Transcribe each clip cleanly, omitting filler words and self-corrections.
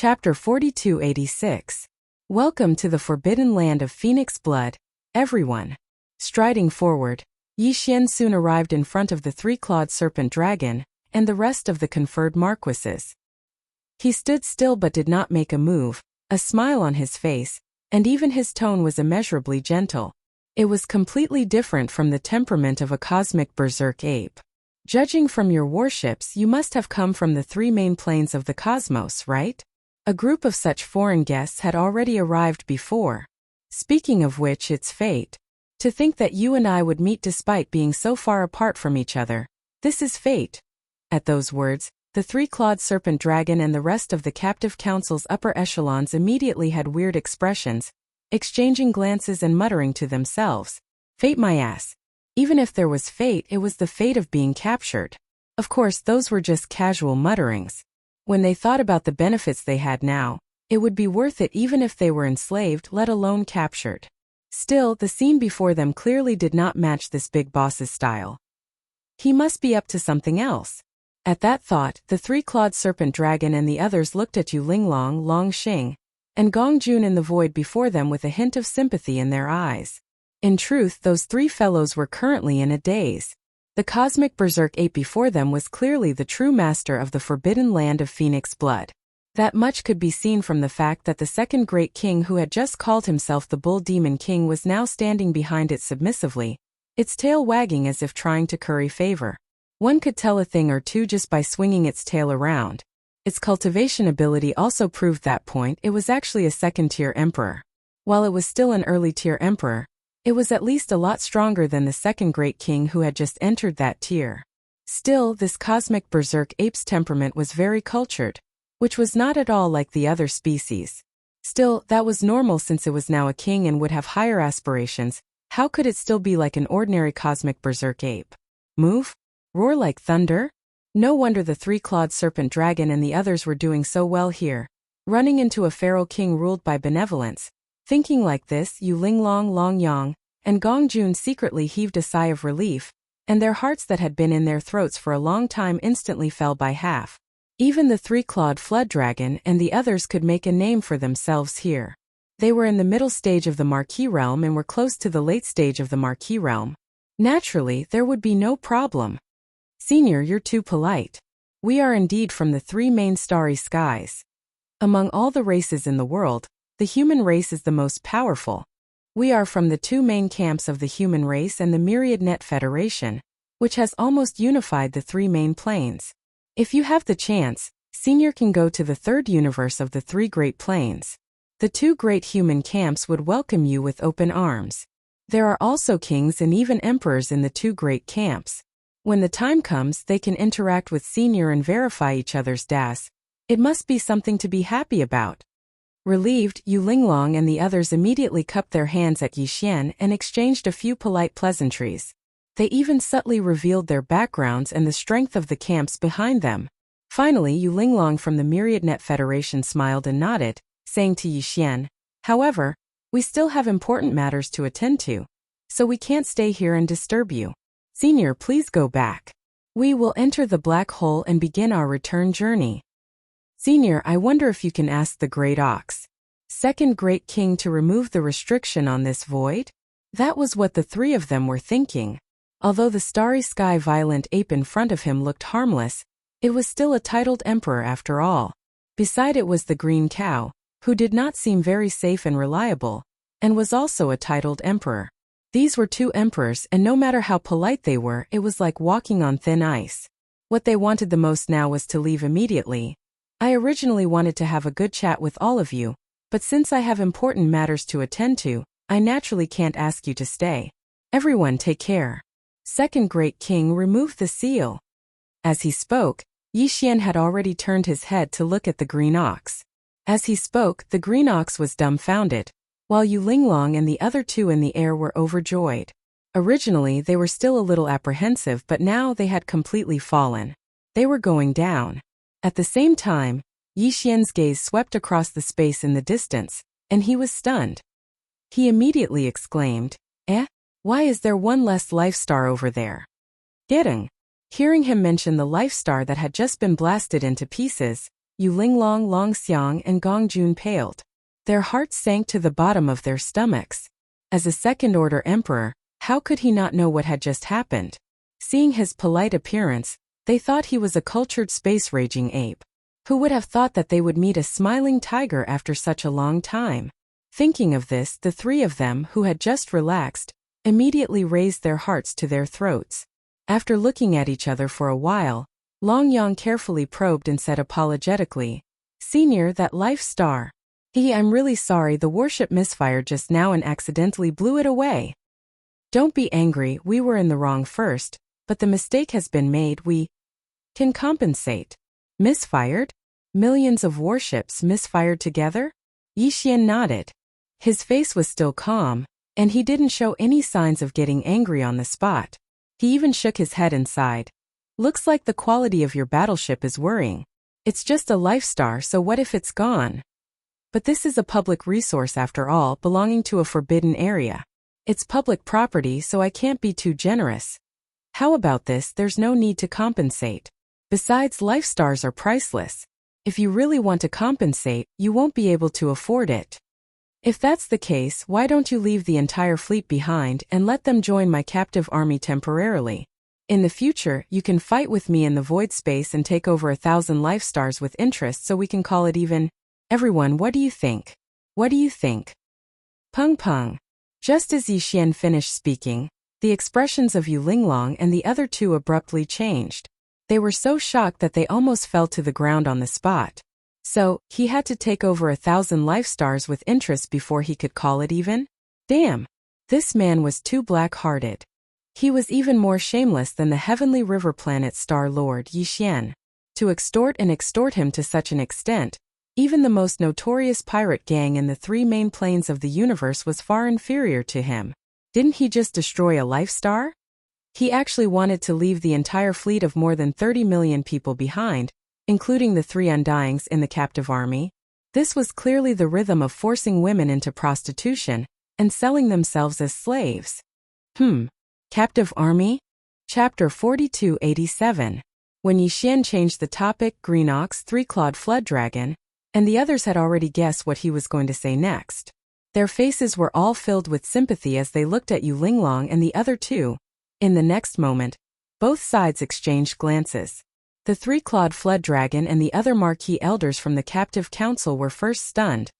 Chapter 4286. Welcome to the forbidden land of Phoenix Blood, everyone. Striding forward, Yi Xian soon arrived in front of the three-clawed serpent dragon and the rest of the conferred marquises. He stood still but did not make a move, a smile on his face, and even his tone was immeasurably gentle. It was completely different from the temperament of a cosmic berserk ape. Judging from your warships, you must have come from the three main planes of the cosmos, right? A group of such foreign guests had already arrived before. Speaking of which, it's fate. To think that you and I would meet despite being so far apart from each other. This is fate. At those words, the three-clawed serpent dragon and the rest of the captive council's upper echelons immediately had weird expressions, exchanging glances and muttering to themselves. Fate my ass. Even if there was fate, it was the fate of being captured. Of course, those were just casual mutterings. When they thought about the benefits they had now, it would be worth it even if they were enslaved, let alone captured. Still, the scene before them clearly did not match this big boss's style. He must be up to something else. At that thought, the three-clawed serpent dragon and the others looked at Yu Linglong, Long Xing, and Gong Jun in the void before them with a hint of sympathy in their eyes. In truth, those three fellows were currently in a daze. The cosmic berserk ape before them was clearly the true master of the forbidden land of Phoenix Blood. That much could be seen from the fact that the second great king who had just called himself the Bull Demon King was now standing behind it submissively, its tail wagging as if trying to curry favor. One could tell a thing or two just by swinging its tail around. Its cultivation ability also proved that point. It was actually a second-tier emperor. While it was still an early-tier emperor, it was at least a lot stronger than the second great king who had just entered that tier. Still, this cosmic berserk ape's temperament was very cultured, which was not at all like the other species. Still, that was normal since it was now a king and would have higher aspirations. How could it still be like an ordinary cosmic berserk ape? Move? Roar like thunder? No wonder the three-clawed serpent dragon and the others were doing so well here, running into a feral king ruled by benevolence. Thinking like this, Yu Linglong, Long Yang, and Gong Jun secretly heaved a sigh of relief, and their hearts that had been in their throats for a long time instantly fell by half. Even the three-clawed flood dragon and the others could make a name for themselves here. They were in the middle stage of the Marquis realm and were close to the late stage of the Marquis realm. Naturally, there would be no problem. Senior, you're too polite. We are indeed from the three main starry skies. Among all the races in the world, the human race is the most powerful. We are from the two main camps of the human race and the Myriad Net Federation, which has almost unified the three main planes. If you have the chance, Senior can go to the third universe of the three great planes. The two great human camps would welcome you with open arms. There are also kings and even emperors in the two great camps. When the time comes, they can interact with Senior and verify each other's DAS. It must be something to be happy about. Relieved, Yu Linglong and the others immediately cupped their hands at Yi Xian and exchanged a few polite pleasantries. They even subtly revealed their backgrounds and the strength of the camps behind them. Finally, Yu Linglong from the Myriad Net Federation smiled and nodded, saying to Yi Xian, "However, we still have important matters to attend to, so we can't stay here and disturb you. Senior, please go back. We will enter the black hole and begin our return journey." Senior, I wonder if you can ask the Great Ox, second great king, to remove the restriction on this void? That was what the three of them were thinking. Although the starry sky violent ape in front of him looked harmless, it was still a titled emperor after all. Beside it was the green cow, who did not seem very safe and reliable, and was also a titled emperor. These were two emperors, and no matter how polite they were, it was like walking on thin ice. What they wanted the most now was to leave immediately. I originally wanted to have a good chat with all of you, but since I have important matters to attend to, I naturally can't ask you to stay. Everyone take care. Second great king removed the seal. As he spoke, Yi Xian had already turned his head to look at the green ox. As he spoke, the green ox was dumbfounded, while Yu Linglong and the other two in the air were overjoyed. Originally, they were still a little apprehensive, but now they had completely fallen. They were going down. At the same time, Yi Xian's gaze swept across the space in the distance, and he was stunned. He immediately exclaimed, why is there one less life star over there? Getting. Hearing him mention the life star that had just been blasted into pieces, Yu Linglong, Long Xiang, and Gong Jun paled. Their hearts sank to the bottom of their stomachs. As a second-order emperor, how could he not know what had just happened? Seeing his polite appearance, they thought he was a cultured space-raging ape. Who would have thought that they would meet a smiling tiger after such a long time? Thinking of this, the three of them, who had just relaxed, immediately raised their hearts to their throats. After looking at each other for a while, Long Yang carefully probed and said apologetically, "Senior, that life star. I'm really sorry, the warship misfired just now and accidentally blew it away. Don't be angry, we were in the wrong first, but the mistake has been made, we can compensate." Misfired? Millions of warships misfired together? Yixian nodded. His face was still calm, and he didn't show any signs of getting angry on the spot. He even shook his head and sighed. "Looks like the quality of your battleship is worrying. It's just a life star, so what if it's gone? But this is a public resource after all, belonging to a forbidden area. It's public property, so I can't be too generous. How about this? There's no need to compensate. Besides, life stars are priceless. If you really want to compensate, you won't be able to afford it. If that's the case, why don't you leave the entire fleet behind and let them join my captive army temporarily? In the future, you can fight with me in the void space and take over 1,000 life stars with interest, so we can call it even. Everyone, what do you think? What do you think?" Peng peng. Just as Yixian finished speaking, the expressions of Yu Linglong and the other two abruptly changed. They were so shocked that they almost fell to the ground on the spot. So, he had to take over 1,000 life stars with interest before he could call it even? Damn! This man was too black-hearted. He was even more shameless than the heavenly river planet Star Lord Yixian. To extort him to such an extent, even the most notorious pirate gang in the 3 main planes of the universe was far inferior to him. Didn't he just destroy a life star? He actually wanted to leave the entire fleet of more than 30 million people behind, including the 3 undyings in the captive army. This was clearly the rhythm of forcing women into prostitution and selling themselves as slaves. Captive army? Chapter 4287. When Yixian changed the topic, Green Ox, 3-clawed flood dragon, and the others had already guessed what he was going to say next. Their faces were all filled with sympathy as they looked at Yu Linglong and the other two. In the next moment, both sides exchanged glances. The 3-clawed flood dragon and the other marquee elders from the captive council were first stunned.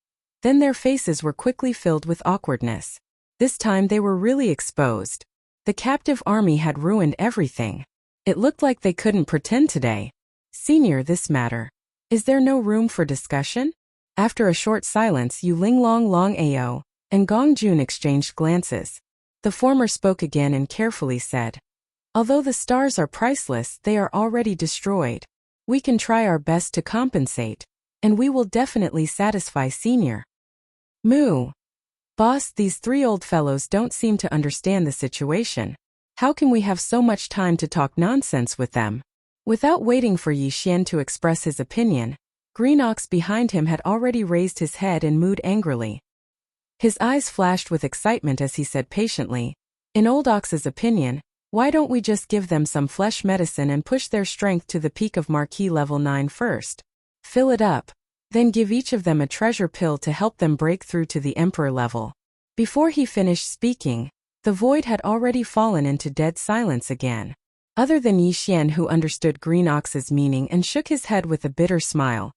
Then their faces were quickly filled with awkwardness. This time they were really exposed. The captive army had ruined everything. It looked like they couldn't pretend today. "Senior, this matter. Is there no room for discussion?" After a short silence, Yu Linglong, Long Ao, and Gong Jun exchanged glances. The former spoke again and carefully said, "Although the stars are priceless, they are already destroyed. We can try our best to compensate, and we will definitely satisfy Senior." Moo. "Boss, these 3 old fellows don't seem to understand the situation. How can we have so much time to talk nonsense with them?" Without waiting for Yixian to express his opinion, Green Ox behind him had already raised his head and mooed angrily. His eyes flashed with excitement as he said patiently, "In Old Ox's opinion, why don't we just give them some flesh medicine and push their strength to the peak of Marquee level 9 first? Fill it up. Then give each of them a treasure pill to help them break through to the Emperor level." Before he finished speaking, the void had already fallen into dead silence again. Other than Yixian, who understood Green Ox's meaning and shook his head with a bitter smile,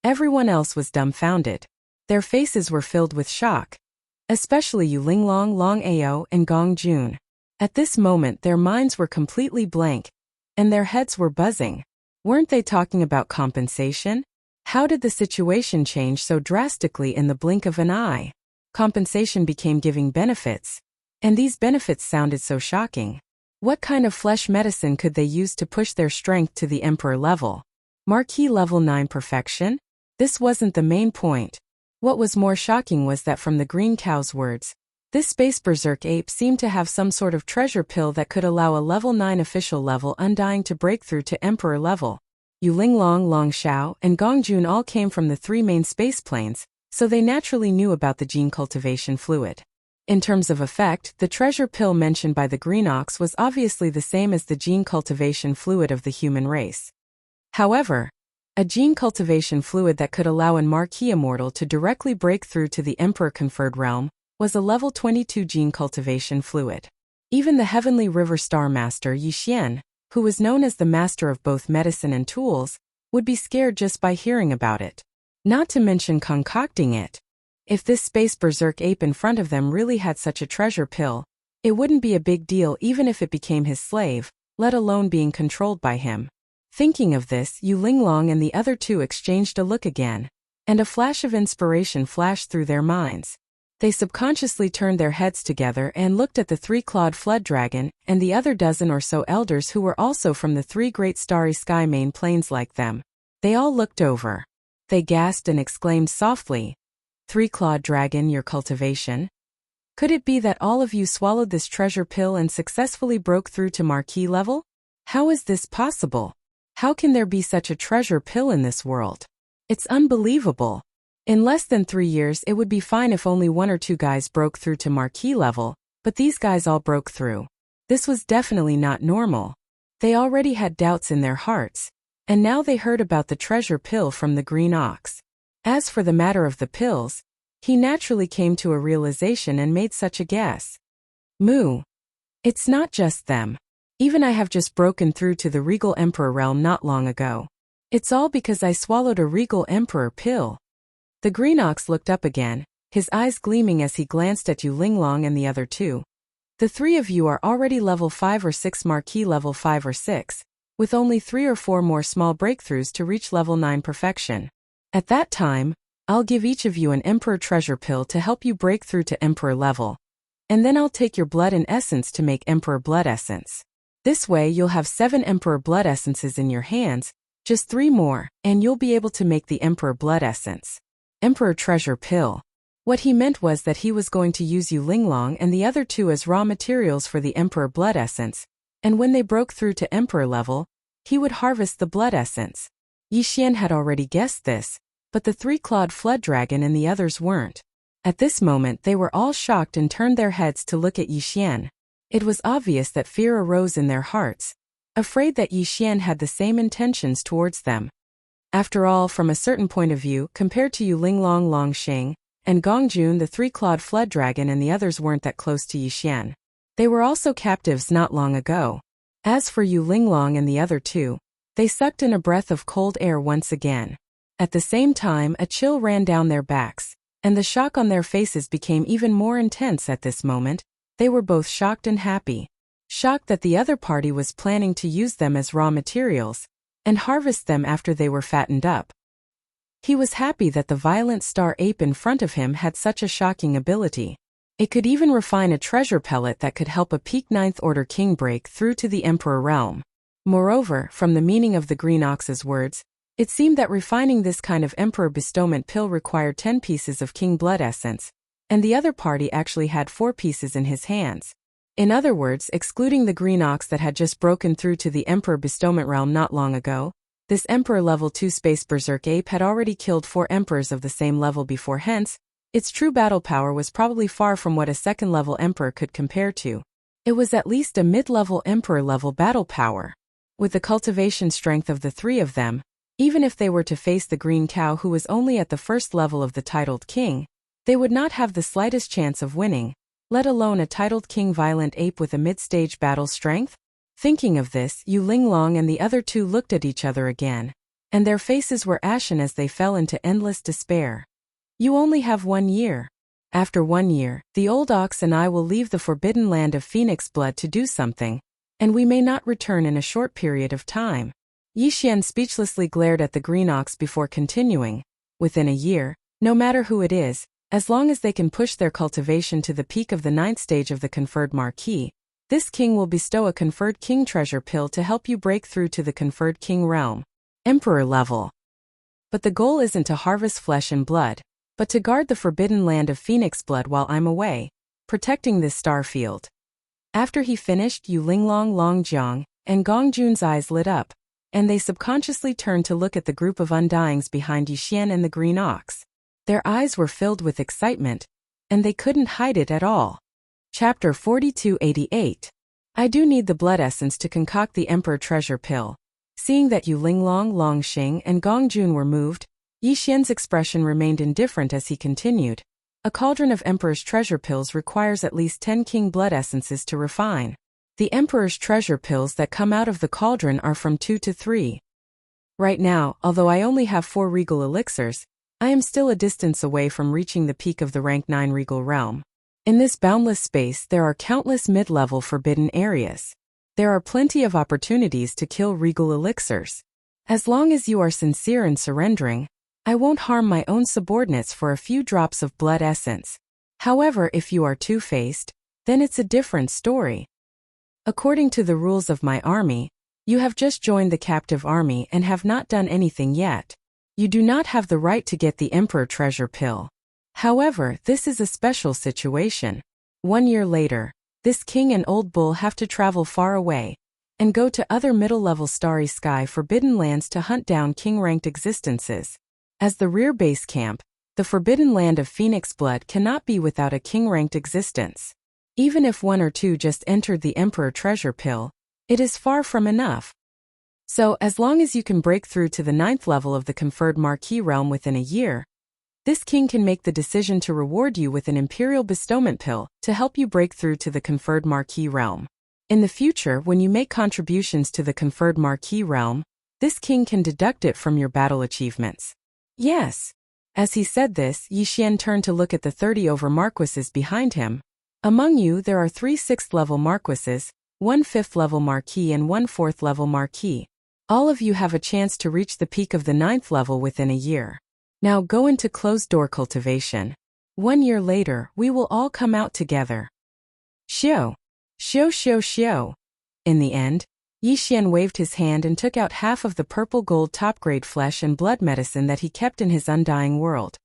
everyone else was dumbfounded. Their faces were filled with shock. Especially Yu Linglong, Long Ao, and Gong Jun. At this moment their minds were completely blank, and their heads were buzzing. Weren't they talking about compensation? How did the situation change so drastically in the blink of an eye? Compensation became giving benefits. And these benefits sounded so shocking. What kind of flesh medicine could they use to push their strength to the Emperor level? Marquee level 9 perfection? This wasn't the main point. What was more shocking was that from the green cow's words, this space berserk ape seemed to have some sort of treasure pill that could allow a level 9 official level undying to break through to Emperor level. Yu Linglong, Long Xiao, and Gong Jun all came from the 3 main space planes, so they naturally knew about the gene cultivation fluid. In terms of effect, the treasure pill mentioned by the Green Ox was obviously the same as the gene cultivation fluid of the human race. However, a gene cultivation fluid that could allow an Marquis immortal to directly break through to the Emperor-conferred realm, was a level 22 gene cultivation fluid. Even the Heavenly River Star Master Yixian, who was known as the master of both medicine and tools, would be scared just by hearing about it. Not to mention concocting it. If this space berserk ape in front of them really had such a treasure pill, it wouldn't be a big deal even if it became his slave, let alone being controlled by him. Thinking of this, Yu Linglong and the other two exchanged a look again, and a flash of inspiration flashed through their minds. They subconsciously turned their heads together and looked at the three-clawed flood dragon and the other dozen or so elders who were also from the three great starry sky main planes like them. They all looked over. They gasped and exclaimed softly, "Three-clawed dragon, your cultivation? Could it be that all of you swallowed this treasure pill and successfully broke through to Marquis level? How is this possible? How can there be such a treasure pill in this world? It's unbelievable. In less than 3 years it would be fine if only 1 or 2 guys broke through to Marquis level, but these guys all broke through. This was definitely not normal. They already had doubts in their hearts, and now they heard about the treasure pill from the green ox. As for the matter of the pills, he naturally came to a realization and made such a guess. Moo. It's not just them. Even I have just broken through to the Regal Emperor realm not long ago. It's all because I swallowed a Regal Emperor pill. The green ox looked up again, his eyes gleaming as he glanced at Yu Linglong and the other two. The 3 of you are already level 5 or 6 Marquis level 5 or 6, with only 3 or 4 more small breakthroughs to reach level 9 perfection. At that time, I'll give each of you an Emperor treasure pill to help you break through to Emperor level. And then I'll take your blood and essence to make Emperor blood essence. This way you'll have 7 Emperor blood essences in your hands, just 3 more, and you'll be able to make the Emperor blood essence. Emperor treasure pill. What he meant was that he was going to use Yu Linglong and the other two as raw materials for the Emperor blood essence, and when they broke through to Emperor level, he would harvest the blood essence. Yixian had already guessed this, but the three-clawed flood dragon and the others weren't. At this moment they were all shocked and turned their heads to look at Yixian. It was obvious that fear arose in their hearts, afraid that Yixian had the same intentions towards them. After all, from a certain point of view, compared to Yu Linglong, Longxing, and Gongjun, the three-clawed flood dragon and the others weren't that close to Yixian. They were also captives not long ago. As for Yu Linglong and the other two, they sucked in a breath of cold air once again. At the same time, a chill ran down their backs, and the shock on their faces became even more intense at this moment. They were both shocked and happy. Shocked that the other party was planning to use them as raw materials, and harvest them after they were fattened up. He was happy that the violent star ape in front of him had such a shocking ability. It could even refine a treasure pellet that could help a peak 9th order king break through to the Emperor realm. Moreover, from the meaning of the green ox's words, it seemed that refining this kind of Emperor bestowment pill required 10 pieces of king blood essence, and the other party actually had 4 pieces in his hands. In other words, excluding the green ox that had just broken through to the Emperor bestowment realm not long ago, this Emperor level 2 space berserk ape had already killed 4 emperors of the same level before, hence, its true battle power was probably far from what a second-level emperor could compare to. It was at least a mid-level emperor-level battle power. With the cultivation strength of the 3 of them, even if they were to face the green cow who was only at the first level of the titled king, they would not have the slightest chance of winning, let alone a titled king violent ape with a mid-stage battle strength. Thinking of this, Yu Linglong and the other two looked at each other again, and their faces were ashen as they fell into endless despair. You only have 1 year. After 1 year, the old ox and I will leave the forbidden land of Phoenix Blood to do something, and we may not return in a short period of time. Yixian speechlessly glared at the green ox before continuing. Within a year, no matter who it is, as long as they can push their cultivation to the peak of the 9th stage of the conferred Marquis, this king will bestow a conferred king treasure pill to help you break through to the conferred king realm, Emperor level. But the goal isn't to harvest flesh and blood, but to guard the forbidden land of Phoenix Blood while I'm away, protecting this star field. After he finished, Yu Linglong, Longjiang, and Gongjun's eyes lit up, and they subconsciously turned to look at the group of undyings behind Yixian and the green ox. Their eyes were filled with excitement, and they couldn't hide it at all. Chapter 4288. I do need the blood essence to concoct the Emperor treasure pill. Seeing that Yu Linglong, Longxing, and Gongjun were moved, Yi Xian's expression remained indifferent as he continued. A cauldron of Emperor's treasure pills requires at least 10 king blood essences to refine. The Emperor's treasure pills that come out of the cauldron are from 2 to 3. Right now, although I only have 4 regal elixirs, I am still a distance away from reaching the peak of the rank 9 regal realm. In this boundless space there are countless mid-level forbidden areas. There are plenty of opportunities to kill regal elixirs. As long as you are sincere and surrendering, I won't harm my own subordinates for a few drops of blood essence. However, if you are two-faced, then it's a different story. According to the rules of my army, you have just joined the captive army and have not done anything yet. You do not have the right to get the Emperor treasure pill. However, this is a special situation. 1 year later, this king and old bull have to travel far away and go to other middle-level starry sky forbidden lands to hunt down king-ranked existences. As the rear base camp, the forbidden land of Phoenix Blood cannot be without a king-ranked existence. Even if 1 or 2 just entered the Emperor treasure pill, it is far from enough. So, as long as you can break through to the 9th level of the conferred Marquis realm within a year, this king can make the decision to reward you with an Imperial bestowment pill to help you break through to the conferred Marquis realm. In the future, when you make contributions to the conferred Marquis realm, this king can deduct it from your battle achievements. Yes. As he said this, Yi Xian turned to look at the 30 over marquises behind him. Among you there are 3 6th level marquises, 1 5th level marquis and 1 4th level marquis. All of you have a chance to reach the peak of the 9th level within a year. Now go into closed-door cultivation. 1 year later, we will all come out together. Xiao. Xiao xiao xiao. In the end, Yi Xian waved his hand and took out half of the purple gold top-grade flesh and blood medicine that he kept in his undying world.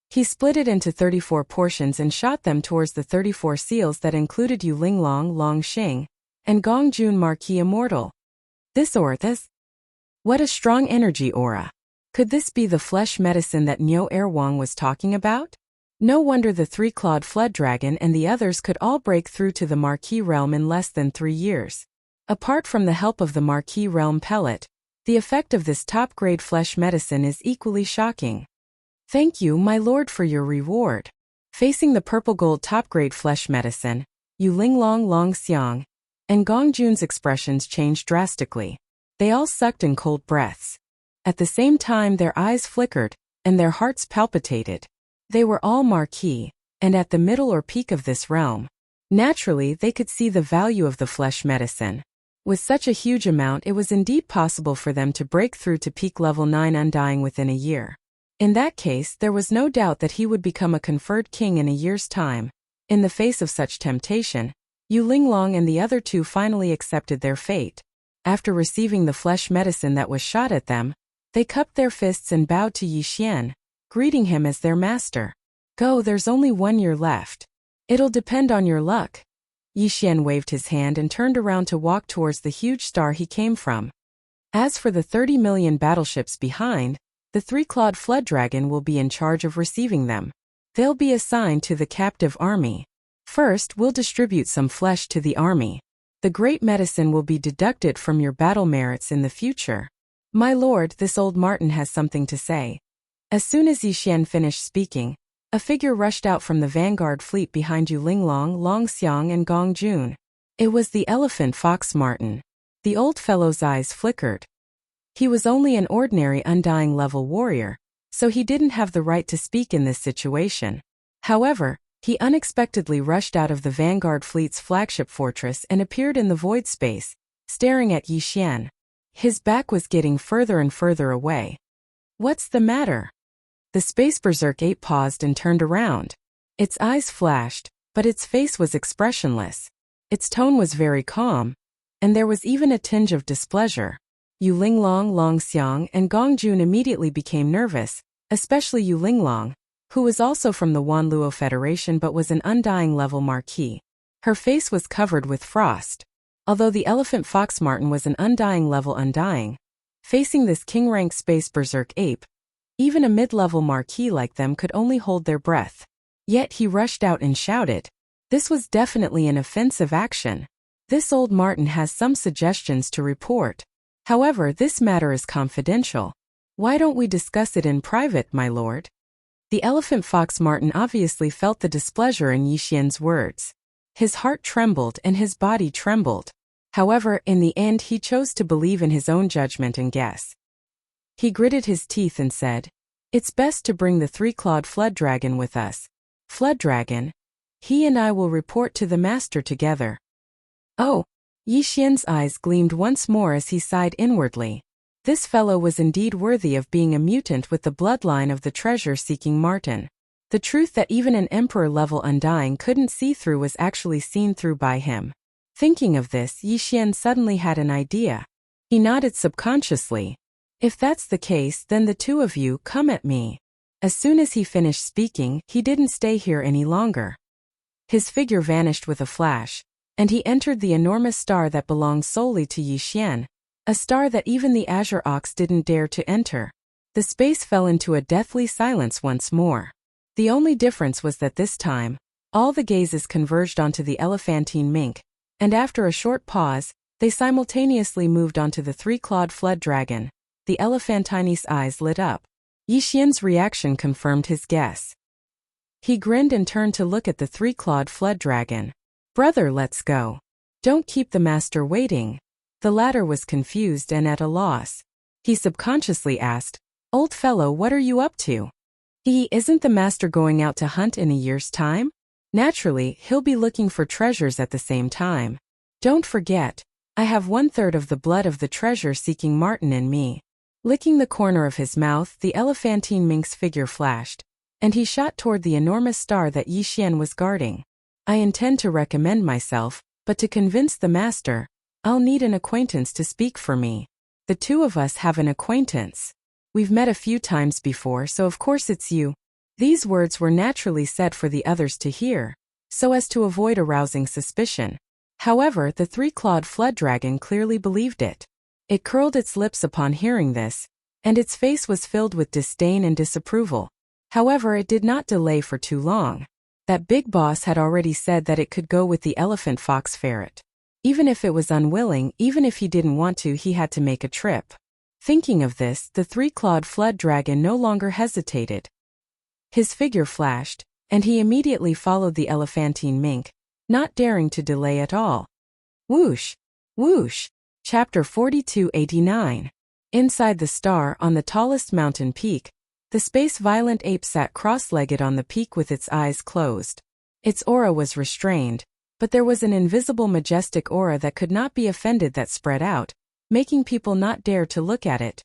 He split it into 34 portions and shot them towards the 34 seals that included Yu Linglong, Longxing, and Gongjun Marquis Immortal. What a strong energy aura. Could this be the flesh medicine that Niu Erwang was talking about? No wonder the 3-clawed flood dragon and the others could all break through to the Marquis realm in less than 3 years. Apart from the help of the Marquis realm pellet, the effect of this top-grade flesh medicine is equally shocking. Thank you, my lord, for your reward. Facing the purple gold top-grade flesh medicine, Yu Linglong, Longxiang, and Gongjun's expressions changed drastically. They all sucked in cold breaths. At the same time their eyes flickered, and their hearts palpitated. They were all Marquis, and at the middle or peak of this realm. Naturally, they could see the value of the flesh medicine. With such a huge amount, it was indeed possible for them to break through to peak level 9 undying within a year. In that case, there was no doubt that he would become a conferred king in a year's time. In the face of such temptation, Yu Linglong and the other 2 finally accepted their fate. After receiving the flesh medicine that was shot at them, they cupped their fists and bowed to Yi Xian, greeting him as their master. Go, there's only 1 year left. It'll depend on your luck. Yi Xian waved his hand and turned around to walk towards the huge star he came from. As for the 30 million battleships behind, the 3-clawed flood dragon will be in charge of receiving them. They'll be assigned to the captive army. First, we'll distribute some flesh to the army. The great medicine will be deducted from your battle merits in the future. My lord, this old Martin has something to say. As soon as Yi Xian finished speaking, a figure rushed out from the vanguard fleet behind Yu Linglong, Longxiang and Gongjun. It was the elephant fox Martin. The old fellow's eyes flickered. He was only an ordinary undying level warrior, so he didn't have the right to speak in this situation. However, he unexpectedly rushed out of the vanguard fleet's flagship fortress and appeared in the void space, staring at Yi Xian. His back was getting further and further away. What's the matter? The space berserk ape paused and turned around. Its eyes flashed, but its face was expressionless. Its tone was very calm, and there was even a tinge of displeasure. Yu Linglong, Longxiang, and Gongjun immediately became nervous, especially Yu Linglong, who was also from the Wanluo Federation but was an undying level marquis. Her face was covered with frost. Although the elephant fox Martin was an undying level undying, facing this king-rank space berserk ape, even a mid-level marquis like them could only hold their breath. Yet he rushed out and shouted. This was definitely an offensive action. This old Martin has some suggestions to report. However, this matter is confidential. Why don't we discuss it in private, my lord? The elephant fox Martin obviously felt the displeasure in Yixian's words. His heart trembled and his body trembled. However, in the end he chose to believe in his own judgment and guess. He gritted his teeth and said, "It's best to bring the three-clawed flood dragon with us. Flood dragon? He and I will report to the master together." Oh! Yixian's eyes gleamed once more as he sighed inwardly. This fellow was indeed worthy of being a mutant with the bloodline of the treasure-seeking Martin. The truth that even an emperor-level undying couldn't see through was actually seen through by him. Thinking of this, Yixian suddenly had an idea. He nodded subconsciously. "If that's the case, then the two of you come at me." As soon as he finished speaking, he didn't stay here any longer. His figure vanished with a flash, and he entered the enormous star that belonged solely to Yixian, a star that even the Azure Ox didn't dare to enter. The space fell into a deathly silence once more. The only difference was that this time, all the gazes converged onto the elephantine mink, and after a short pause, they simultaneously moved onto the three-clawed flood dragon. The elephantine's eyes lit up. Yixian's reaction confirmed his guess. He grinned and turned to look at the three-clawed flood dragon. "Brother, let's go. Don't keep the master waiting." The latter was confused and at a loss. He subconsciously asked, "Old fellow, what are you up to?" Isn't the master going out to hunt in a year's time? Naturally, he'll be looking for treasures at the same time. Don't forget, I have 1/3 of the blood of the treasure-seeking Martin in me. Licking the corner of his mouth, the elephantine mink's figure flashed, and he shot toward the enormous star that Yixian was guarding. "I intend to recommend myself, but to convince the master, I'll need an acquaintance to speak for me. The two of us have an acquaintance. We've met a few times before, so of course it's you." These words were naturally said for the others to hear, so as to avoid arousing suspicion. However, the three-clawed flood dragon clearly believed it. It curled its lips upon hearing this, and its face was filled with disdain and disapproval. However, it did not delay for too long. That big boss had already said that it could go with the elephant fox ferret. Even if it was unwilling, even if he didn't want to, he had to make a trip. Thinking of this, the three-clawed flood dragon no longer hesitated. His figure flashed, and he immediately followed the elephantine mink, not daring to delay at all. Whoosh! Whoosh! Chapter 4289. Inside the star, on the tallest mountain peak, the space-violent ape sat cross-legged on the peak with its eyes closed. Its aura was restrained, but there was an invisible majestic aura that could not be offended that spread out, making people not dare to look at it.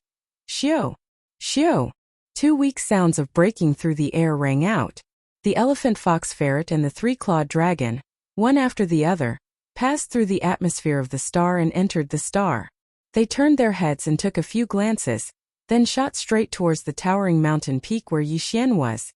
Shio! Shio! Two weak sounds of breaking through the air rang out. The elephant fox ferret and the three-clawed dragon, one after the other, passed through the atmosphere of the star and entered the star. They turned their heads and took a few glances, then shot straight towards the towering mountain peak where Yixian was.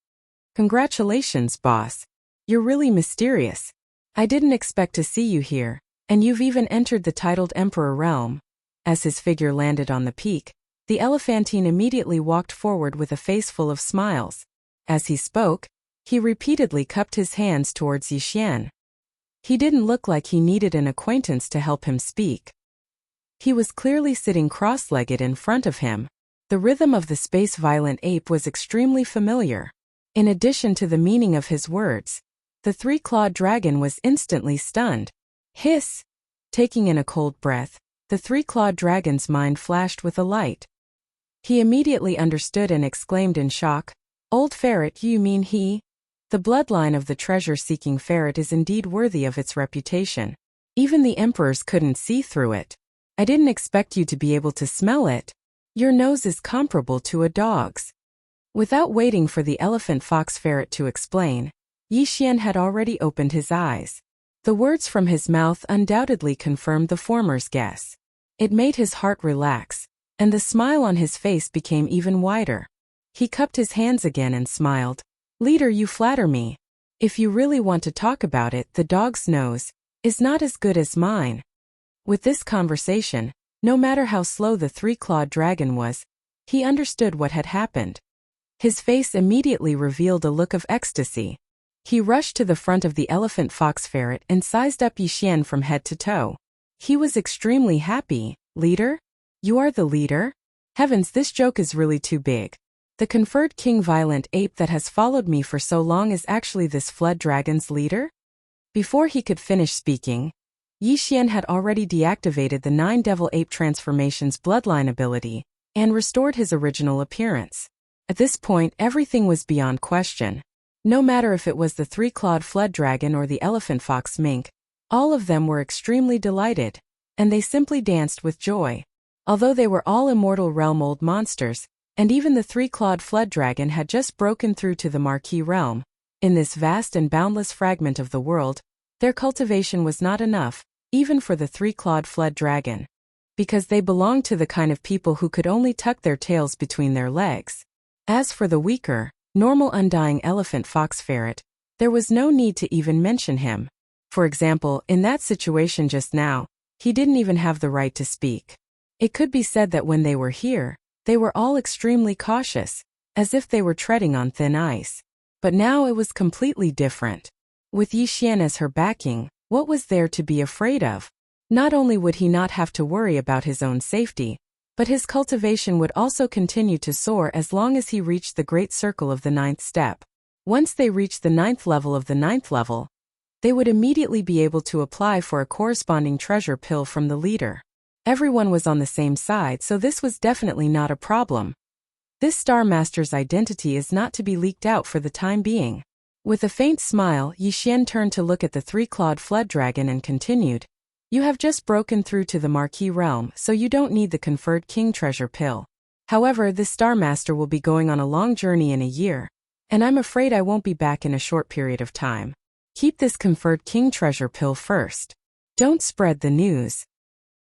"Congratulations, boss. You're really mysterious. I didn't expect to see you here, and you've even entered the titled Emperor realm." As his figure landed on the peak, the elephantine immediately walked forward with a face full of smiles. As he spoke, he repeatedly cupped his hands towards Yixian. He didn't look like he needed an acquaintance to help him speak. He was clearly sitting cross-legged in front of him. The rhythm of the space-violent ape was extremely familiar. In addition to the meaning of his words, the three-clawed dragon was instantly stunned. Hiss! Taking in a cold breath, the three-clawed dragon's mind flashed with a light. He immediately understood and exclaimed in shock, "Old ferret, you mean he?" The bloodline of the treasure-seeking ferret is indeed worthy of its reputation. Even the emperors couldn't see through it. "I didn't expect you to be able to smell it. Your nose is comparable to a dog's." Without waiting for the elephant fox ferret to explain, Yixian had already opened his eyes. The words from his mouth undoubtedly confirmed the former's guess. It made his heart relax, and the smile on his face became even wider. He cupped his hands again and smiled. "Leader, you flatter me. If you really want to talk about it, the dog's nose is not as good as mine." With this conversation, no matter how slow the three-clawed dragon was, he understood what had happened. His face immediately revealed a look of ecstasy. He rushed to the front of the elephant fox ferret and sized up Yixian from head to toe. He was extremely happy. "Leader? You are the leader? Heavens, this joke is really too big. The conferred king violent ape that has followed me for so long is actually this flood dragon's leader? Before he could finish speaking, Yi Xian had already deactivated the 9 devil ape transformation's bloodline ability and restored his original appearance. At this point, everything was beyond question. No matter if it was the 3-clawed flood dragon or the elephant fox mink, all of them were extremely delighted, and they simply danced with joy. Although they were all immortal realm old monsters, and even the 3-clawed flood dragon had just broken through to the Marquis realm, in this vast and boundless fragment of the world, their cultivation was not enough, even for the 3-clawed flood dragon. Because they belonged to the kind of people who could only tuck their tails between their legs. As for the weaker, normal undying elephant fox ferret, there was no need to even mention him. For example, in that situation just now, he didn't even have the right to speak. It could be said that when they were here, they were all extremely cautious, as if they were treading on thin ice. But now it was completely different. With Yi Xian as her backing, what was there to be afraid of? Not only would he not have to worry about his own safety, but his cultivation would also continue to soar as long as he reached the great circle of the 9th step. Once they reached the 9th level of the 9th level, they would immediately be able to apply for a corresponding treasure pill from the leader. Everyone was on the same side, so this was definitely not a problem. This Star Master's identity is not to be leaked out for the time being. With a faint smile, Yi Xian turned to look at the 3-clawed flood dragon and continued, "You have just broken through to the Marquis realm, so you don't need the conferred king treasure pill. However, this Star Master will be going on a long journey in a year, and I'm afraid I won't be back in a short period of time. Keep this conferred king treasure pill first. Don't spread the news."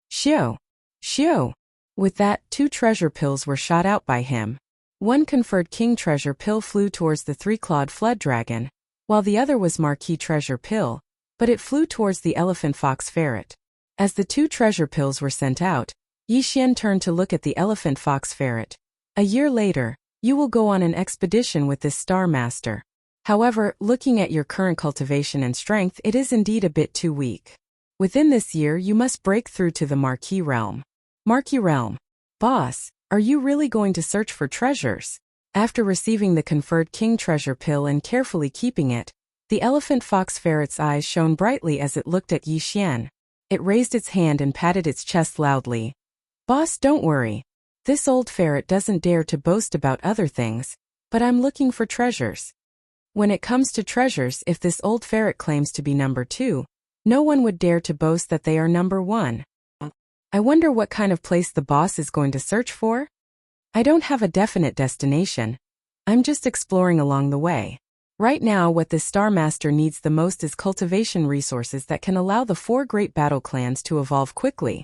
Xiao! Xiao! With that, 2 treasure pills were shot out by him. One conferred king treasure pill flew towards the 3-clawed flood dragon, while the other was Marquis treasure pill, but it flew towards the elephant fox ferret. As the 2 treasure pills were sent out, Yi Xian turned to look at the elephant fox ferret. "A year later, you will go on an expedition with this Star Master. However, looking at your current cultivation and strength, it is indeed a bit too weak. Within this year you must break through to the Marquis realm." Marquis realm. Boss, are you really going to search for treasures? After receiving the conferred king treasure pill and carefully keeping it, the elephant fox ferret's eyes shone brightly as it looked at Yi Xian. It raised its hand and patted its chest loudly. "Boss, don't worry. This old ferret doesn't dare to boast about other things, but I'm looking for treasures. When it comes to treasures, if this old ferret claims to be number 2, no one would dare to boast that they are number 1. I wonder what kind of place the boss is going to search for? I don't have a definite destination. I'm just exploring along the way. Right now, what this Star Master needs the most is cultivation resources that can allow the 4 great battle clans to evolve quickly."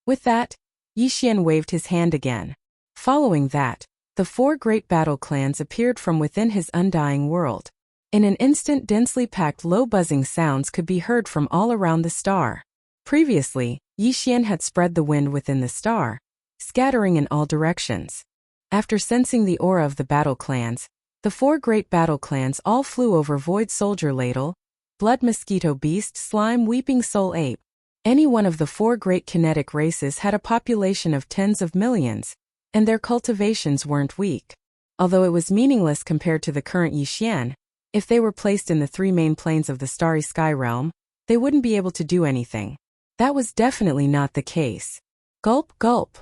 With that, Yi Xian waved his hand again. Following that, the 4 great battle clans appeared from within his undying world. In an instant, densely packed low buzzing sounds could be heard from all around the star. Previously, Yi Xian had spread the wind within the star, scattering in all directions. After sensing the aura of the battle clans, the 4 great battle clans all flew over Void Soldier Ladle, Blood Mosquito Beast, Slime Weeping Soul Ape. Any one of the 4 great kinetic races had a population of tens of millions, and their cultivations weren't weak. Although it was meaningless compared to the current Yi Xian, if they were placed in the 3 main planes of the Starry Sky realm, they wouldn't be able to do anything. That was definitely not the case. Gulp, gulp.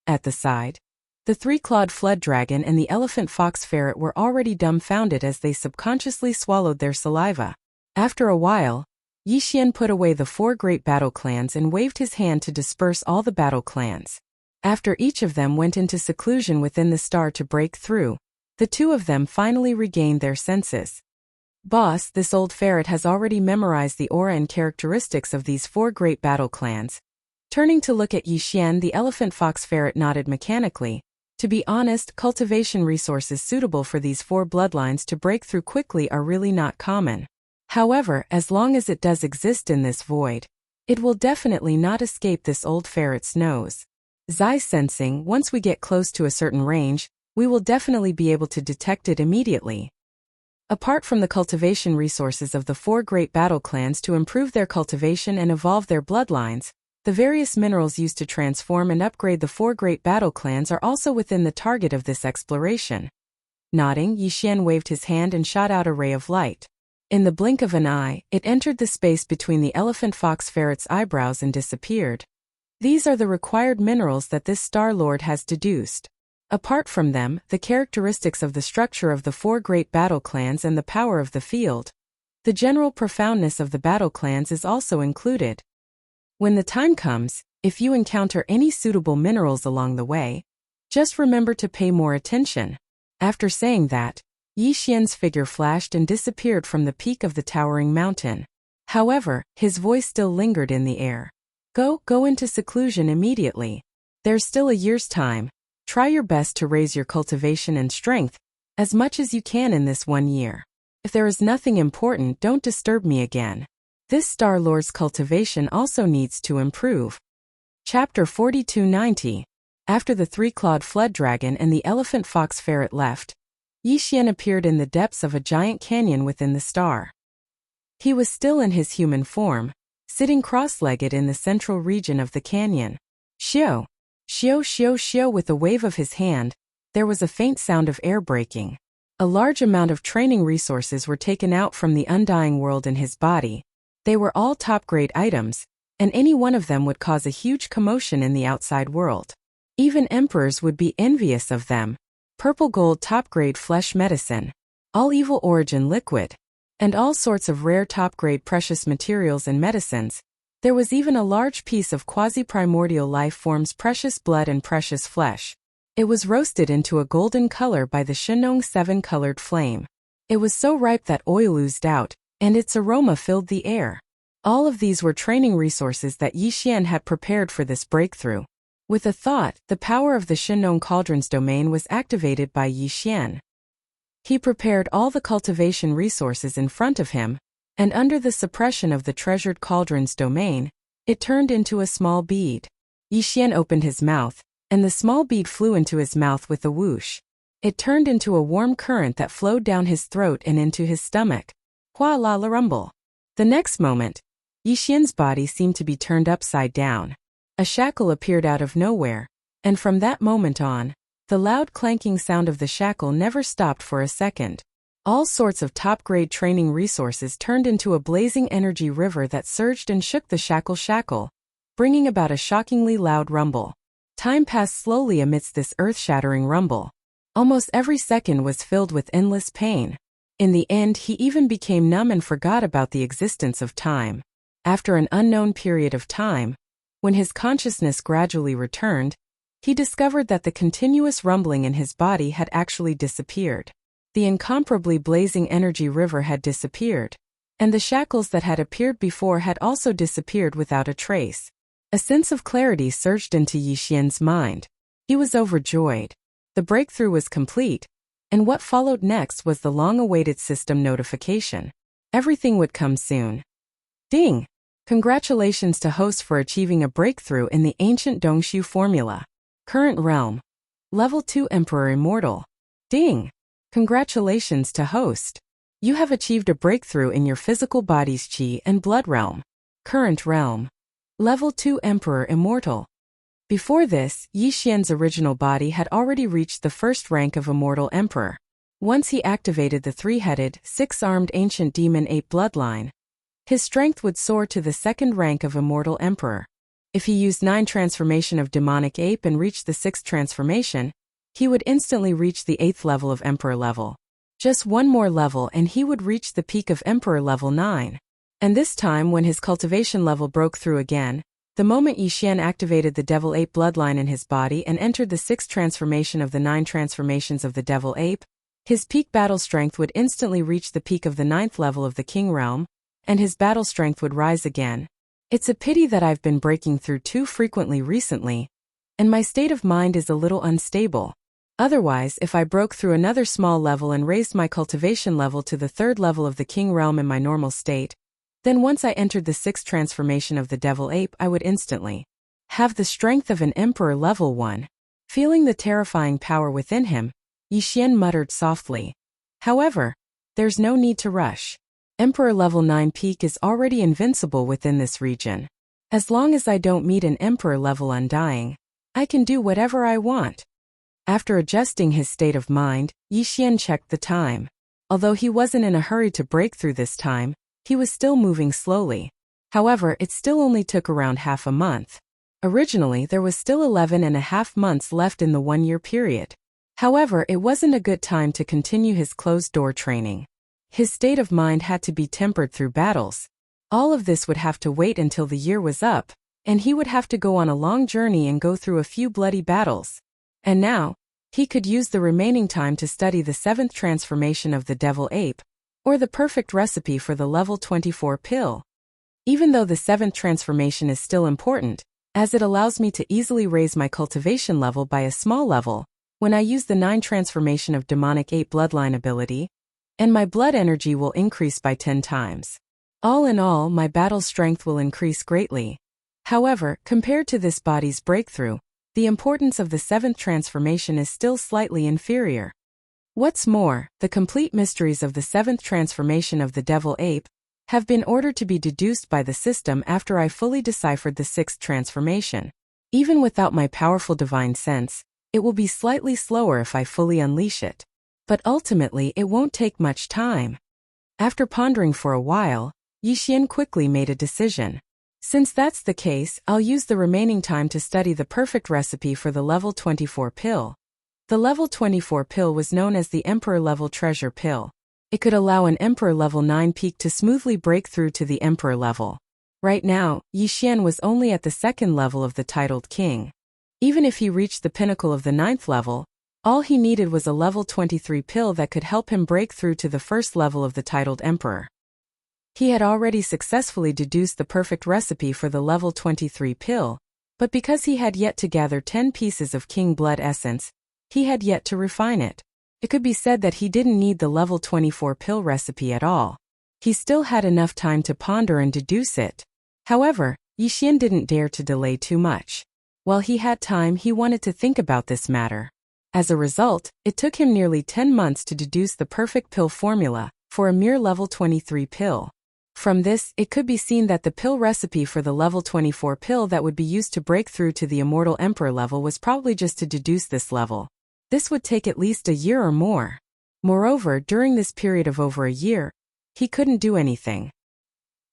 At the side, the 3-clawed flood dragon and the elephant fox ferret were already dumbfounded as they subconsciously swallowed their saliva. After a while, Yi Xian put away the 4 great battle clans and waved his hand to disperse all the battle clans. After each of them went into seclusion within the star to break through, the 2 of them finally regained their senses. "Boss, this old ferret has already memorized the aura and characteristics of these 4 great battle clans." Turning to look at Yi Xian, the elephant fox ferret nodded mechanically. To be honest, cultivation resources suitable for these 4 bloodlines to break through quickly are really not common. However, as long as it does exist in this void, it will definitely not escape this old ferret's nose. Zai sensing, once we get close to a certain range, we will definitely be able to detect it immediately. Apart from the cultivation resources of the 4 great battle clans to improve their cultivation and evolve their bloodlines, The various minerals used to transform and upgrade the 4 great battle clans are also within the target of this exploration. Nodding, Yixian waved his hand and shot out a ray of light. In the blink of an eye, it entered the space between the elephant fox ferret's eyebrows and disappeared. These are the required minerals that this Star Lord has deduced. Apart from them, the characteristics of the structure of the 4 great battle clans and the power of the field. The general profoundness of the battle clans is also included. When the time comes, if you encounter any suitable minerals along the way, just remember to pay more attention. After saying that, Yixian's figure flashed and disappeared from the peak of the towering mountain. However, his voice still lingered in the air. Go into seclusion immediately. There's still a year's time. Try your best to raise your cultivation and strength as much as you can in this 1 year. If there is nothing important, don't disturb me again. This Star Lord's cultivation also needs to improve. Chapter 4290. After the 3-clawed flood dragon and the elephant fox ferret left, Yixian appeared in the depths of a giant canyon within the star. He was still in his human form, sitting cross-legged in the central region of the canyon. Xiao! Xiao xiao xiao. With a wave of his hand, there was a faint sound of air breaking. A large amount of training resources were taken out from the undying world in his body. They were all top-grade items, and any one of them would cause a huge commotion in the outside world. Even emperors would be envious of them. Purple gold top-grade flesh medicine, all evil origin liquid, and all sorts of rare top-grade precious materials and medicines. There was even a large piece of quasi-primordial life forms precious blood and precious flesh. It was roasted into a golden color by the Shenong 7-colored flame. It was so ripe that oil oozed out, and its aroma filled the air. All of these were training resources that Yixian had prepared for this breakthrough. With a thought, the power of the Shenong Cauldron's domain was activated by Yixian. He prepared all the cultivation resources in front of him, and under the suppression of the treasured cauldron's domain, it turned into a small bead. Yixian opened his mouth, and the small bead flew into his mouth with a whoosh. It turned into a warm current that flowed down his throat and into his stomach. Hua la la rumble. The next moment, Yixian's body seemed to be turned upside down. A shackle appeared out of nowhere, and from that moment on, the loud clanking sound of the shackle never stopped for a second. All sorts of top-grade training resources turned into a blazing energy river that surged and shook the shackle, bringing about a shockingly loud rumble. Time passed slowly amidst this earth-shattering rumble. Almost every second was filled with endless pain. In the end, he even became numb and forgot about the existence of time. After an unknown period of time, when his consciousness gradually returned, he discovered that the continuous rumbling in his body had actually disappeared. The incomparably blazing energy river had disappeared, and the shackles that had appeared before had also disappeared without a trace. A sense of clarity surged into Yixian's mind. He was overjoyed. The breakthrough was complete, and what followed next was the long-awaited system notification. Everything would come soon. Ding! Congratulations to host for achieving a breakthrough in the ancient Dongshu formula. Current realm. Level 2 Emperor Immortal. Ding! Congratulations to host. You have achieved a breakthrough in your physical body's qi and blood realm. Current realm. Level 2 Emperor Immortal. Before this, Yixian's original body had already reached the first rank of Immortal Emperor. Once he activated the 3-headed, 6-armed ancient demon ape bloodline, his strength would soar to the 2nd rank of Immortal Emperor. If he used 9 transformation of demonic ape and reached the 6th transformation, he would instantly reach the 8th level of Emperor level. Just one more level and he would reach the peak of Emperor level 9. And this time when his cultivation level broke through again, the moment Yixian activated the devil ape bloodline in his body and entered the 6th transformation of the 9 transformations of the devil ape, his peak battle strength would instantly reach the peak of the 9th level of the king realm, and his battle strength would rise again. It's a pity that I've been breaking through too frequently recently, and my state of mind is a little unstable. Otherwise, if I broke through another small level and raised my cultivation level to the 3rd level of the king realm in my normal state, then once I entered the 6th transformation of the devil ape, I would instantly have the strength of an emperor level 1. Feeling the terrifying power within him, Yixian muttered softly. However, there's no need to rush. Emperor level 9 peak is already invincible within this region. As long as I don't meet an emperor-level undying, I can do whatever I want. After adjusting his state of mind, Yixian checked the time. Although he wasn't in a hurry to break through this time, he was still moving slowly. However, it still only took around half a month. Originally, there was still 11.5 months left in the 1-year period. However, it wasn't a good time to continue his closed-door training. His state of mind had to be tempered through battles. All of this would have to wait until the year was up, and he would have to go on a long journey and go through a few bloody battles. And now, he could use the remaining time to study the 7th transformation of the devil ape, or the perfect recipe for the level 24 pill. Even though the 7th transformation is still important, as it allows me to easily raise my cultivation level by a small level, when I use the 9 transformation of demonic ape bloodline ability, and my blood energy will increase by 10 times. All in all, my battle strength will increase greatly. However, compared to this body's breakthrough, the importance of the 7th transformation is still slightly inferior. What's more, the complete mysteries of the 7th transformation of the devil ape have been ordered to be deduced by the system after I fully deciphered the 6th transformation. Even without my powerful divine sense, it will be slightly slower if I fully unleash it. But ultimately it won't take much time. After pondering for a while, Yixian quickly made a decision. Since that's the case, I'll use the remaining time to study the perfect recipe for the level 24 pill. The level 24 pill was known as the Emperor level treasure pill. It could allow an Emperor level 9 peak to smoothly break through to the Emperor level. Right now, Yixian was only at the 2nd level of the titled king. Even if he reached the pinnacle of the 9th level, all he needed was a level 23 pill that could help him break through to the 1st level of the titled emperor. He had already successfully deduced the perfect recipe for the level 23 pill, but because he had yet to gather 10 pieces of king blood essence, he had yet to refine it. It could be said that he didn't need the level 24 pill recipe at all. He still had enough time to ponder and deduce it. However, Yixian didn't dare to delay too much. While he had time, he wanted to think about this matter. As a result, it took him nearly 10 months to deduce the perfect pill formula for a mere level 23 pill. From this, it could be seen that the pill recipe for the level 24 pill that would be used to break through to the immortal emperor level was probably just to deduce this level. This would take at least a year or more. Moreover, during this period of over a year, he couldn't do anything.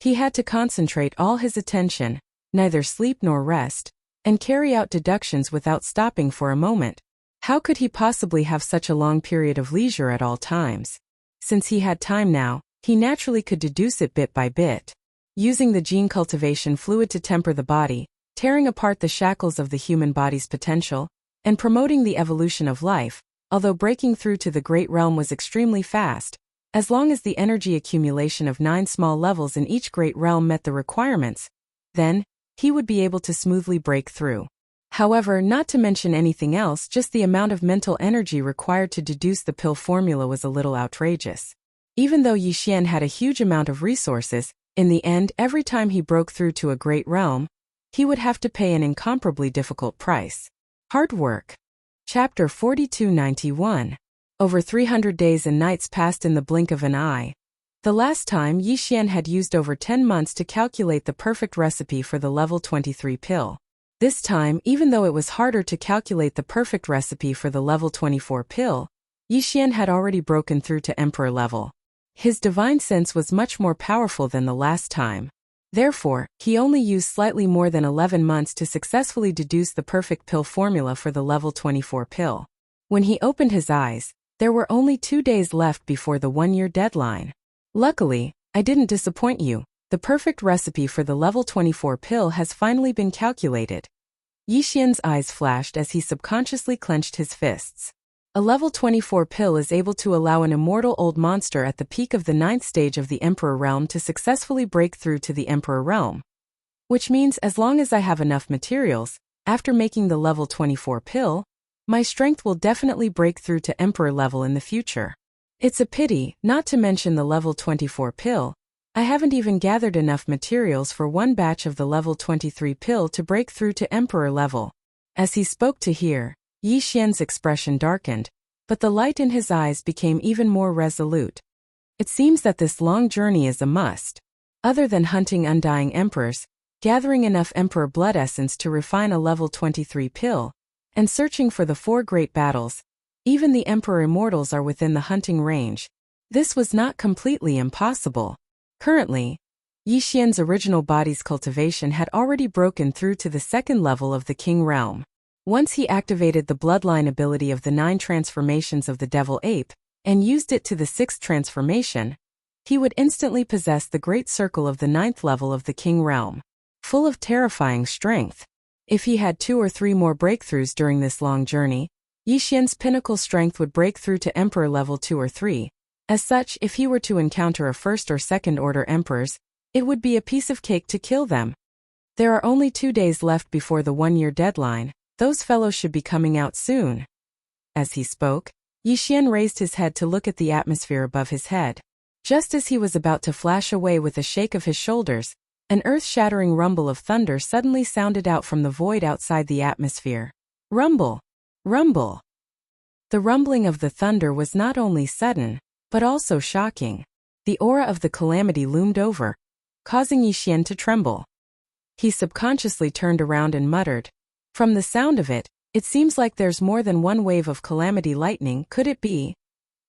He had to concentrate all his attention, neither sleep nor rest, and carry out deductions without stopping for a moment. How could he possibly have such a long period of leisure at all times? Since he had time now, he naturally could deduce it bit by bit. Using the gene cultivation fluid to temper the body, tearing apart the shackles of the human body's potential, and promoting the evolution of life, although breaking through to the great realm was extremely fast, as long as the energy accumulation of 9 small levels in each great realm met the requirements, then, he would be able to smoothly break through. However, not to mention anything else, just the amount of mental energy required to deduce the pill formula was a little outrageous. Even though Yixian had a huge amount of resources, in the end, every time he broke through to a great realm, he would have to pay an incomparably difficult price. Hard work. Chapter 4291. Over 300 days and nights passed in the blink of an eye. The last time, Yixian had used over 10 months to calculate the perfect recipe for the level 23 pill. This time, even though it was harder to calculate the perfect recipe for the level 24 pill, Yixian had already broken through to emperor level. His divine sense was much more powerful than the last time. Therefore, he only used slightly more than 11 months to successfully deduce the perfect pill formula for the level 24 pill. When he opened his eyes, there were only 2 days left before the 1-year deadline. Luckily, I didn't disappoint you. The perfect recipe for the level 24 pill has finally been calculated. Yixian's eyes flashed as he subconsciously clenched his fists. A level 24 pill is able to allow an immortal old monster at the peak of the 9th stage of the Emperor realm to successfully break through to the Emperor realm. Which means as long as I have enough materials, after making the level 24 pill, my strength will definitely break through to Emperor level in the future. It's a pity, not to mention the level 24 pill, I haven't even gathered enough materials for one batch of the level 23 pill to break through to Emperor level. As he spoke to hear, Yixian's expression darkened, but the light in his eyes became even more resolute. It seems that this long journey is a must. Other than hunting undying emperors, gathering enough Emperor Blood Essence to refine a level 23 pill, and searching for the 4 great battles. Even the Emperor Immortals are within the hunting range. This was not completely impossible. Currently, Yi Xian's original body's cultivation had already broken through to the 2nd level of the King Realm. Once he activated the bloodline ability of the 9 transformations of the Devil Ape, and used it to the 6th transformation, he would instantly possess the Great Circle of the 9th level of the King Realm, full of terrifying strength. If he had 2 or 3 more breakthroughs during this long journey, Yi Xian's pinnacle strength would break through to Emperor level 2 or 3. As such, if he were to encounter a 1st or 2nd order emperors, it would be a piece of cake to kill them. There are only 2 days left before the 1-year deadline. Those fellows should be coming out soon. As he spoke, Yi Xian raised his head to look at the atmosphere above his head. Just as he was about to flash away with a shake of his shoulders, an earth-shattering rumble of thunder suddenly sounded out from the void outside the atmosphere. Rumble! Rumble! The rumbling of the thunder was not only sudden, but also shocking. The aura of the calamity loomed over, causing Yi Xian to tremble. He subconsciously turned around and muttered, "From the sound of it, it seems like there's more than one wave of calamity lightning, could it be?"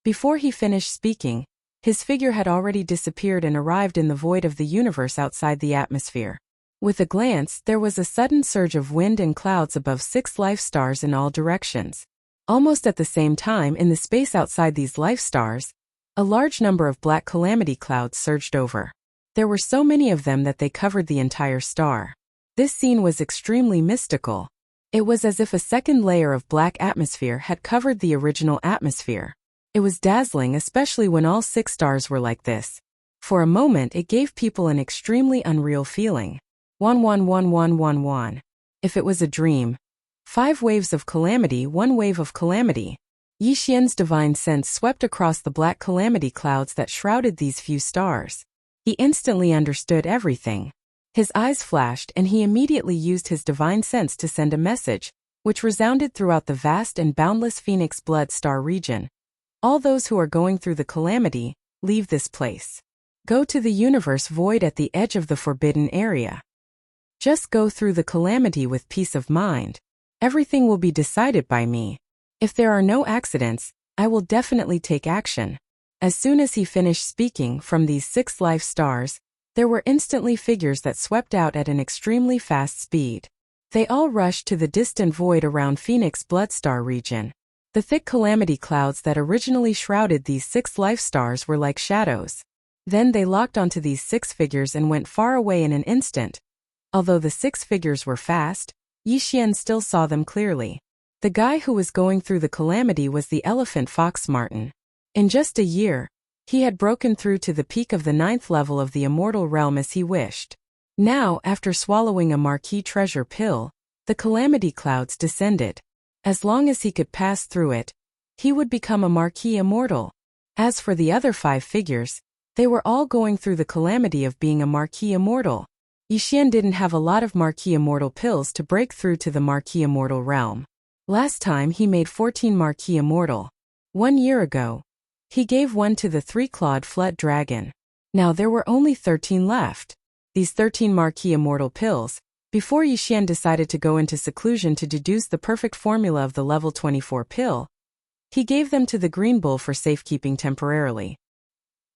Before he finished speaking, his figure had already disappeared and arrived in the void of the universe outside the atmosphere. With a glance, there was a sudden surge of wind and clouds above 6 life stars in all directions. Almost at the same time, in the space outside these life stars, a large number of black calamity clouds surged over. There were so many of them that they covered the entire star. This scene was extremely mystical. It was as if a second layer of black atmosphere had covered the original atmosphere. It was dazzling, especially when all 6 stars were like this. For a moment, it gave people an extremely unreal feeling. 1111111. If it was a dream. 5 waves of calamity, 1 wave of calamity. Yi Xian's divine sense swept across the black calamity clouds that shrouded these few stars. He instantly understood everything. His eyes flashed and he immediately used his divine sense to send a message, which resounded throughout the vast and boundless Phoenix Blood Star region. All those who are going through the calamity, leave this place. Go to the universe void at the edge of the forbidden area. Just go through the calamity with peace of mind. Everything will be decided by me. If there are no accidents, I will definitely take action. As soon as he finished speaking, from these 6 life stars, there were instantly figures that swept out at an extremely fast speed. They all rushed to the distant void around Phoenix Blood Star region. The thick calamity clouds that originally shrouded these 6 life stars were like shadows. Then they locked onto these 6 figures and went far away in an instant. Although the 6 figures were fast, Yi Xian still saw them clearly. The guy who was going through the calamity was the elephant fox Martin. In just a year, he had broken through to the peak of the 9th level of the immortal realm as he wished. Now, after swallowing a marquee treasure pill, the calamity clouds descended. As long as he could pass through it, he would become a marquee immortal. As for the other 5 figures, they were all going through the calamity of being a marquee immortal. Yi Xian didn't have a lot of marquee immortal pills to break through to the marquee immortal realm. Last time he made 14 marquee immortal. 1 year ago, he gave one to the 3-clawed flood dragon. Now there were only 13 left. These 13 marquee immortal pills, before Yi Xian decided to go into seclusion to deduce the perfect formula of the level 24 pill, he gave them to the Green Bull for safekeeping temporarily.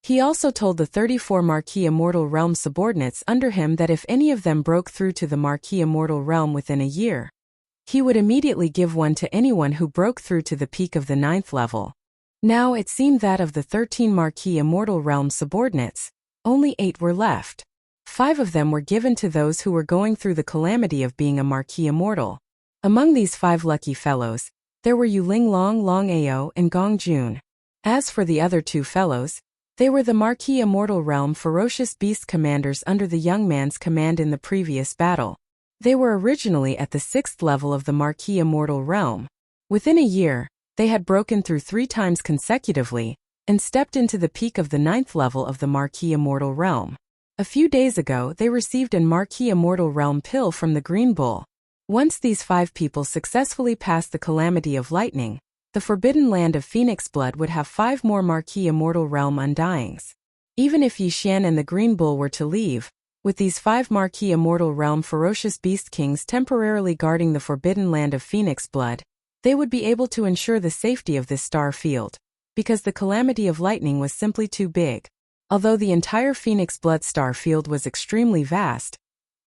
He also told the 34 Marquee Immortal Realm subordinates under him that if any of them broke through to the Marquee Immortal Realm within a year, he would immediately give one to anyone who broke through to the peak of the 9th level. Now it seemed that of the 13 Marquee Immortal Realm subordinates, only 8 were left. 5 of them were given to those who were going through the calamity of being a Marquee Immortal. Among these 5 lucky fellows, there were Yuling Long, Long Ao, and Gong Jun. As for the other 2 fellows, they were the Marquee Immortal Realm Ferocious Beast commanders under the young man's command in the previous battle. They were originally at the 6th level of the Marquee Immortal Realm. Within a year, they had broken through 3 times consecutively, and stepped into the peak of the 9th level of the Marquee Immortal Realm. A few days ago, they received a Marquee Immortal Realm pill from the Green Bull. Once these 5 people successfully passed the calamity of lightning, the forbidden land of Phoenix Blood would have 5 more Marquee Immortal Realm undyings. Even if Yi Xian and the Green Bull were to leave, With these 5 Marquis Immortal Realm Ferocious Beast Kings temporarily guarding the forbidden land of Phoenix Blood, they would be able to ensure the safety of this star field, because the calamity of lightning was simply too big. Although the entire Phoenix Blood star field was extremely vast,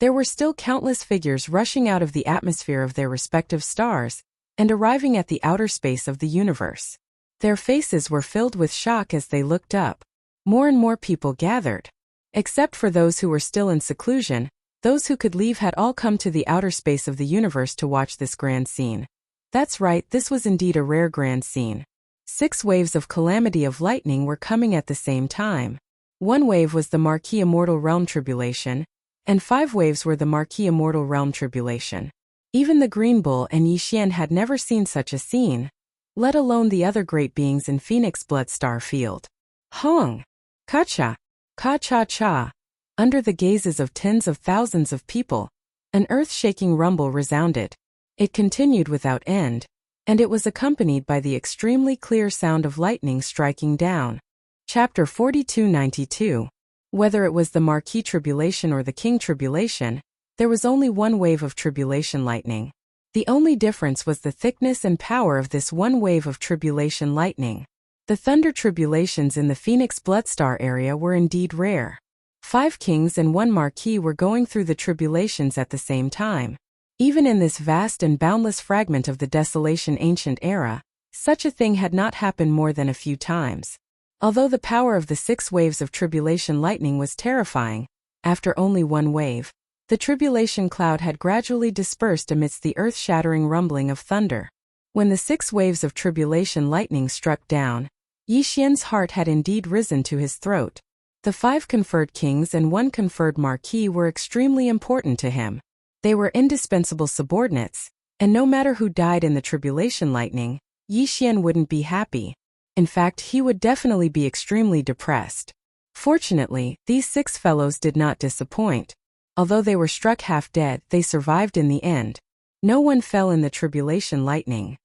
there were still countless figures rushing out of the atmosphere of their respective stars and arriving at the outer space of the universe. Their faces were filled with shock as they looked up. More and more people gathered. Except for those who were still in seclusion, those who could leave had all come to the outer space of the universe to watch this grand scene. That's right, this was indeed a rare grand scene. 6 waves of calamity of lightning were coming at the same time. 1 wave was the Marquis Immortal Realm Tribulation, and 5 waves were the Marquis Immortal Realm Tribulation. Even the Green Bull and Yixian had never seen such a scene, let alone the other great beings in Phoenix Blood Star Field. Hong! Ka-cha! Ka-cha-cha! Under the gazes of tens of thousands of people, an earth-shaking rumble resounded. It continued without end, and it was accompanied by the extremely clear sound of lightning striking down. Chapter 4292. Whether it was the Marquis Tribulation or the King Tribulation, there was only one wave of tribulation lightning. The only difference was the thickness and power of this one wave of tribulation lightning. The thunder tribulations in the Phoenix Bloodstar area were indeed rare. 5 kings and 1 marquis were going through the tribulations at the same time. Even in this vast and boundless fragment of the desolation ancient era, such a thing had not happened more than a few times. Although the power of the 6 waves of tribulation lightning was terrifying, after only 1 wave, the tribulation cloud had gradually dispersed amidst the earth-shattering rumbling of thunder. When the 6 waves of tribulation lightning struck down, Yixian's heart had indeed risen to his throat. The 5 conferred kings and 1 conferred marquis were extremely important to him. They were indispensable subordinates, and no matter who died in the tribulation lightning, Yixian wouldn't be happy. In fact, he would definitely be extremely depressed. Fortunately, these 6 fellows did not disappoint. Although they were struck half dead, they survived in the end. No one fell in the tribulation lightning.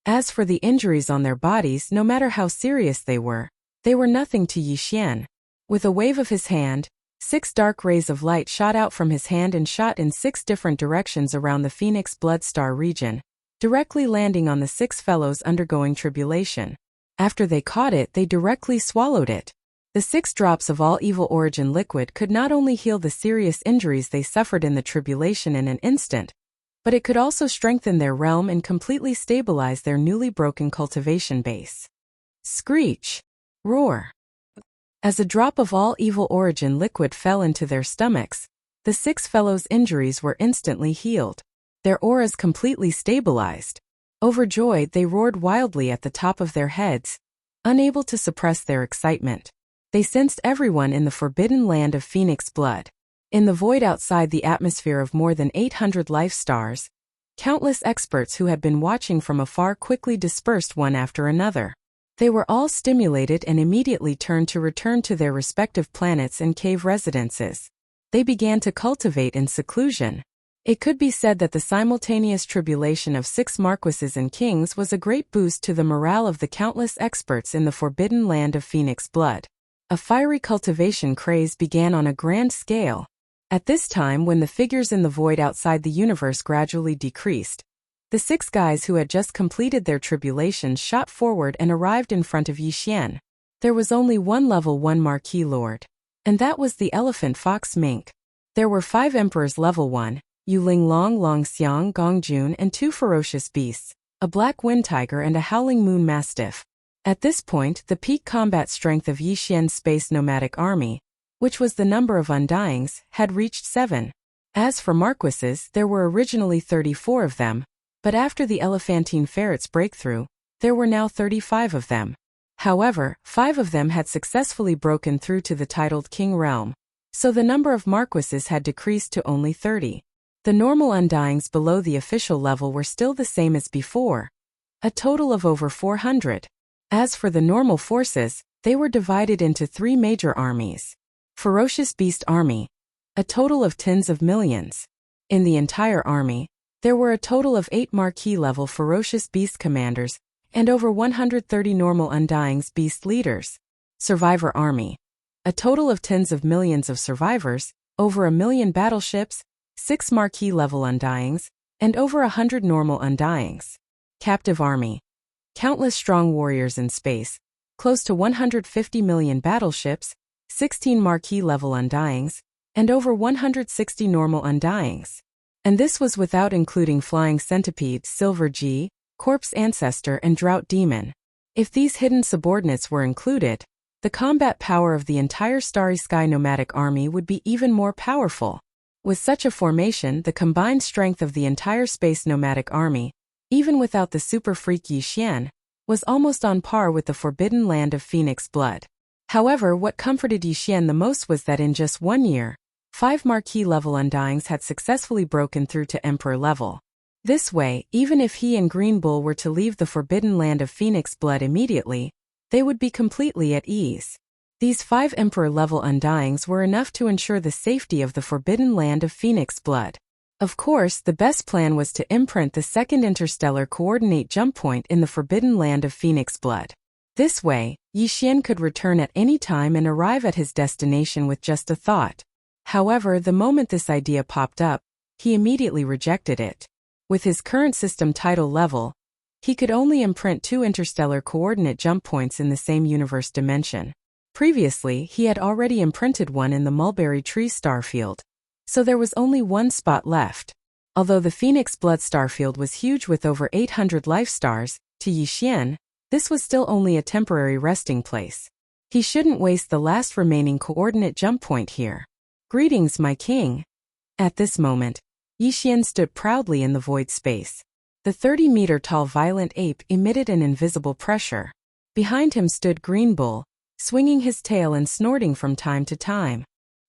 As for the injuries on their bodies, no matter how serious they were nothing to Yixian. With a wave of his hand, 6 dark rays of light shot out from his hand and shot in 6 different directions around the Phoenix Blood Star region, directly landing on the 6 fellows undergoing tribulation. After they caught it, they directly swallowed it. The 6 drops of all evil origin liquid could not only heal the serious injuries they suffered in the tribulation in an instant, but it could also strengthen their realm and completely stabilize their newly broken cultivation base. Screech! Roar! As a drop of all evil origin liquid fell into their stomachs, the 6 fellows' injuries were instantly healed. Their auras completely stabilized. Overjoyed, they roared wildly at the top of their heads, unable to suppress their excitement. They sensed everyone in the forbidden land of Phoenix Blood. In the void outside the atmosphere of more than 800 life stars, countless experts who had been watching from afar quickly dispersed one after another. They were all stimulated and immediately turned to return to their respective planets and cave residences. They began to cultivate in seclusion. It could be said that the simultaneous tribulation of 6 marquises and kings was a great boost to the morale of the countless experts in the forbidden land of Phoenix Blood. A fiery cultivation craze began on a grand scale. At this time, when the figures in the void outside the universe gradually decreased, the 6 guys who had just completed their tribulations shot forward and arrived in front of Yixian. There was only one level 1 Marquis Lord, and that was the elephant fox mink. There were 5 emperors level 1, Yuling Long Xiang Gongjun, and 2 ferocious beasts, a black wind tiger and a howling moon mastiff. At this point, the peak combat strength of Yixian's space nomadic army, which was the number of undyings, had reached 7. As for marquises, there were originally 34 of them, but after the elephantine ferret's breakthrough, there were now 35 of them. However, 5 of them had successfully broken through to the titled king realm, so the number of marquises had decreased to only 30. The normal undyings below the official level were still the same as before, a total of over 400. As for the normal forces, they were divided into 3 major armies. Ferocious Beast Army, a total of tens of millions. In the entire army, there were a total of 8 Marquis-level Ferocious Beast commanders, and over 130 normal Undyings Beast leaders. Survivor Army, a total of tens of millions of survivors, over 1,000,000 battleships, 6 marquee-level undyings, and over 100 normal undyings. Captive army. Countless strong warriors in space, close to 150 million battleships, 16 marquee-level undyings, and over 160 normal undyings. And this was without including Flying Centipede, Silver G, Corpse Ancestor, and Drought Demon. If these hidden subordinates were included, the combat power of the entire Starry Sky nomadic army would be even more powerful. With such a formation, the combined strength of the entire space nomadic army, even without the super freak Yi Xian, was almost on par with the forbidden land of Phoenix blood. However, what comforted Yi Xian the most was that in just 1 year, 5 marquee-level undyings had successfully broken through to Emperor level. This way, even if he and Green Bull were to leave the forbidden land of Phoenix blood immediately, they would be completely at ease. These 5 Emperor-level undyings were enough to ensure the safety of the forbidden land of Phoenix blood. Of course, the best plan was to imprint the second interstellar coordinate jump point in the forbidden land of Phoenix blood. This way, Yi Xian could return at any time and arrive at his destination with just a thought. However, the moment this idea popped up, he immediately rejected it. With his current system title level, he could only imprint 2 interstellar coordinate jump points in the same universe dimension. Previously, he had already imprinted one in the Mulberry Tree starfield, so there was only 1 spot left. Although the Phoenix Blood starfield was huge with over 800 life stars, to Yi Xian, this was still only a temporary resting place. He shouldn't waste the last remaining coordinate jump point here. Greetings, my king. At this moment, Yi Xian stood proudly in the void space. The 30-meter-tall violent ape emitted an invisible pressure. Behind him stood Green Bull, swinging his tail and snorting from time to time.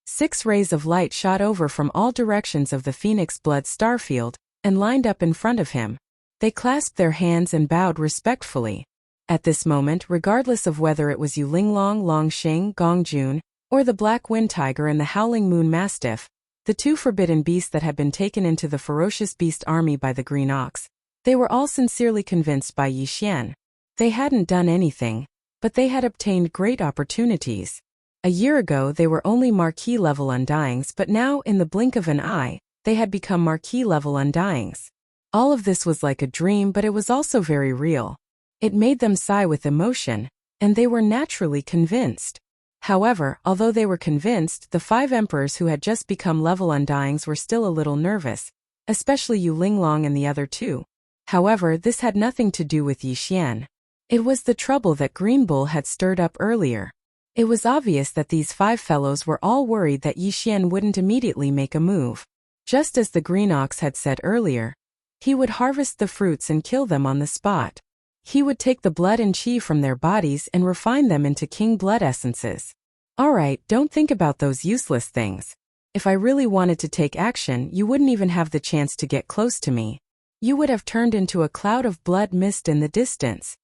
6 rays of light shot over from all directions of the Phoenix Blood starfield and lined up in front of him. They clasped their hands and bowed respectfully. At this moment, regardless of whether it was Yulinglong, Longxing, Gongjun, or the Black Wind Tiger and the Howling Moon Mastiff, the 2 forbidden beasts that had been taken into the ferocious beast army by the Green Ox, they were all sincerely convinced by Yi Xian. They hadn't done anything, but they had obtained great opportunities. A year ago they were only marquee-level undyings, but now, in the blink of an eye, they had become marquee-level undyings. All of this was like a dream, but it was also very real. It made them sigh with emotion, and they were naturally convinced. However, although they were convinced, the 5 emperors who had just become level undyings were still a little nervous, especially Yulinglong and the other 2. However, this had nothing to do with Yi Xian. It was the trouble that Green Bull had stirred up earlier. It was obvious that these 5 fellows were all worried that Yi Xian wouldn't immediately make a move. Just as the Green Ox had said earlier, he would harvest the fruits and kill them on the spot. He would take the blood and qi from their bodies and refine them into king blood essences. Alright, don't think about those useless things. If I really wanted to take action, you wouldn't even have the chance to get close to me. You would have turned into a cloud of blood mist in the distance.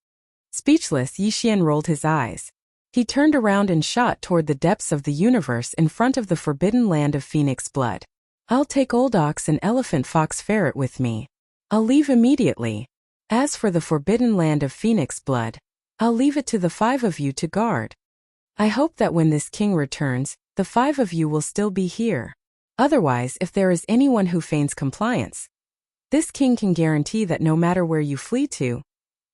Speechless, Yi Xian rolled his eyes. He turned around and shot toward the depths of the universe in front of the forbidden land of Phoenix blood. I'll take Old Ox and Elephant Fox Ferret with me. I'll leave immediately. As for the forbidden land of Phoenix blood, I'll leave it to the 5 of you to guard. I hope that when this king returns, the 5 of you will still be here. Otherwise, if there is anyone who feigns compliance, this king can guarantee that no matter where you flee to,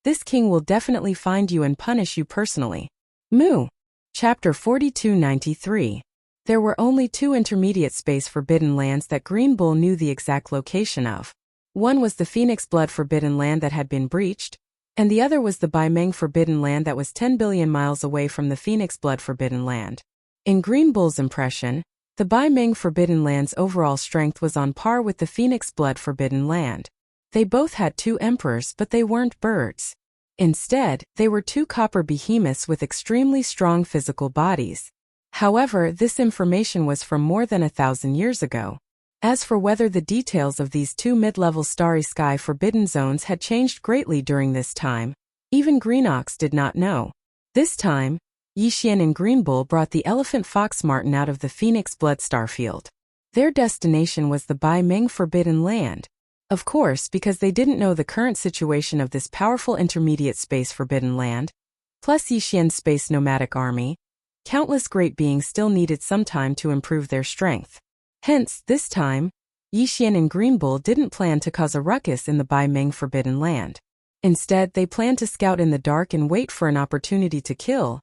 this king will definitely find you and punish you personally. Moo. Chapter 4293. There were only 2 intermediate space forbidden lands that Green Bull knew the exact location of. One was the Phoenix Blood Forbidden Land that had been breached, and the other was the Baimeng Forbidden Land that was 10 billion miles away from the Phoenix Blood Forbidden Land. In Green Bull's impression, the Baimeng Forbidden Land's overall strength was on par with the Phoenix Blood Forbidden Land. They both had 2 emperors, but they weren't birds. Instead, they were 2 copper behemoths with extremely strong physical bodies. However, this information was from more than 1,000 years ago. As for whether the details of these 2 mid-level Starry Sky forbidden zones had changed greatly during this time, even Green Ox did not know. This time, Yi Xian and Green Bull brought the Elephant Fox Marten out of the Phoenix Blood starfield. Their destination was the Baimeng Forbidden Land. Of course, because they didn't know the current situation of this powerful intermediate space forbidden land, plus Yi Xian's space nomadic army, countless great beings still needed some time to improve their strength. Hence, this time, Yixian and Green Bull didn't plan to cause a ruckus in the Bai Meng Forbidden Land. Instead, they planned to scout in the dark and wait for an opportunity to kill,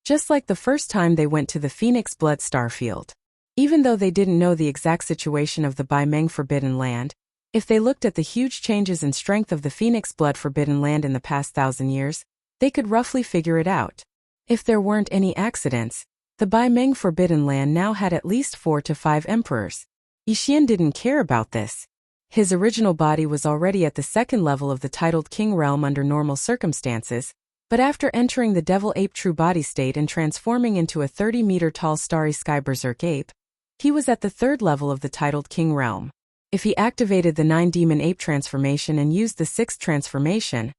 just like the first time they went to the Phoenix Blood Starfield. Even though they didn't know the exact situation of the Bai Meng Forbidden Land, if they looked at the huge changes in strength of the Phoenix Blood Forbidden Land in the past 1,000 years, they could roughly figure it out. If there weren't any accidents, the Bai Meng Forbidden Land now had at least 4 to 5 emperors. Yixian didn't care about this. His original body was already at the second level of the titled King realm under normal circumstances, but after entering the Devil Ape true body state and transforming into a 30-meter-tall starry sky berserk ape, he was at the third level of the titled King realm. If he activated the 9 demon ape transformation and used the 6th transformation,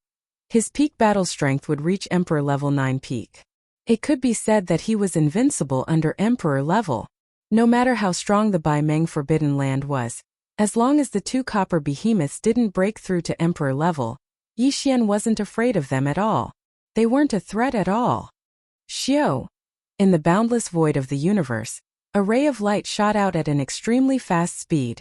his peak battle strength would reach Emperor level 9 peak. It could be said that he was invincible under Emperor level. No matter how strong the Bai Meng Forbidden Land was, as long as the 2 copper behemoths didn't break through to Emperor level, Yixian wasn't afraid of them at all. They weren't a threat at all. Xiao. In the boundless void of the universe, a ray of light shot out at an extremely fast speed,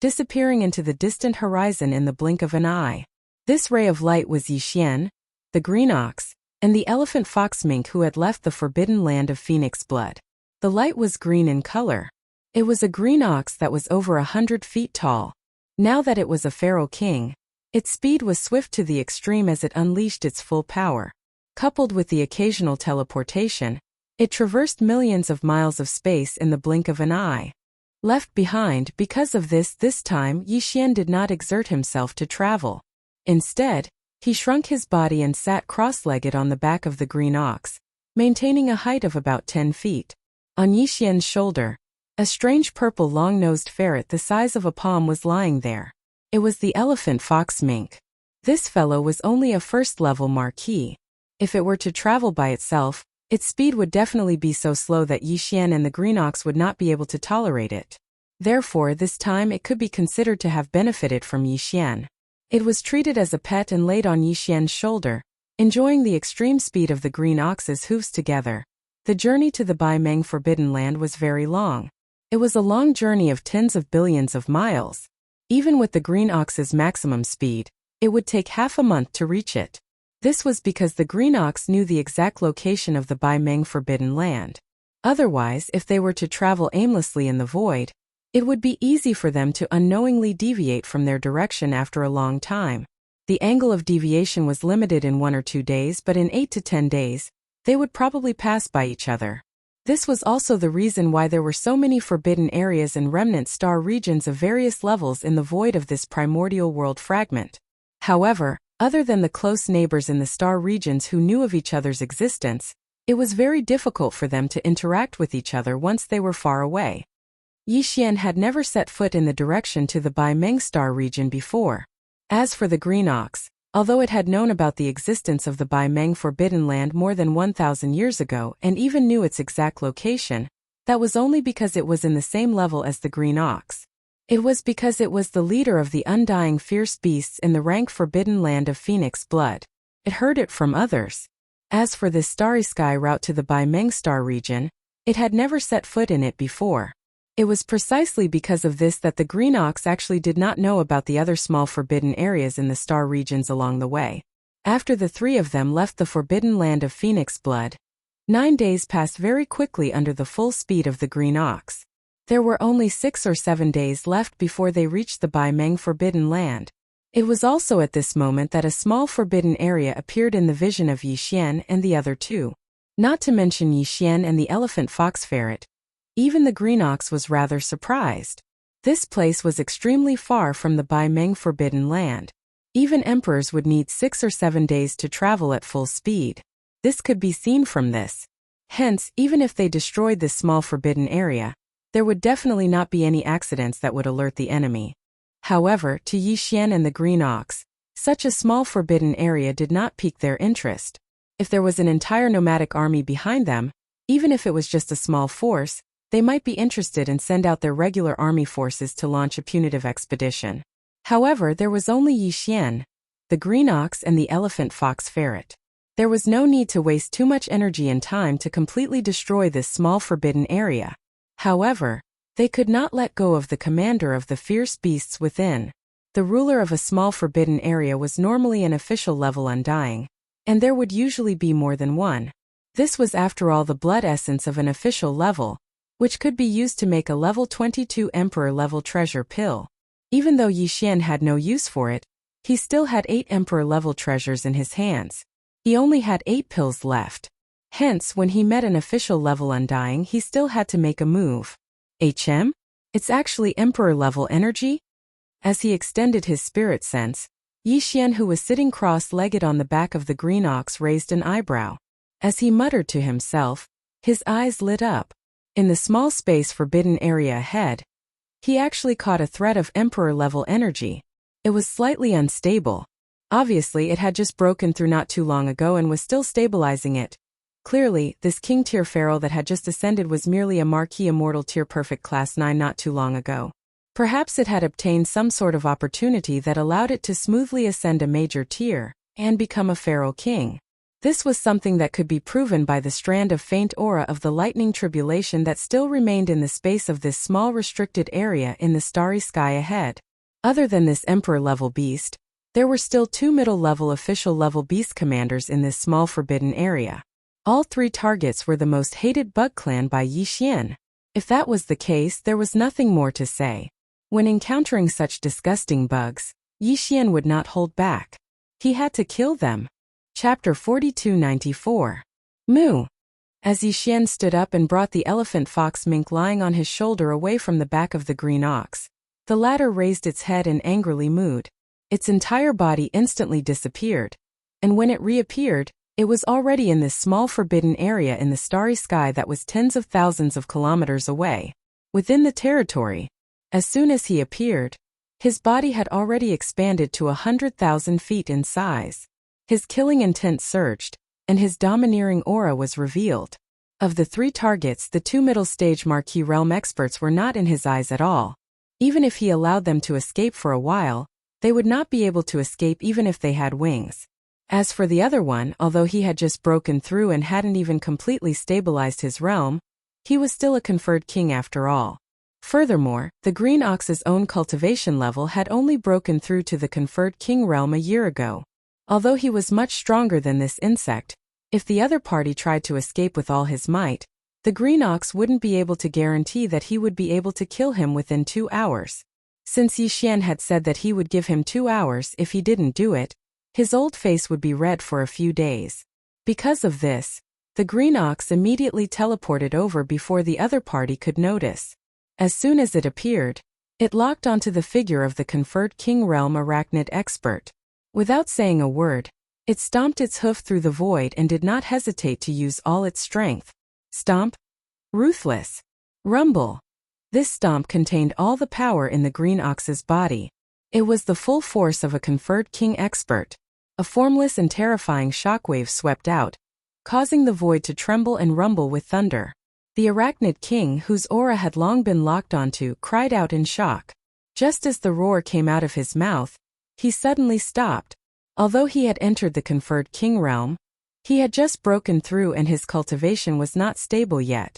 disappearing into the distant horizon in the blink of an eye. This ray of light was Yixian, the Green Ox, and the elephant fox mink who had left the forbidden land of Phoenix Blood. The light was green in color. It was a green ox that was over 100 feet tall. Now that it was a feral king, its speed was swift to the extreme as it unleashed its full power. Coupled with the occasional teleportation, it traversed millions of miles of space in the blink of an eye. Left behind because of this time Yixian did not exert himself to travel. Instead, he shrunk his body and sat cross-legged on the back of the green ox, maintaining a height of about 10 feet. On Yixian's shoulder, a strange purple long-nosed ferret the size of a palm was lying there. It was the elephant fox mink. This fellow was only a first-level marquis. If it were to travel by itself, its speed would definitely be so slow that Yixian and the green ox would not be able to tolerate it. Therefore, this time it could be considered to have benefited from Yixian. It was treated as a pet and laid on Yixian's shoulder, enjoying the extreme speed of the green ox's hooves together. The journey to the Bai Meng Forbidden Land was very long. It was a long journey of tens of billions of miles. Even with the green ox's maximum speed, it would take half a month to reach it. This was because the green ox knew the exact location of the Bai Meng Forbidden Land. Otherwise, if they were to travel aimlessly in the void, it would be easy for them to unknowingly deviate from their direction after a long time. The angle of deviation was limited in 1 or 2 days, but in 8 to 10 days, they would probably pass by each other. This was also the reason why there were so many forbidden areas and remnant star regions of various levels in the void of this primordial world fragment. However, other than the close neighbors in the star regions who knew of each other's existence, it was very difficult for them to interact with each other once they were far away. Yixian had never set foot in the direction to the Bai Meng star region before. As for the green ox, although it had known about the existence of the Bai Meng Forbidden Land more than 1,000 years ago and even knew its exact location, that was only because it was in the same level as the green ox. It was because it was the leader of the undying fierce beasts in the rank Forbidden Land of Phoenix Blood. It heard it from others. As for this starry sky route to the Bai Meng star region, it had never set foot in it before. It was precisely because of this that the green ox actually did not know about the other small forbidden areas in the star regions along the way. After the 3 of them left the Forbidden Land of Phoenix Blood, 9 days passed very quickly under the full speed of the green ox. There were only 6 or 7 days left before they reached the Bai Meng Forbidden Land. It was also at this moment that a small forbidden area appeared in the vision of Yixian and the other 2. Not to mention Yixian and the elephant fox ferret. Even the green ox was rather surprised. This place was extremely far from the Bai Meng Forbidden Land. Even emperors would need 6 or 7 days to travel at full speed. This could be seen from this. Hence, even if they destroyed this small forbidden area, there would definitely not be any accidents that would alert the enemy. However, to Yixian and the green ox, such a small forbidden area did not pique their interest. If there was an entire nomadic army behind them, even if it was just a small force, they might be interested and send out their regular army forces to launch a punitive expedition. However, there was only Yixian, the green ox and the elephant fox ferret. There was no need to waste too much energy and time to completely destroy this small forbidden area. However, They could not let go of the commander of the fierce beasts within. The ruler of a small forbidden area was normally an official level undying, and there would usually be more than one. This was after all the blood essence of an official level, which could be used to make a level 22 emperor-level treasure pill. Even though Yi Xian had no use for it, he still had 8 emperor-level treasures in his hands. He only had 8 pills left. Hence, when he met an official level undying, he still had to make a move. It's actually emperor-level energy? As he extended his spirit sense, Yi Xian, who was sitting cross-legged on the back of the green ox, raised an eyebrow. As he muttered to himself, his eyes lit up. In the small space forbidden area ahead, he actually caught a thread of emperor-level energy. It was slightly unstable. Obviously, it had just broken through not too long ago and was still stabilizing it. Clearly, this king-tier feral that had just ascended was merely a marquee immortal tier perfect class 9 not too long ago. Perhaps it had obtained some sort of opportunity that allowed it to smoothly ascend a major tier and become a feral king. This was something that could be proven by the strand of faint aura of the lightning tribulation that still remained in the space of this small restricted area in the starry sky ahead. Other than this emperor-level beast, there were still 2 middle-level official-level beast commanders in this small forbidden area. All 3 targets were the most hated bug clan by Yi Xian. If that was the case, there was nothing more to say. When encountering such disgusting bugs, Yi Xian would not hold back. He had to kill them. Chapter 4294. Moo. As Yi Xian stood up and brought the elephant fox mink lying on his shoulder away from the back of the green ox, the latter raised its head and angrily mooed. Its entire body instantly disappeared, and when it reappeared, it was already in this small forbidden area in the starry sky that was tens of thousands of kilometers away. Within the territory, as soon as he appeared, his body had already expanded to 100,000 feet in size. His killing intent surged, and his domineering aura was revealed. Of the 3 targets, the 2 middle-stage Marquee Realm experts were not in his eyes at all. Even if he allowed them to escape for a while, they would not be able to escape even if they had wings. As for the other one, although he had just broken through and hadn't even completely stabilized his realm, he was still a conferred king after all. Furthermore, the green ox's own cultivation level had only broken through to the conferred king realm a year ago. Although he was much stronger than this insect, if the other party tried to escape with all his might, the green ox wouldn't be able to guarantee that he would be able to kill him within 2 hours. Since Yi Xian had said that he would give him 2 hours if he didn't do it, his old face would be red for a few days. Because of this, the green ox immediately teleported over before the other party could notice. As soon as it appeared, it locked onto the figure of the conferred king realm arachnid expert. Without saying a word, it stomped its hoof through the void and did not hesitate to use all its strength. Stomp. Ruthless. Rumble. This stomp contained all the power in the green ox's body. It was the full force of a conferred king expert. A formless and terrifying shockwave swept out, causing the void to tremble and rumble with thunder. The arachnid king, whose aura had long been locked onto, cried out in shock. Just as the roar came out of his mouth, he suddenly stopped. Although he had entered the conferred king realm, he had just broken through and his cultivation was not stable yet.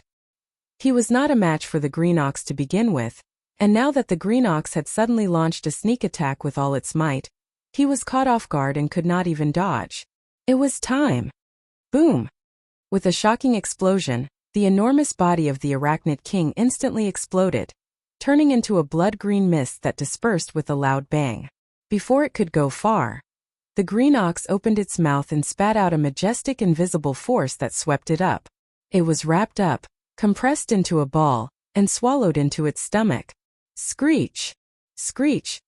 He was not a match for the green ox to begin with, and now that the green ox had suddenly launched a sneak attack with all its might, he was caught off guard and could not even dodge. It was time. Boom! With a shocking explosion, the enormous body of the arachnid king instantly exploded, turning into a blood-green mist that dispersed with a loud bang. Before it could go far, the green ox opened its mouth and spat out a majestic invisible force that swept it up. It was wrapped up, compressed into a ball, and swallowed into its stomach. Screech! Screech!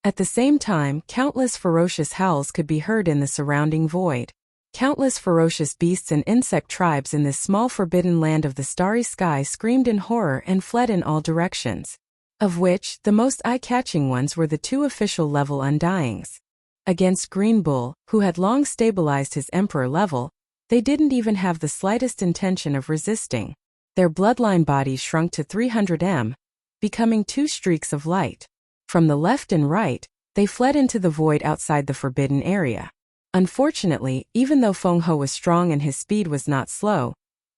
At the same time, countless ferocious howls could be heard in the surrounding void. Countless ferocious beasts and insect tribes in this small forbidden land of the starry sky screamed in horror and fled in all directions, of which the most eye-catching ones were the 2 official-level undyings. Against Green Bull, who had long stabilized his emperor level, they didn't even have the slightest intention of resisting. Their bloodline bodies shrunk to 300 m, becoming 2 streaks of light. From the left and right, they fled into the void outside the forbidden area. Unfortunately, even though Feng Ho was strong and his speed was not slow,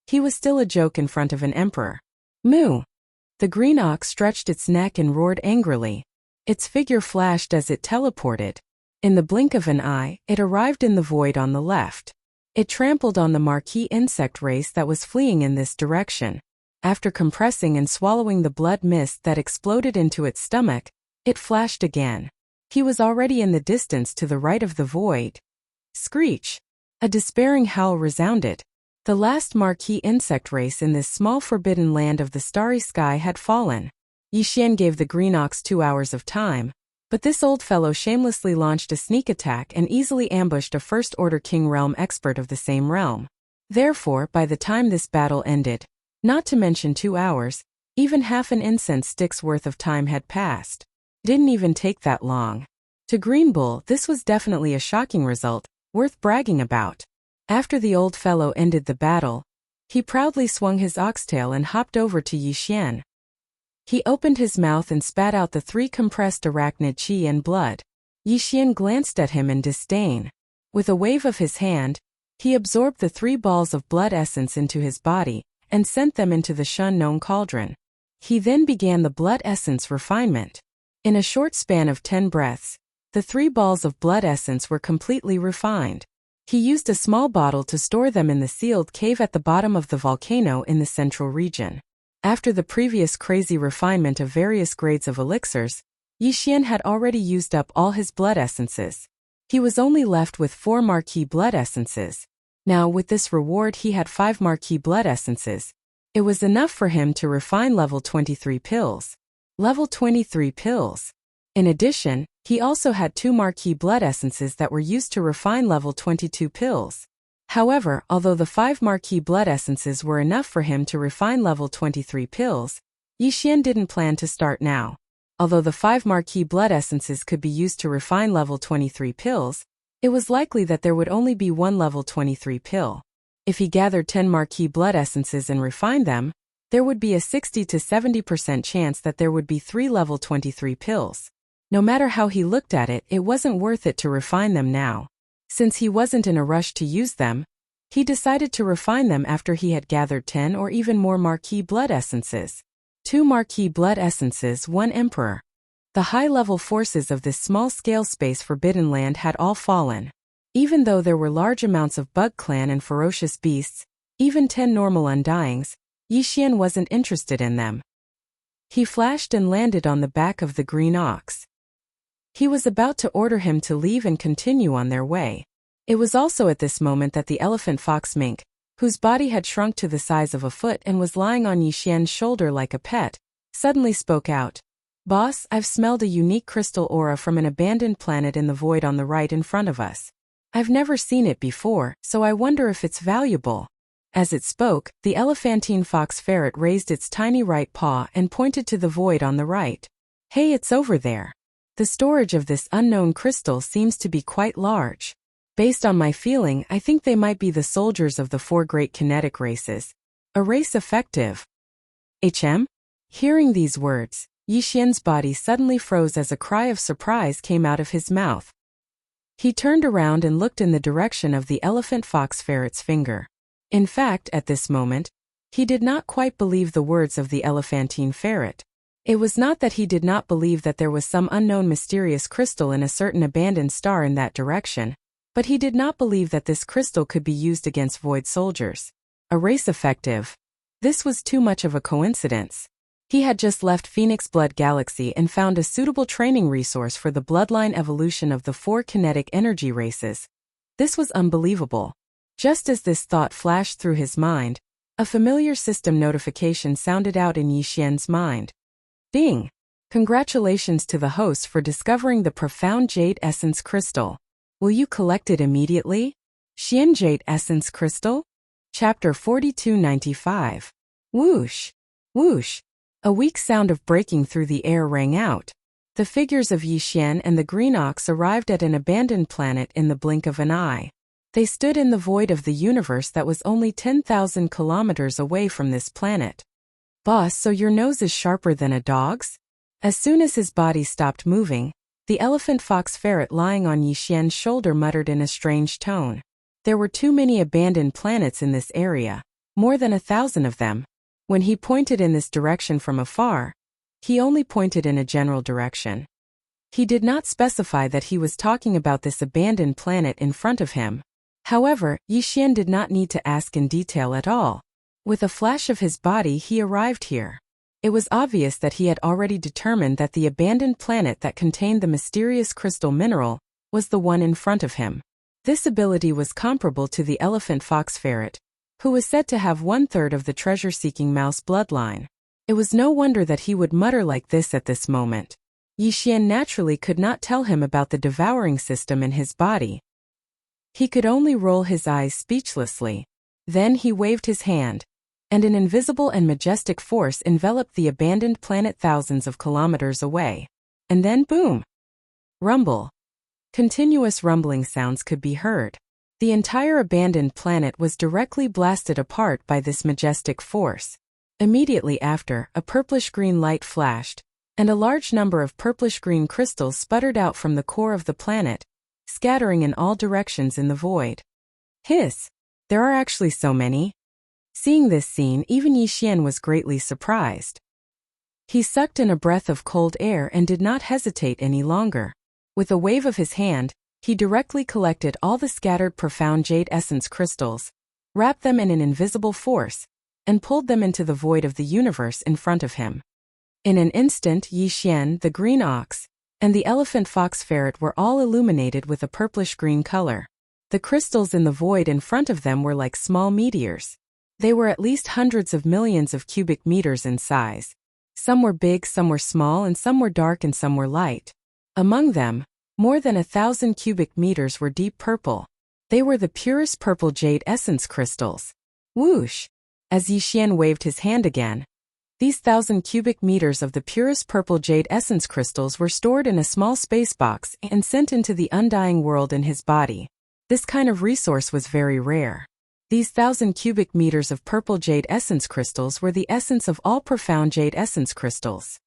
he was still a joke in front of an emperor. Moo! The green ox stretched its neck and roared angrily. Its figure flashed as it teleported. In the blink of an eye, it arrived in the void on the left. It trampled on the marquee insect race that was fleeing in this direction. After compressing and swallowing the blood mist that exploded into its stomach, it flashed again. He was already in the distance to the right of the void. Screech! A despairing howl resounded. The last marquee insect race in this small forbidden land of the starry sky had fallen. Yixian gave the green ox 2 hours of time, but this old fellow shamelessly launched a sneak attack and easily ambushed a first-order king realm expert of the same realm. Therefore, by the time this battle ended, not to mention 2 hours, even half an incense stick's worth of time had passed. Didn't even take that long. To Green Bull, this was definitely a shocking result, worth bragging about. After the old fellow ended the battle, he proudly swung his oxtail and hopped over to Yixian. He opened his mouth and spat out the 3 compressed arachnid chi and blood. Yixian glanced at him in disdain. With a wave of his hand, he absorbed the 3 balls of blood essence into his body and sent them into the Shun-known cauldron. He then began the blood essence refinement. In a short span of 10 breaths, the 3 balls of blood essence were completely refined. He used a small bottle to store them in the sealed cave at the bottom of the volcano in the central region. After the previous crazy refinement of various grades of elixirs, Yixian had already used up all his blood essences. He was only left with 4 marquee blood essences. Now with this reward he had 5 marquee blood essences. It was enough for him to refine level 23 pills. Level 23 pills. In addition, he also had 2 marquee blood essences that were used to refine level 22 pills. However, although the 5 marquee blood essences were enough for him to refine level 23 pills, Yixian didn't plan to start now. Although the 5 marquee blood essences could be used to refine level 23 pills, it was likely that there would only be 1 level 23 pill. If he gathered 10 marquee blood essences and refined them, there would be a 60 to 70% chance that there would be 3 level 23 pills. No matter how he looked at it, it wasn't worth it to refine them now. Since he wasn't in a rush to use them, he decided to refine them after he had gathered 10 or even more marquee blood essences. 2 marquee blood essences, 1 emperor. The high-level forces of this small-scale space forbidden land had all fallen. Even though there were large amounts of bug clan and ferocious beasts, even 10 normal undyings, Yixian wasn't interested in them. He flashed and landed on the back of the green ox. He was about to order him to leave and continue on their way. It was also at this moment that the elephant fox mink, whose body had shrunk to the size of a foot and was lying on Yixian's shoulder like a pet, suddenly spoke out. "Boss, I've smelled a unique crystal aura from an abandoned planet in the void on the right in front of us. I've never seen it before, so I wonder if it's valuable." As it spoke, the elephantine fox ferret raised its tiny right paw and pointed to the void on the right. "Hey, it's over there. The storage of this unknown crystal seems to be quite large. Based on my feeling, I think they might be the soldiers of the 4 great kinetic races. A race effective." "HM?" Hearing these words, Yixian's body suddenly froze as a cry of surprise came out of his mouth. He turned around and looked in the direction of the elephant fox ferret's finger. In fact, at this moment, he did not quite believe the words of the elephantine ferret. It was not that he did not believe that there was some unknown mysterious crystal in a certain abandoned star in that direction, but he did not believe that this crystal could be used against void soldiers. A race effective. This was too much of a coincidence. He had just left Phoenix Blood Galaxy and found a suitable training resource for the bloodline evolution of the 4 kinetic energy races. This was unbelievable. Just as this thought flashed through his mind, a familiar system notification sounded out in Yixian's mind. Ding! Congratulations to the host for discovering the profound Jade Essence Crystal. Will you collect it immediately? Xian Jade Essence Crystal? Chapter 4295. Whoosh! Whoosh! A weak sound of breaking through the air rang out. The figures of Yixian and the green ox arrived at an abandoned planet in the blink of an eye. They stood in the void of the universe that was only 10,000 kilometers away from this planet. "Boss, so your nose is sharper than a dog's?" As soon as his body stopped moving, the elephant fox ferret lying on Yixian's shoulder muttered in a strange tone. There were too many abandoned planets in this area, more than 1,000 of them. When he pointed in this direction from afar, he only pointed in a general direction. He did not specify that he was talking about this abandoned planet in front of him. However, Yixian did not need to ask in detail at all. With a flash of his body he arrived here. It was obvious that he had already determined that the abandoned planet that contained the mysterious crystal mineral was the one in front of him. This ability was comparable to the elephant fox ferret, who was said to have 1/3 of the treasure-seeking mouse bloodline. It was no wonder that he would mutter like this at this moment. Yixian naturally could not tell him about the devouring system in his body. He could only roll his eyes speechlessly. Then he waved his hand, and an invisible and majestic force enveloped the abandoned planet thousands of kilometers away. And then boom! Rumble. Continuous rumbling sounds could be heard. The entire abandoned planet was directly blasted apart by this majestic force. Immediately after, a purplish-green light flashed, and a large number of purplish-green crystals sputtered out from the core of the planet, scattering in all directions in the void. Hiss! There are actually so many. Seeing this scene, even Yixian was greatly surprised. He sucked in a breath of cold air and did not hesitate any longer. With a wave of his hand, he directly collected all the scattered profound jade essence crystals, wrapped them in an invisible force, and pulled them into the void of the universe in front of him. In an instant, Yixian, the green ox, and the elephant fox ferret were all illuminated with a purplish-green color. The crystals in the void in front of them were like small meteors. They were at least hundreds of millions of cubic meters in size. Some were big, some were small, and some were dark and some were light. Among them, more than 1,000 cubic meters were deep purple. They were the purest purple jade essence crystals. Whoosh! As Yixian waved his hand again, these 1,000 cubic meters of the purest purple jade essence crystals were stored in a small space box and sent into the undying world in his body. This kind of resource was very rare. These 1,000 cubic meters of purple jade essence crystals were the essence of all profound jade essence crystals.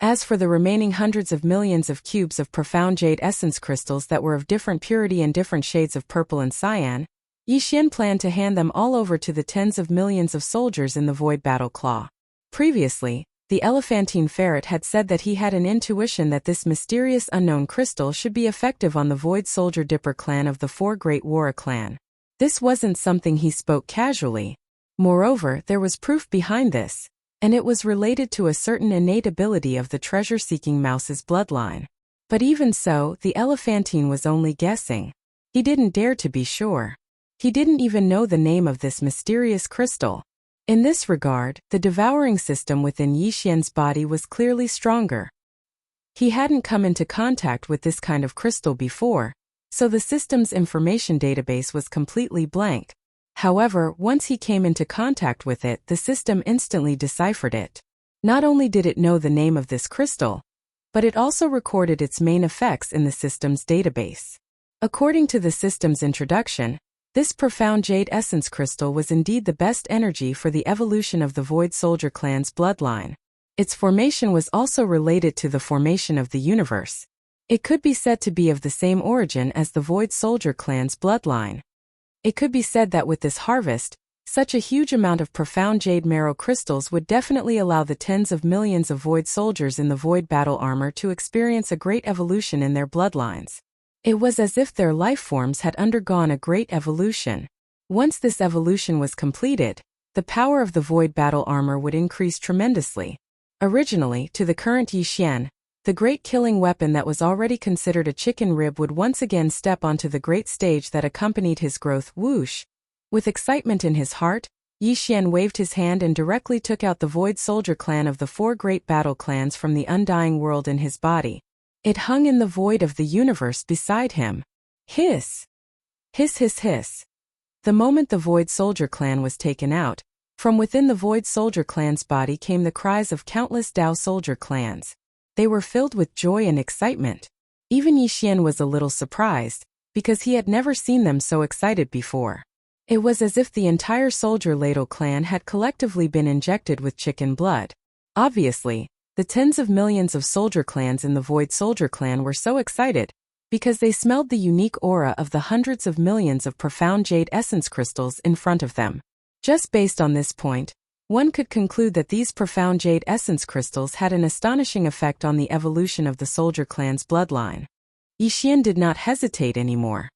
As for the remaining hundreds of millions of cubes of profound jade essence crystals that were of different purity and different shades of purple and cyan, Yixian planned to hand them all over to the tens of millions of soldiers in the Void Battle Claw. Previously, the elephantine ferret had said that he had an intuition that this mysterious unknown crystal should be effective on the Void Soldier Dipper clan of the Four Great Wara clan. This wasn't something he spoke casually. Moreover, there was proof behind this, and it was related to a certain innate ability of the treasure-seeking mouse's bloodline. But even so, the elephantine was only guessing. He didn't dare to be sure. He didn't even know the name of this mysterious crystal. In this regard, the devouring system within Yixian's body was clearly stronger. He hadn't come into contact with this kind of crystal before, so the system's information database was completely blank. However, once he came into contact with it, the system instantly deciphered it. Not only did it know the name of this crystal, but it also recorded its main effects in the system's database. According to the system's introduction, this profound jade essence crystal was indeed the best energy for the evolution of the Void Soldier clan's bloodline. Its formation was also related to the formation of the universe. It could be said to be of the same origin as the Void Soldier clan's bloodline. It could be said that with this harvest, such a huge amount of profound jade marrow crystals would definitely allow the tens of millions of Void soldiers in the Void battle armor to experience a great evolution in their bloodlines. It was as if their life forms had undergone a great evolution. Once this evolution was completed, the power of the Void battle armor would increase tremendously. Originally, to the current Yixian, the great killing weapon that was already considered a chicken rib would once again step onto the great stage that accompanied his growth. Whoosh! With excitement in his heart, Yixian waved his hand and directly took out the Void Soldier clan of the Four Great Battle Clans from the undying world in his body. It hung in the void of the universe beside him. Hiss! Hiss hiss hiss. The moment the Void Soldier clan was taken out, from within the Void Soldier clan's body came the cries of countless Dao Soldier clans. They were filled with joy and excitement. Even Yixian was a little surprised, because he had never seen them so excited before. It was as if the entire Soldier Ladle clan had collectively been injected with chicken blood. Obviously, the tens of millions of soldier clans in the Void Soldier clan were so excited, because they smelled the unique aura of the hundreds of millions of profound jade essence crystals in front of them. Just based on this point, One could conclude that these profound jade essence crystals had an astonishing effect on the evolution of the soldier clan's bloodline. Yixian did not hesitate anymore.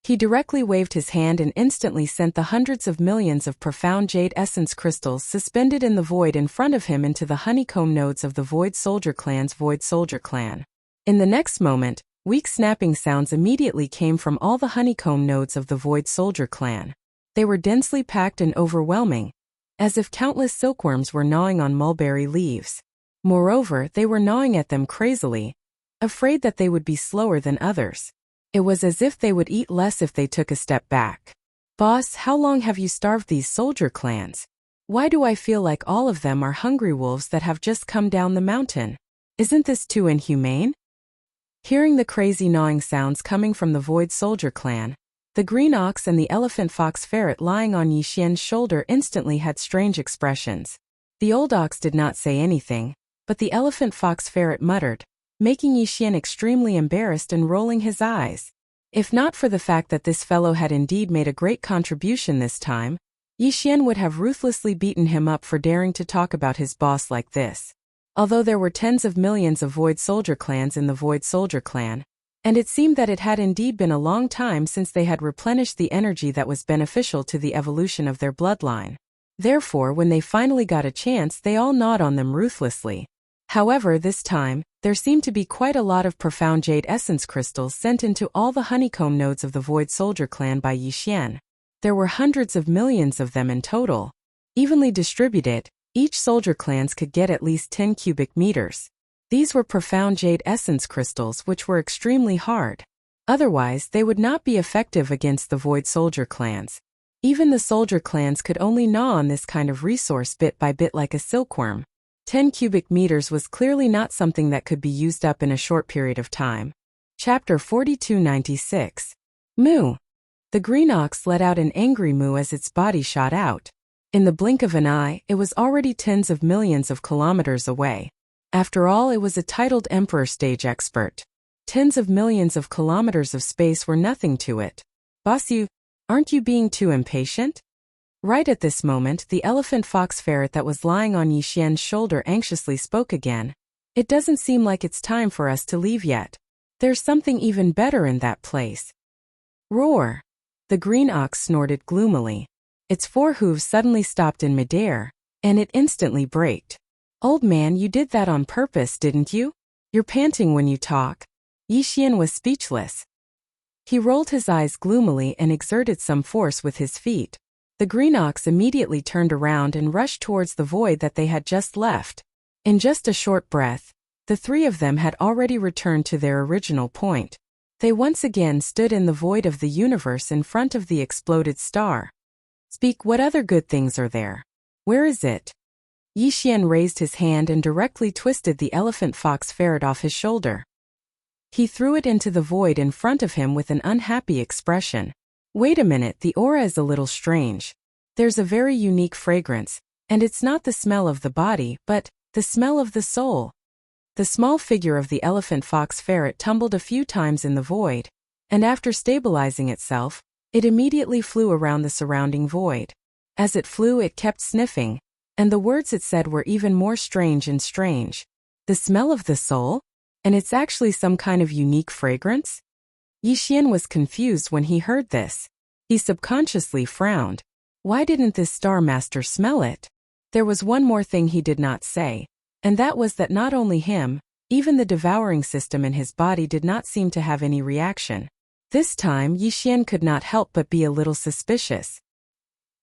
He directly waved his hand and instantly sent the hundreds of millions of profound jade essence crystals suspended in the void in front of him into the honeycomb nodes of the Void Soldier Clan's Void Soldier Clan. In the next moment, weak snapping sounds immediately came from all the honeycomb nodes of the Void Soldier Clan. They were densely packed and overwhelming, as if countless silkworms were gnawing on mulberry leaves. Moreover, they were gnawing at them crazily, afraid that they would be slower than others. It was as if they would eat less if they took a step back. Boss, how long have you starved these soldier clans? Why do I feel like all of them are hungry wolves that have just come down the mountain? Isn't this too inhumane? Hearing the crazy gnawing sounds coming from the Void Soldier Clan, the green ox and the elephant fox ferret lying on Yixian's shoulder instantly had strange expressions. The old ox did not say anything, but the elephant fox ferret muttered, making Yixian extremely embarrassed and rolling his eyes. If not for the fact that this fellow had indeed made a great contribution this time, Yixian would have ruthlessly beaten him up for daring to talk about his boss like this. Although there were tens of millions of Void Soldier clans in the Void Soldier Clan, and it seemed that it had indeed been a long time since they had replenished the energy that was beneficial to the evolution of their bloodline. Therefore, when they finally got a chance, they all gnawed on them ruthlessly. However, this time, there seemed to be quite a lot of profound jade essence crystals sent into all the honeycomb nodes of the Void Soldier Clan by Yixian. There were hundreds of millions of them in total. Evenly distributed, each soldier clans could get at least 10 cubic meters. These were profound jade essence crystals which were extremely hard. Otherwise, they would not be effective against the Void Soldier clans. Even the soldier clans could only gnaw on this kind of resource bit by bit like a silkworm. 10 cubic meters was clearly not something that could be used up in a short period of time. Chapter 4296. Moo. The green ox let out an angry moo as its body shot out. In the blink of an eye, it was already tens of millions of kilometers away. After all, it was a titled Emperor stage expert. Tens of millions of kilometers of space were nothing to it. Boss, aren't you being too impatient? Right at this moment, the elephant fox ferret that was lying on Yixian's shoulder anxiously spoke again. It doesn't seem like it's time for us to leave yet. There's something even better in that place. Roar! The green ox snorted gloomily. Its four hooves suddenly stopped in midair, and it instantly braked. Old man, you did that on purpose, didn't you? You're panting when you talk. Yixian was speechless. He rolled his eyes gloomily and exerted some force with his feet. The green ox immediately turned around and rushed towards the void that they had just left. In just a short breath, the three of them had already returned to their original point. They once again stood in the void of the universe in front of the exploded star. Speak, what other good things are there? Where is it? Yixian raised his hand and directly twisted the elephant fox ferret off his shoulder. He threw it into the void in front of him with an unhappy expression. Wait a minute, the aura is a little strange. There's a very unique fragrance, and it's not the smell of the body, but the smell of the soul. The small figure of the elephant fox ferret tumbled a few times in the void, and after stabilizing itself, it immediately flew around the surrounding void. As it flew, it kept sniffing, and the words it said were even more strange and strange. The smell of the soul? And it's actually some kind of unique fragrance? Yixian was confused when he heard this. He subconsciously frowned. Why didn't this star master smell it? There was one more thing he did not say, and that was that not only him, even the devouring system in his body did not seem to have any reaction. This time, Yixian could not help but be a little suspicious.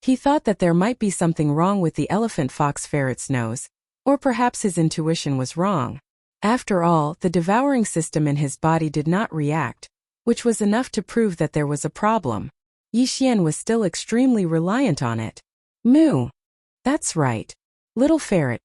He thought that there might be something wrong with the elephant fox ferret's nose, or perhaps his intuition was wrong. After all, the devouring system in his body did not react, which was enough to prove that there was a problem. Yixian was still extremely reliant on it. Moo! That's right. Little ferret.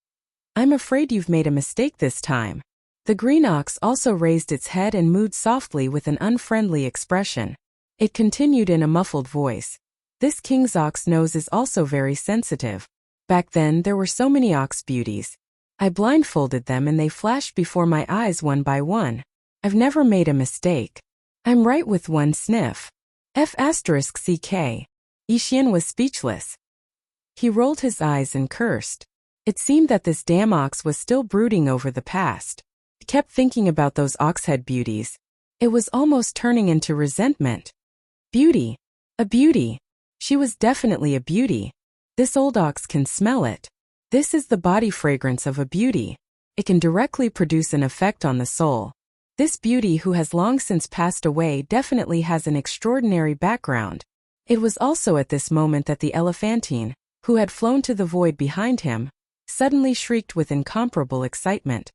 I'm afraid you've made a mistake this time. The green ox also raised its head and mooed softly with an unfriendly expression. It continued in a muffled voice. This king's ox nose is also very sensitive. Back then there were so many ox beauties. I blindfolded them and they flashed before my eyes one by one. I've never made a mistake. I'm right with one sniff. F***ck. Yixian was speechless. He rolled his eyes and cursed. It seemed that this damn ox was still brooding over the past. He kept thinking about those oxhead beauties. It was almost turning into resentment. Beauty. A beauty. She was definitely a beauty. This old ox can smell it. This is the body fragrance of a beauty. It can directly produce an effect on the soul. This beauty, who has long since passed away, definitely has an extraordinary background. It was also at this moment that the elephantine, who had flown to the void behind him, suddenly shrieked with incomparable excitement.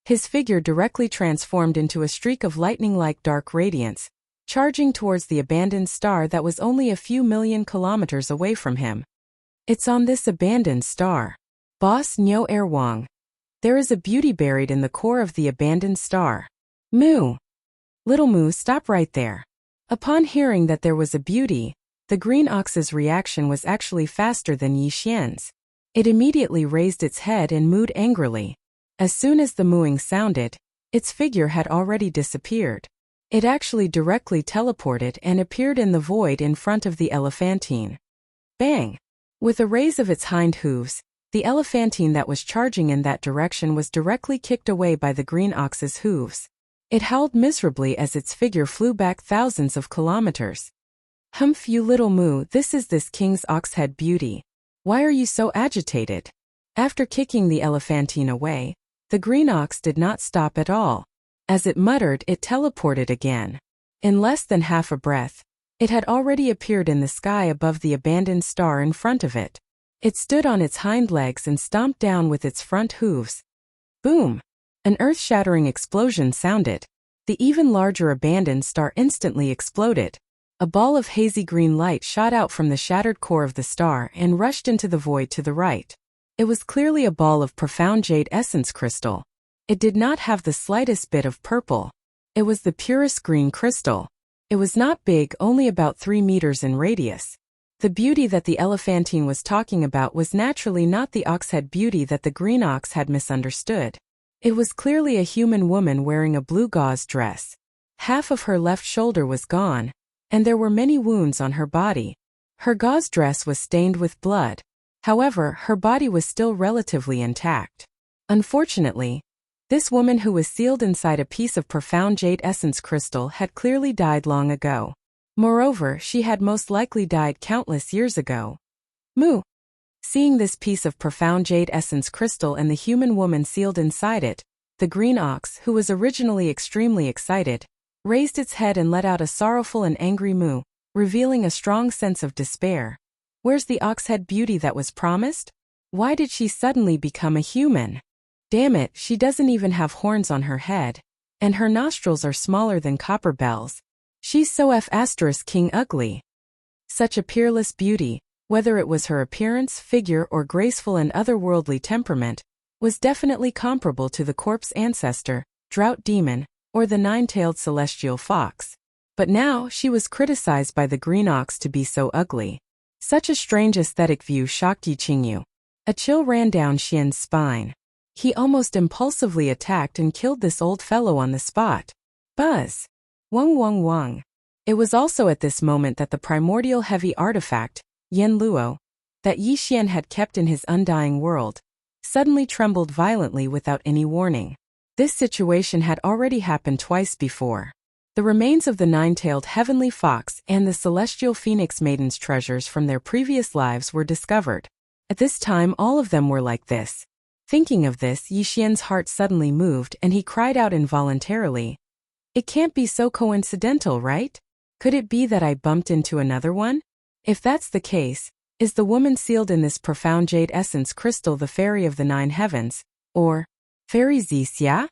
His figure directly transformed into a streak of lightning-like dark radiance, charging towards the abandoned star that was only a few million kilometers away from him. It's on this abandoned star. Boss Nyo Erwang. There is a beauty buried in the core of the abandoned star. Moo. Little Moo, stop right there. Upon hearing that there was a beauty, the green ox's reaction was actually faster than Yi Xian's. It immediately raised its head and mooed angrily. As soon as the mooing sounded, its figure had already disappeared. It actually directly teleported and appeared in the void in front of the elephantine. Bang! With a raise of its hind hooves, the elephantine that was charging in that direction was directly kicked away by the green ox's hooves. It howled miserably as its figure flew back thousands of kilometers. Humph, you little Moo, this is this king's oxhead beauty. Why are you so agitated? After kicking the elephantine away, the green ox did not stop at all. As it muttered, it teleported again. In less than half a breath, it had already appeared in the sky above the abandoned star in front of it. It stood on its hind legs and stomped down with its front hooves. Boom! An earth-shattering explosion sounded. The even larger abandoned star instantly exploded. A ball of hazy green light shot out from the shattered core of the star and rushed into the void to the right. It was clearly a ball of profound jade essence crystal. It did not have the slightest bit of purple. It was the purest green crystal. It was not big, only about 3 meters in radius. The beauty that the elephantine was talking about was naturally not the oxhead beauty that the green ox had misunderstood. It was clearly a human woman wearing a blue gauze dress. Half of her left shoulder was gone, and there were many wounds on her body. Her gauze dress was stained with blood. However, her body was still relatively intact. Unfortunately, this woman, who was sealed inside a piece of profound jade essence crystal, had clearly died long ago. Moreover, she had most likely died countless years ago. Moo. Seeing this piece of profound jade essence crystal and the human woman sealed inside it, the green ox, who was originally extremely excited, raised its head and let out a sorrowful and angry moo, revealing a strong sense of despair. Where's the oxhead beauty that was promised? Why did she suddenly become a human? Damn it, she doesn't even have horns on her head, and her nostrils are smaller than copper bells. She's so king ugly. Such a peerless beauty, whether it was her appearance, figure, or graceful and otherworldly temperament, was definitely comparable to the corpse ancestor, drought demon, or the nine-tailed celestial fox. But now she was criticized by the green ox to be so ugly. Such a strange aesthetic view shocked Yi Qingyu. A chill ran down Xian's spine. He almost impulsively attacked and killed this old fellow on the spot. Buzz! Wang wang wang. It was also at this moment that the primordial heavy artifact, Yen Luo, that Yi Xian had kept in his undying world, suddenly trembled violently without any warning. This situation had already happened twice before. The remains of the nine-tailed heavenly fox and the celestial phoenix maiden's treasures from their previous lives were discovered. At this time all of them were like this. Thinking of this, Yi Xian's heart suddenly moved and he cried out involuntarily. It can't be so coincidental, right? Could it be that I bumped into another one? If that's the case, is the woman sealed in this profound jade essence crystal the fairy of the nine heavens, or Fairy Zixia?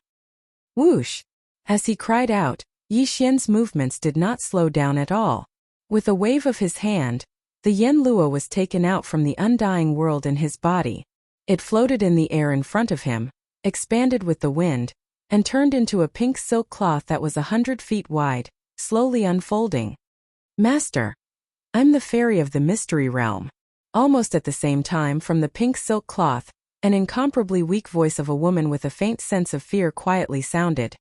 Whoosh! As he cried out, Yi Xian's movements did not slow down at all. With a wave of his hand, the Yen Luo was taken out from the undying world in his body. It floated in the air in front of him, expanded with the wind, and turned into a pink silk cloth that was 100 feet wide, slowly unfolding. Master! I'm the fairy of the mystery realm. Almost at the same time, from the pink silk cloth, an incomparably weak voice of a woman with a faint sense of fear quietly sounded.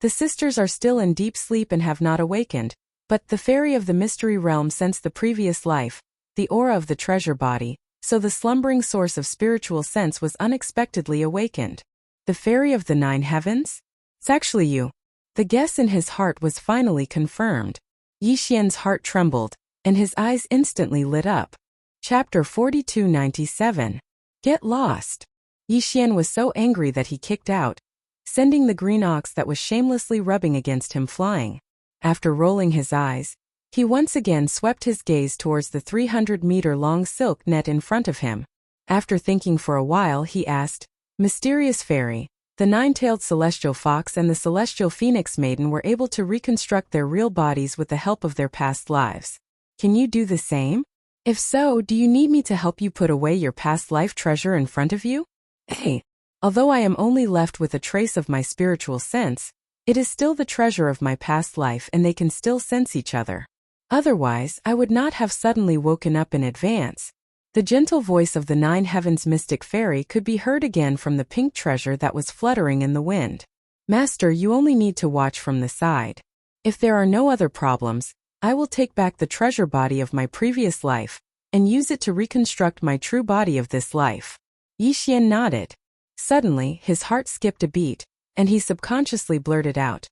The sisters are still in deep sleep and have not awakened, but the fairy of the mystery realm sensed the previous life, the aura of the treasure body, so the slumbering source of spiritual sense was unexpectedly awakened. The fairy of the 9 heavens? It's actually you. The guess in his heart was finally confirmed. Yi Xian's heart trembled, and his eyes instantly lit up. Chapter 4297. Get lost. Yi Xian was so angry that he kicked out, sending the green ox that was shamelessly rubbing against him flying. After rolling his eyes, he once again swept his gaze towards the 300-meter-long silk net in front of him. After thinking for a while, he asked, "Mysterious fairy, the 9-tailed celestial fox and the celestial phoenix maiden were able to reconstruct their real bodies with the help of their past lives. Can you do the same? If so, do you need me to help you put away your past life treasure in front of you?" Hey, although I am only left with a trace of my spiritual sense, it is still the treasure of my past life and they can still sense each other. Otherwise, I would not have suddenly woken up in advance. The gentle voice of the 9 heavens mystic fairy could be heard again from the pink treasure that was fluttering in the wind. Master, you only need to watch from the side. If there are no other problems, I will take back the treasure body of my previous life and use it to reconstruct my true body of this life. Yi Xian nodded. Suddenly, his heart skipped a beat, and he subconsciously blurted out,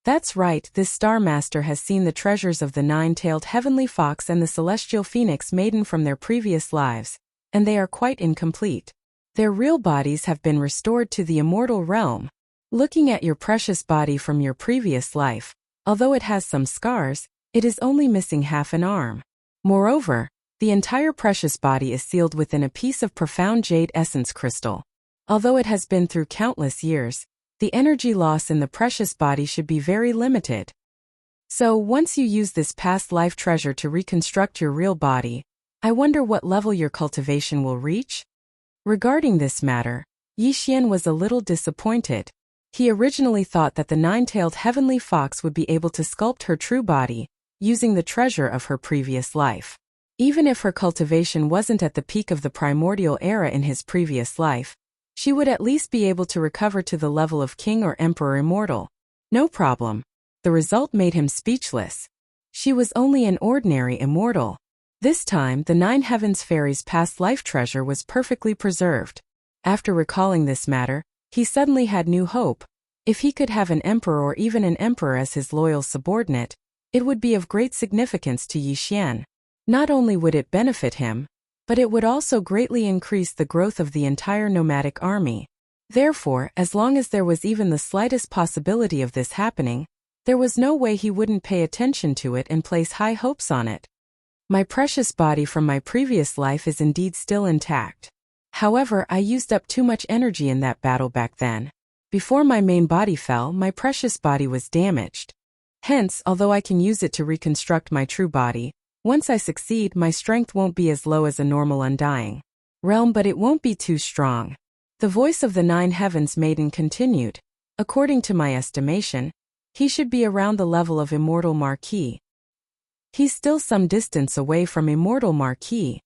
"That's right, this Star Master has seen the treasures of the 9-tailed heavenly fox and the celestial phoenix maiden from their previous lives, and they are quite incomplete. Their real bodies have been restored to the immortal realm. Looking at your precious body from your previous life, although it has some scars, it is only missing half an arm. Moreover, the entire precious body is sealed within a piece of profound jade essence crystal. Although it has been through countless years, the energy loss in the precious body should be very limited. So once you use this past life treasure to reconstruct your real body, I wonder what level your cultivation will reach?" Regarding this matter, Yi Xian was a little disappointed. He originally thought that the 9-tailed heavenly fox would be able to sculpt her true body, using the treasure of her previous life. Even if her cultivation wasn't at the peak of the primordial era in his previous life, she would at least be able to recover to the level of king or emperor immortal. No problem. The result made him speechless. She was only an ordinary immortal. This time, the 9 heavens fairy's past life treasure was perfectly preserved. After recalling this matter, he suddenly had new hope. If he could have an emperor or even an emperor as his loyal subordinate, it would be of great significance to Yi Xian. Not only would it benefit him, but it would also greatly increase the growth of the entire nomadic army. Therefore, as long as there was even the slightest possibility of this happening, there was no way he wouldn't pay attention to it and place high hopes on it. My precious body from my previous life is indeed still intact. However, I used up too much energy in that battle back then. Before my main body fell, my precious body was damaged. Hence, although I can use it to reconstruct my true body, once I succeed, my strength won't be as low as a normal undying realm, but it won't be too strong. The voice of the 9 heavens maiden continued. According to my estimation, he should be around the level of immortal Marquis. He's still some distance away from immortal Marquis.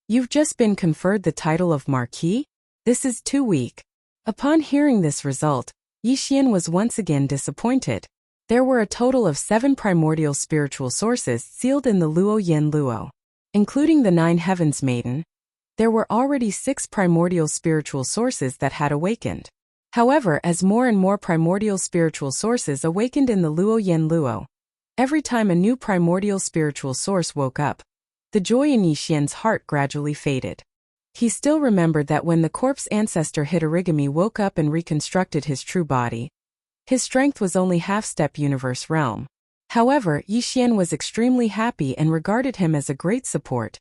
You've just been conferred the title of Marquis? This is too weak. Upon hearing this result, Yi Xian was once again disappointed. There were a total of 7 primordial spiritual sources sealed in the Luo Yen Luo. Including the 9 heavens maiden, there were already 6 primordial spiritual sources that had awakened. However, as more and more primordial spiritual sources awakened in the Luo Yen Luo, every time a new primordial spiritual source woke up, the joy in Yi Xian's heart gradually faded. He still remembered that when the corpse ancestor Hitorigami woke up and reconstructed his true body, his strength was only half-step universe realm. However, Yi Xian was extremely happy and regarded him as a great support,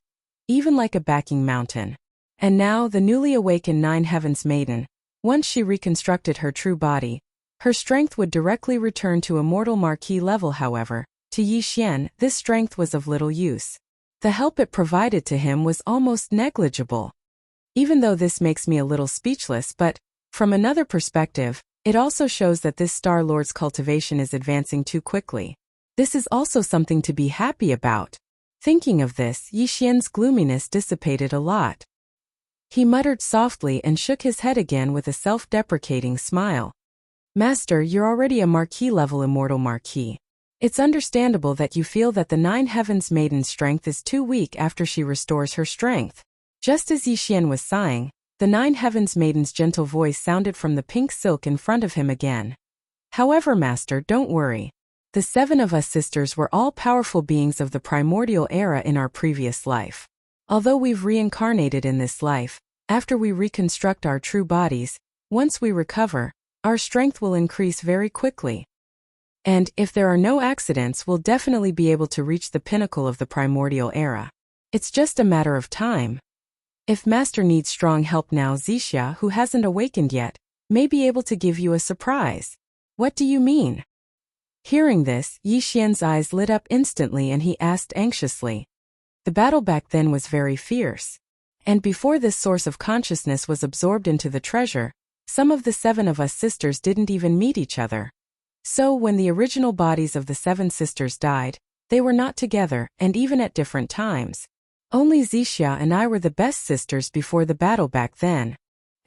even like a backing mountain. And now, the newly awakened 9 heavens maiden, once she reconstructed her true body, her strength would directly return to immortal Marquis level. However, to Yi Xian, this strength was of little use. The help it provided to him was almost negligible. Even though this makes me a little speechless, but, from another perspective, it also shows that this Star Lord's cultivation is advancing too quickly. This is also something to be happy about. Thinking of this, Yi Xian's gloominess dissipated a lot. He muttered softly and shook his head again with a self-deprecating smile. Master, you're already a Marquis-level immortal Marquis. It's understandable that you feel that the 9 heavens maiden's strength is too weak after she restores her strength. Just as Yixian was sighing, the 9 Heavens Maiden's gentle voice sounded from the pink silk in front of him again. However, Master, don't worry. The 7 of us sisters were all powerful beings of the primordial era in our previous life. Although we've reincarnated in this life, after we reconstruct our true bodies, once we recover, our strength will increase very quickly. And, if there are no accidents, we'll definitely be able to reach the pinnacle of the primordial era. It's just a matter of time. If Master needs strong help now, Zixia, who hasn't awakened yet, may be able to give you a surprise. What do you mean? Hearing this, Yixian's eyes lit up instantly and he asked anxiously. The battle back then was very fierce. And before this source of consciousness was absorbed into the treasure, some of the 7 of us sisters didn't even meet each other. So when the original bodies of the 7 sisters died, they were not together, and even at different times. Only Zixia and I were the best sisters before the battle back then.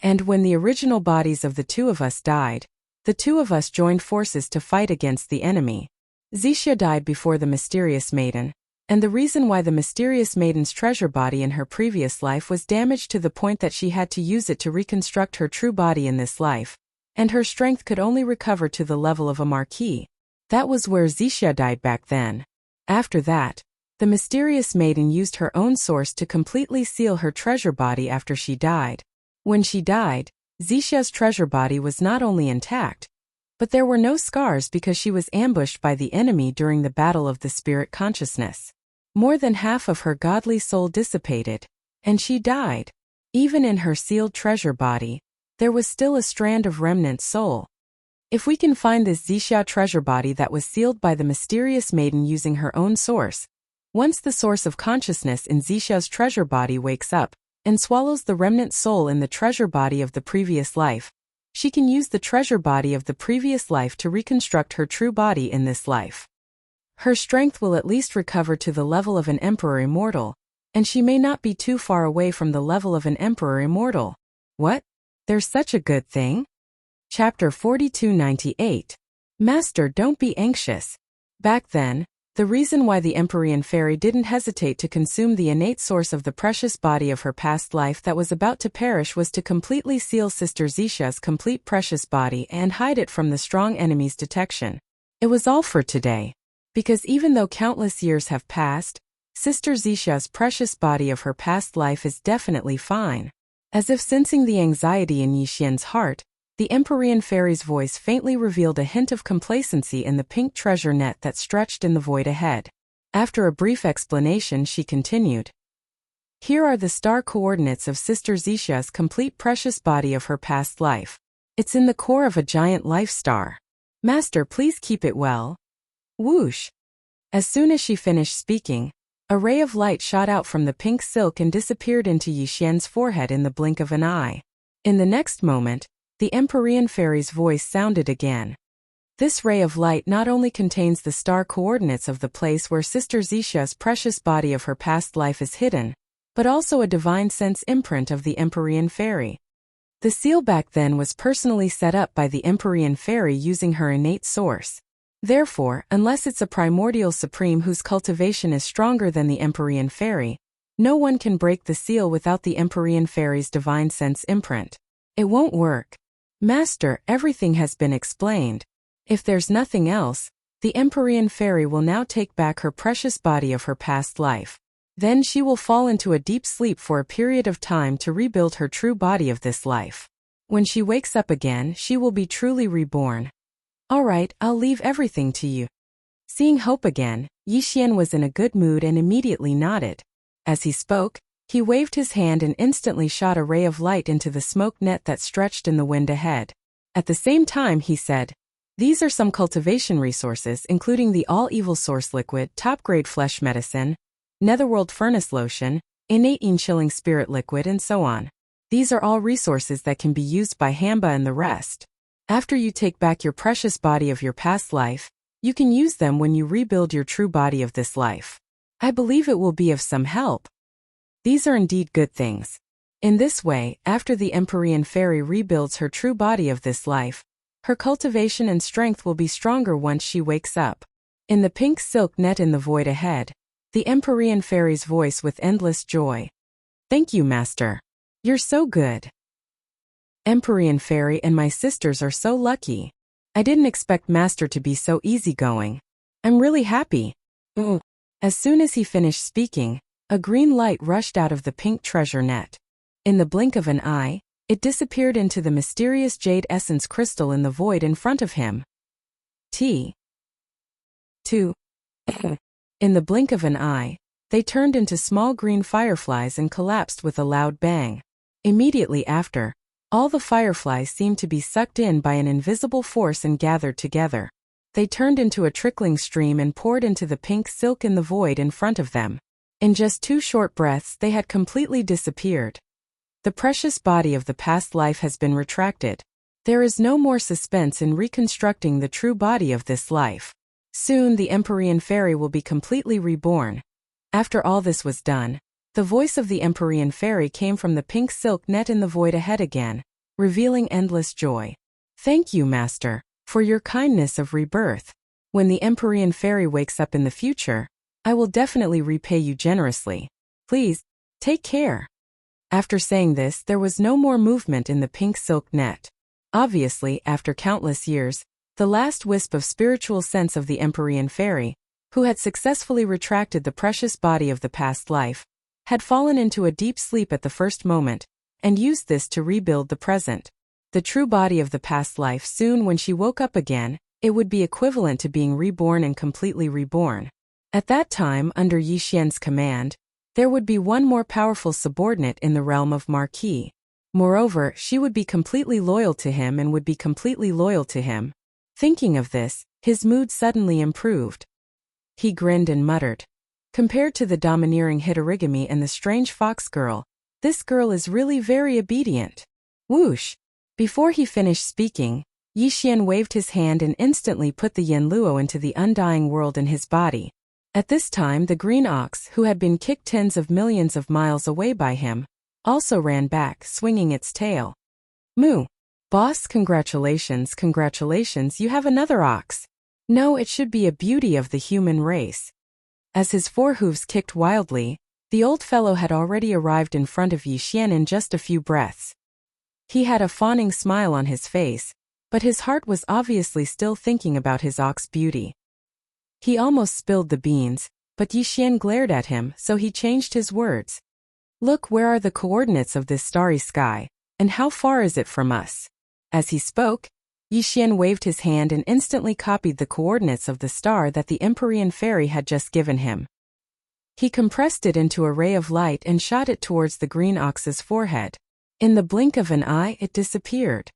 And when the original bodies of the 2 of us died, the 2 of us joined forces to fight against the enemy. Zixia died before the mysterious maiden, and the reason why the mysterious maiden's treasure body in her previous life was damaged to the point that she had to use it to reconstruct her true body in this life, and her strength could only recover to the level of a marquis. That was where Zixia died back then. After that, the mysterious maiden used her own source to completely seal her treasure body after she died. When she died, Zixia's treasure body was not only intact, but there were no scars because she was ambushed by the enemy during the battle of the spirit consciousness. More than half of her godly soul dissipated, and she died. Even in her sealed treasure body, there was still a strand of remnant soul. If we can find this Zixia treasure body that was sealed by the mysterious maiden using her own source, once the source of consciousness in Zixia's treasure body wakes up and swallows the remnant soul in the treasure body of the previous life, she can use the treasure body of the previous life to reconstruct her true body in this life. Her strength will at least recover to the level of an emperor immortal, and she may not be too far away from the level of an emperor immortal. What? There's such a good thing? Chapter 4298. Master, don't be anxious. Back then, the reason why the Empyrean fairy didn't hesitate to consume the innate source of the precious body of her past life that was about to perish was to completely seal Sister Zixia's complete precious body and hide it from the strong enemy's detection. It was all for today. Because even though countless years have passed, Sister Zixia's precious body of her past life is definitely fine. As if sensing the anxiety in Yixian's heart, the Empyrean fairy's voice faintly revealed a hint of complacency in the pink treasure net that stretched in the void ahead. After a brief explanation, she continued. Here are the star coordinates of Sister Zixia's complete precious body of her past life. It's in the core of a giant life star. Master, please keep it well. Whoosh! As soon as she finished speaking, a ray of light shot out from the pink silk and disappeared into Yixian's forehead in the blink of an eye. In the next moment, the Empyrean fairy's voice sounded again. This ray of light not only contains the star coordinates of the place where Sister Zixia's precious body of her past life is hidden, but also a divine sense imprint of the Empyrean fairy. The seal back then was personally set up by the Empyrean fairy using her innate source. Therefore, unless it's a primordial supreme whose cultivation is stronger than the Empyrean fairy, no one can break the seal without the Empyrean fairy's divine sense imprint. It won't work. Master, everything has been explained. If there's nothing else, the Empyrean fairy will now take back her precious body of her past life. Then she will fall into a deep sleep for a period of time to rebuild her true body of this life. When she wakes up again, she will be truly reborn. All right, I'll leave everything to you. Seeing hope again, Yixian was in a good mood and immediately nodded. As he spoke, he waved his hand and instantly shot a ray of light into the smoke net that stretched in the wind ahead. At the same time, he said, These are some cultivation resources including the all-evil source liquid, top-grade flesh medicine, netherworld furnace lotion, innate chilling spirit liquid and so on. These are all resources that can be used by Hamba and the rest. After you take back your precious body of your past life, you can use them when you rebuild your true body of this life. I believe it will be of some help. These are indeed good things. In this way, after the Empyrean fairy rebuilds her true body of this life, her cultivation and strength will be stronger once she wakes up. In the pink silk net in the void ahead, the Empyrean fairy's voice with endless joy. Thank you, Master. You're so good. Empyrean Fairy and my sisters are so lucky. I didn't expect Master to be so easygoing. I'm really happy. As soon as he finished speaking, a green light rushed out of the pink treasure net. In the blink of an eye, it disappeared into the mysterious jade essence crystal in the void in front of him. T. 2. In the blink of an eye, they turned into small green fireflies and collapsed with a loud bang. Immediately after, all the fireflies seemed to be sucked in by an invisible force and gathered together. They turned into a trickling stream and poured into the pink silk in the void in front of them. In just 2 short breaths they had completely disappeared. The precious body of the past life has been retracted. There is no more suspense in reconstructing the true body of this life. Soon the Empyrean Fairy will be completely reborn. After all this was done, the voice of the Empyrean Fairy came from the pink silk net in the void ahead again, revealing endless joy. Thank you, Master, for your kindness of rebirth. When the Empyrean Fairy wakes up in the future, I will definitely repay you generously. Please, take care. After saying this, there was no more movement in the pink silk net. Obviously, after countless years, the last wisp of spiritual sense of the Empyrean Fairy, who had successfully retracted the precious body of the past life, had fallen into a deep sleep at the first moment, and used this to rebuild the present. The true body of the past life soon when she woke up again, it would be equivalent to being reborn and completely reborn. At that time, under Yi Xian's command, there would be one more powerful subordinate in the realm of Marquis. Moreover, she would be completely loyal to him and would be completely loyal to him. Thinking of this, his mood suddenly improved. He grinned and muttered, "Compared to the domineering Hitorigami and the strange fox girl, this girl is really very obedient." Whoosh! Before he finished speaking, Yi Xian waved his hand and instantly put the Yanluo into the undying world in his body. At this time the green ox, who had been kicked tens of millions of miles away by him, also ran back, swinging its tail. Moo! Boss, congratulations, congratulations, you have another ox. No, it should be a beauty of the human race. As his forehooves kicked wildly, the old fellow had already arrived in front of Yi Xian in just a few breaths. He had a fawning smile on his face, but his heart was obviously still thinking about his ox beauty. He almost spilled the beans, but Yi Xian glared at him, so he changed his words. Look, where are the coordinates of this starry sky, and how far is it from us? As he spoke, Yi Xian waved his hand and instantly copied the coordinates of the star that the Empyrean Fairy had just given him. He compressed it into a ray of light and shot it towards the green ox's forehead. In the blink of an eye, it disappeared.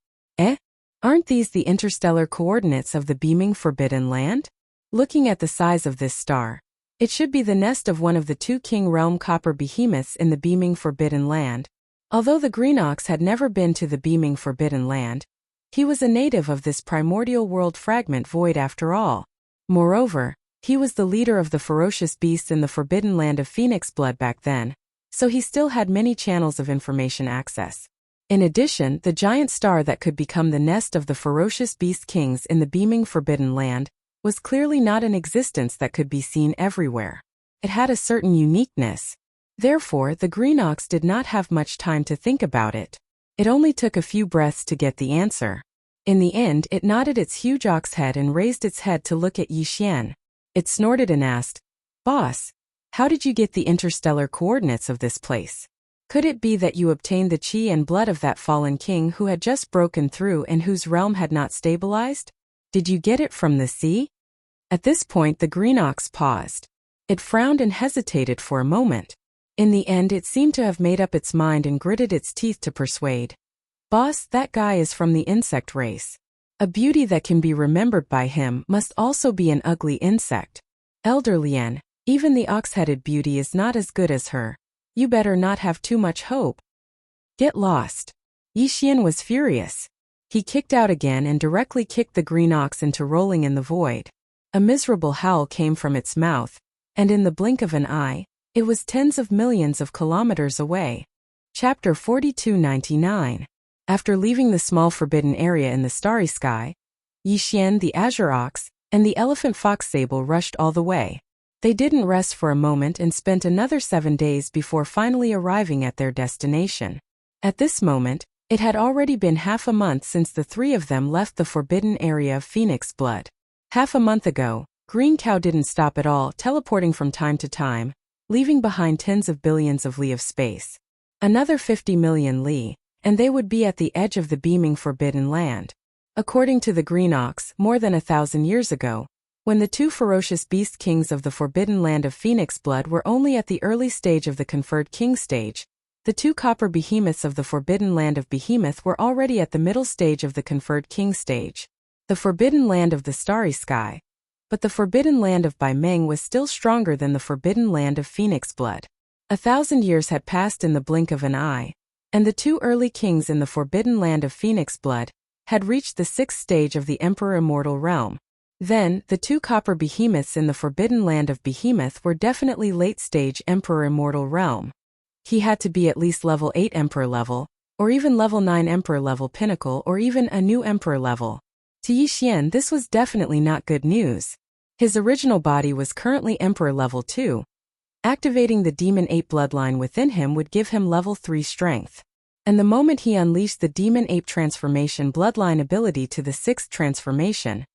Aren't these the interstellar coordinates of the beaming Forbidden Land? Looking at the size of this star, it should be the nest of one of the 2 king realm copper behemoths in the beaming Forbidden Land. Although the green ox had never been to the beaming Forbidden Land, he was a native of this primordial world fragment void after all. Moreover, he was the leader of the ferocious beasts in the Forbidden Land of Phoenix blood back then, so he still had many channels of information access. In addition, the giant star that could become the nest of the ferocious beast kings in the beaming Forbidden Land was clearly not an existence that could be seen everywhere. It had a certain uniqueness. Therefore, the green ox did not have much time to think about it. It only took a few breaths to get the answer. In the end, it nodded its huge ox head and raised its head to look at Yi Xian. It snorted and asked, "Boss, how did you get the interstellar coordinates of this place? Could it be that you obtained the qi and blood of that fallen king who had just broken through and whose realm had not stabilized? Did you get it from the sea?" At this point the green ox paused. It frowned and hesitated for a moment. In the end it seemed to have made up its mind and gritted its teeth to persuade. "Boss, that guy is from the insect race. A beauty that can be remembered by him must also be an ugly insect. Elder Lien, even the ox-headed beauty is not as good as her. You better not have too much hope." Get lost. Yi Xian was furious. He kicked out again and directly kicked the green ox into rolling in the void. A miserable howl came from its mouth, and in the blink of an eye, it was tens of millions of kilometers away. Chapter 4299. After leaving the small forbidden area in the starry sky, Yi Xian, the azure ox, and the elephant fox sable rushed all the way. They didn't rest for a moment and spent another 7 days before finally arriving at their destination. At this moment, it had already been half a month since the three of them left the forbidden area of Phoenix Blood. Half a month ago, Green Cow didn't stop at all, teleporting from time to time, leaving behind tens of billions of li of space. Another 50 million li, and they would be at the edge of the beaming forbidden land. According to the Green Ox, more than 1,000 years ago, when the two ferocious beast kings of the forbidden land of Phoenix Blood were only at the early stage of the conferred king stage, the two copper behemoths of the forbidden land of Behemoth were already at the middle stage of the conferred king stage, the forbidden land of the starry sky. But the forbidden land of Bai Meng was still stronger than the forbidden land of Phoenix Blood. 1,000 years had passed in the blink of an eye, and the two early kings in the forbidden land of Phoenix Blood had reached the 6th stage of the Emperor Immortal Realm. Then, the two copper behemoths in the forbidden land of Behemoth were definitely late-stage Emperor Immortal Realm. He had to be at least level 8 Emperor level, or even level 9 Emperor level Pinnacle, or even a new Emperor level. To Yi Xian, this was definitely not good news. His original body was currently Emperor level 2. Activating the Demon Ape bloodline within him would give him level 3 strength. And the moment he unleashed the Demon Ape transformation bloodline ability to the 6th transformation,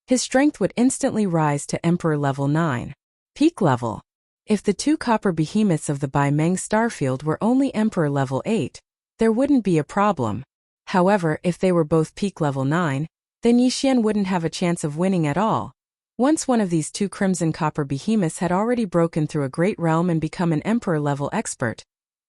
his strength would instantly rise to Emperor level 9. Peak level. If the two copper behemoths of the Bai Meng starfield were only Emperor level 8, there wouldn't be a problem. However, if they were both peak level 9, then Yi Xian wouldn't have a chance of winning at all. Once one of these two crimson copper behemoths had already broken through a great realm and become an Emperor level expert,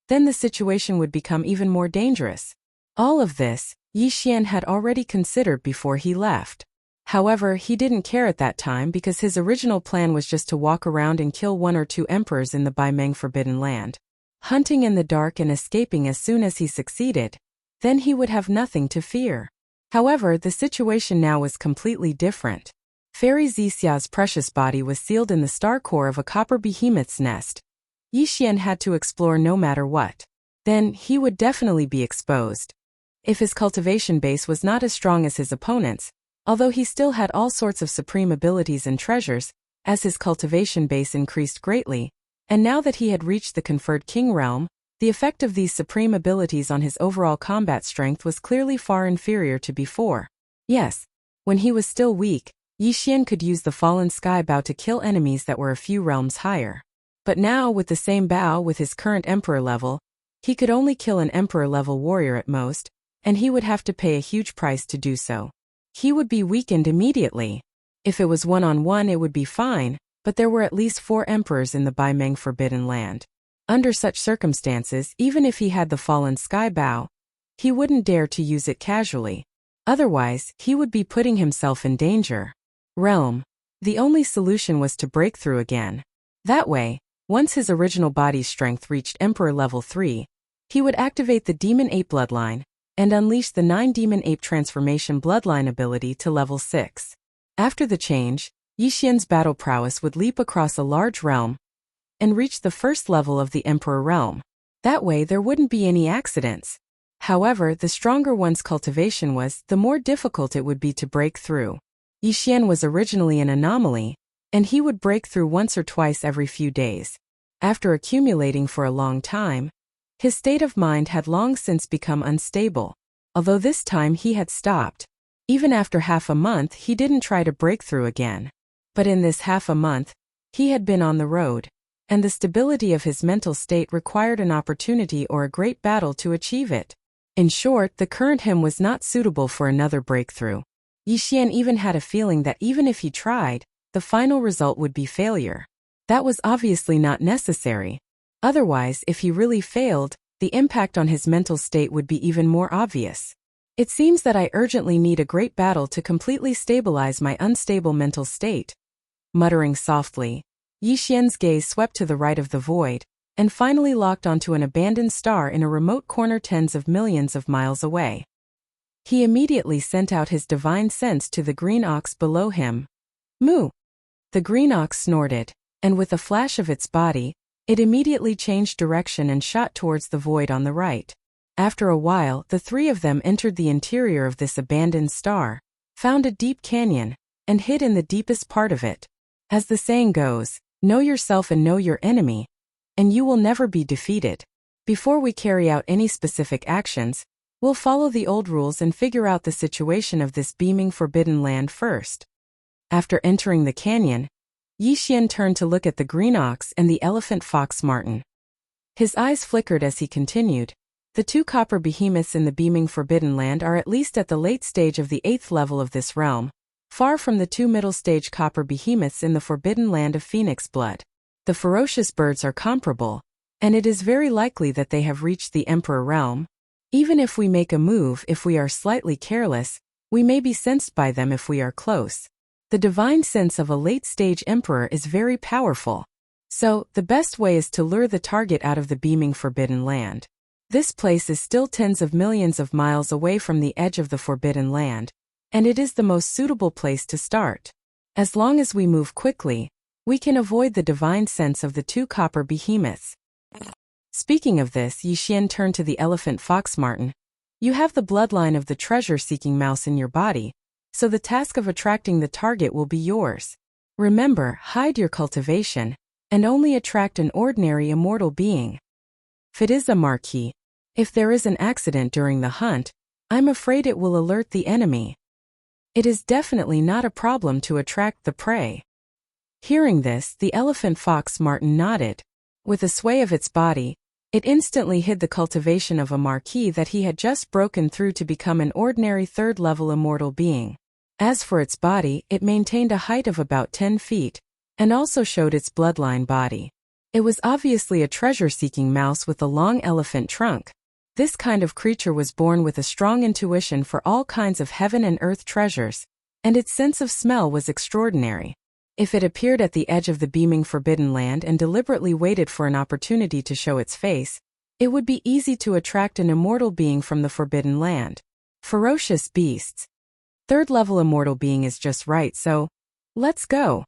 then the situation would become even more dangerous. All of this, Yi Xian had already considered before he left. However, he didn't care at that time because his original plan was just to walk around and kill 1 or 2 emperors in the Bai Meng Forbidden Land, hunting in the dark and escaping as soon as he succeeded. Then he would have nothing to fear. However, the situation now was completely different. Fairy Zixia's precious body was sealed in the star core of a copper behemoth's nest. Yi Xian had to explore no matter what. Then, he would definitely be exposed. If his cultivation base was not as strong as his opponent's, although he still had all sorts of supreme abilities and treasures, as his cultivation base increased greatly, and now that he had reached the conferred king realm, the effect of these supreme abilities on his overall combat strength was clearly far inferior to before. Yes, when he was still weak, Yi Xian could use the fallen sky bow to kill enemies that were a few realms higher. But now, with the same bow with his current emperor level, he could only kill an emperor level warrior at most, and he would have to pay a huge price to do so. He would be weakened immediately. If it was one-on-one it would be fine, but there were at least 4 emperors in the Bai Meng Forbidden Land. Under such circumstances, even if he had the fallen sky bow, he wouldn't dare to use it casually. Otherwise, he would be putting himself in danger. Realm. The only solution was to break through again. That way, once his original body's strength reached Emperor level 3, he would activate the Demon Ape bloodline, and unleash the 9 Demon Ape transformation bloodline ability to level 6. After the change, Yi Xian's battle prowess would leap across a large realm and reach the first level of the Emperor realm. That way there wouldn't be any accidents. However, the stronger one's cultivation was, the more difficult it would be to break through. Yi Xian was originally an anomaly, and he would break through once or twice every few days. After accumulating for a long time, his state of mind had long since become unstable, although this time he had stopped. Even after half a month he didn't try to break through again. But in this half a month, he had been on the road, and the stability of his mental state required an opportunity or a great battle to achieve it. In short, the current him was not suitable for another breakthrough. Yi Xian even had a feeling that even if he tried, the final result would be failure. That was obviously not necessary. Otherwise, if he really failed, the impact on his mental state would be even more obvious. It seems that I urgently need a great battle to completely stabilize my unstable mental state. Muttering softly, Yi Xian's gaze swept to the right of the void, and finally locked onto an abandoned star in a remote corner tens of millions of miles away. He immediately sent out his divine sense to the green ox below him. Moo! The green ox snorted, and with a flash of its body, it immediately changed direction and shot towards the void on the right. After a while, the 3 of them entered the interior of this abandoned star, found a deep canyon, and hid in the deepest part of it. As the saying goes, Know yourself and know your enemy, and you will never be defeated. Before we carry out any specific actions, we'll follow the old rules and figure out the situation of this beaming forbidden land first. After entering the canyon, Yixian turned to look at the green ox and the elephant fox marten. His eyes flickered as he continued. The 2 copper behemoths in the beaming forbidden land are at least at the late stage of the 8th level of this realm, far from the 2 middle stage copper behemoths in the forbidden land of phoenix blood. The ferocious birds are comparable, and it is very likely that they have reached the emperor realm. Even if we make a move, if we are slightly careless, we may be sensed by them if we are close. The divine sense of a late-stage emperor is very powerful. So, the best way is to lure the target out of the beaming forbidden land. This place is still tens of millions of miles away from the edge of the forbidden land, and it is the most suitable place to start. As long as we move quickly, we can avoid the divine sense of the 2 copper behemoths. Speaking of this, Yixian turned to the elephant fox marten. You have the bloodline of the treasure-seeking mouse in your body, so the task of attracting the target will be yours. Remember, hide your cultivation, and only attract an ordinary immortal being. If it is a marquis, if there is an accident during the hunt, I'm afraid it will alert the enemy. It is definitely not a problem to attract the prey. Hearing this, the elephant fox marten nodded. With a sway of its body, it instantly hid the cultivation of a marquis that he had just broken through to become an ordinary 3rd-level immortal being. As for its body, it maintained a height of about 10 feet, and also showed its bloodline body. It was obviously a treasure-seeking mouse with a long elephant trunk. This kind of creature was born with a strong intuition for all kinds of heaven and earth treasures, and its sense of smell was extraordinary. If it appeared at the edge of the beaming forbidden land and deliberately waited for an opportunity to show its face, it would be easy to attract an immortal being from the forbidden land. Ferocious beasts. 3rd-level immortal being is just right, so let's go.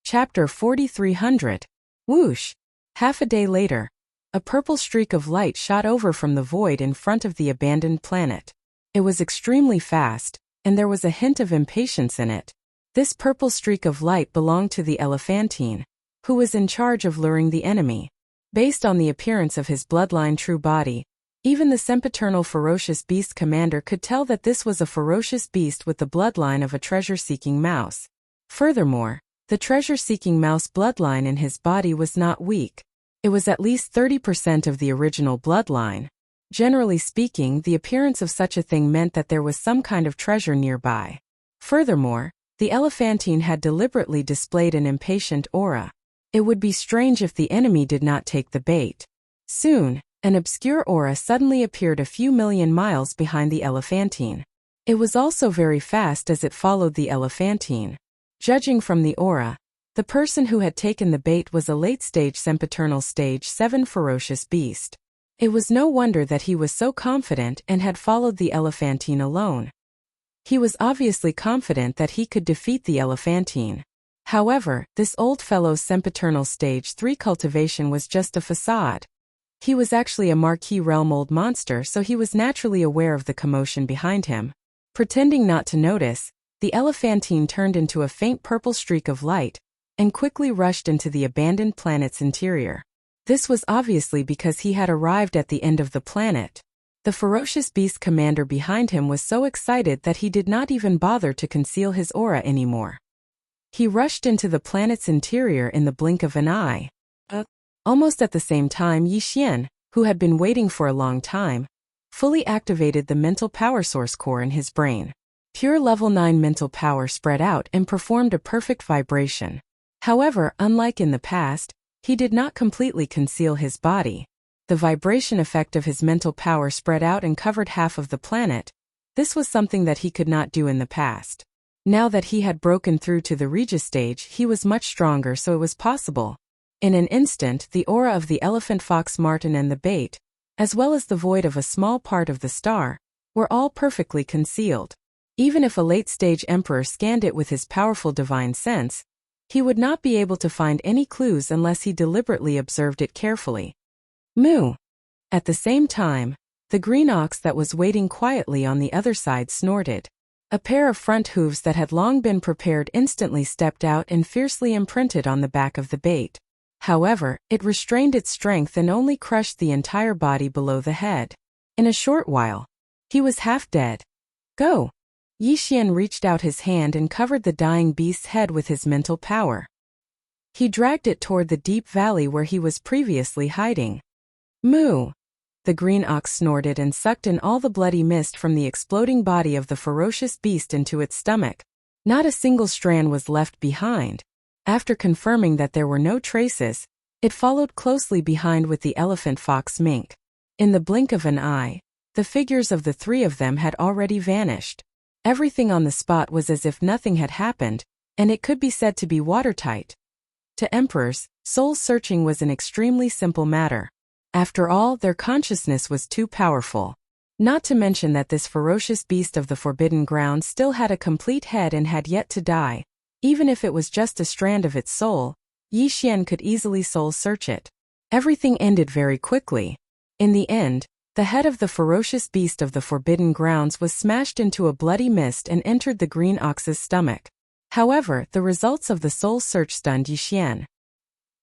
Chapter 4300. Whoosh! Half a day later, a purple streak of light shot over from the void in front of the abandoned planet. It was extremely fast, and there was a hint of impatience in it. This purple streak of light belonged to the elephantine, who was in charge of luring the enemy. Based on the appearance of his bloodline true body, even the sempiternal ferocious beast commander could tell that this was a ferocious beast with the bloodline of a treasure-seeking mouse. Furthermore, the treasure-seeking mouse bloodline in his body was not weak. It was at least 30% of the original bloodline. Generally speaking, the appearance of such a thing meant that there was some kind of treasure nearby. Furthermore, the elephantine had deliberately displayed an impatient aura. It would be strange if the enemy did not take the bait. Soon, an obscure aura suddenly appeared a few million miles behind the elephantine. It was also very fast as it followed the elephantine. Judging from the aura, the person who had taken the bait was a late-stage sempiternal stage 7 ferocious beast. It was no wonder that he was so confident and had followed the elephantine alone. He was obviously confident that he could defeat the elephantine. However, this old fellow's sempiternal stage 3 cultivation was just a facade. He was actually a marquis realm old monster, so he was naturally aware of the commotion behind him. Pretending not to notice, the elephantine turned into a faint purple streak of light, and quickly rushed into the abandoned planet's interior. This was obviously because he had arrived at the end of the planet. The ferocious beast commander behind him was so excited that he did not even bother to conceal his aura anymore. He rushed into the planet's interior in the blink of an eye. Almost at the same time, Yixian, who had been waiting for a long time, fully activated the mental power source core in his brain. Pure level 9 mental power spread out and performed a perfect vibration. However, unlike in the past, he did not completely conceal his body. The vibration effect of his mental power spread out and covered half of the planet. This was something that he could not do in the past. Now that he had broken through to the Regis stage, he was much stronger, so it was possible. In an instant, the aura of the elephant fox marten and the bait, as well as the void of a small part of the star, were all perfectly concealed. Even if a late-stage emperor scanned it with his powerful divine sense, he would not be able to find any clues unless he deliberately observed it carefully. Moo! At the same time, the green ox that was waiting quietly on the other side snorted. A pair of front hooves that had long been prepared instantly stepped out and fiercely imprinted on the back of the bait. However, it restrained its strength and only crushed the entire body below the head. In a short while, he was half dead. Go! Yi Xian reached out his hand and covered the dying beast's head with his mental power. He dragged it toward the deep valley where he was previously hiding. Moo! The green ox snorted and sucked in all the bloody mist from the exploding body of the ferocious beast into its stomach. Not a single strand was left behind. After confirming that there were no traces, it followed closely behind with the elephant fox mink. In the blink of an eye, the figures of the three of them had already vanished. Everything on the spot was as if nothing had happened, and it could be said to be watertight. To emperors, soul-searching was an extremely simple matter. After all, their consciousness was too powerful. Not to mention that this ferocious beast of the Forbidden Ground still had a complete head and had yet to die. Even if it was just a strand of its soul, Yi Xian could easily soul-search it. Everything ended very quickly. In the end, the head of the ferocious beast of the Forbidden Grounds was smashed into a bloody mist and entered the green ox's stomach. However, the results of the soul search stunned Yi Xian.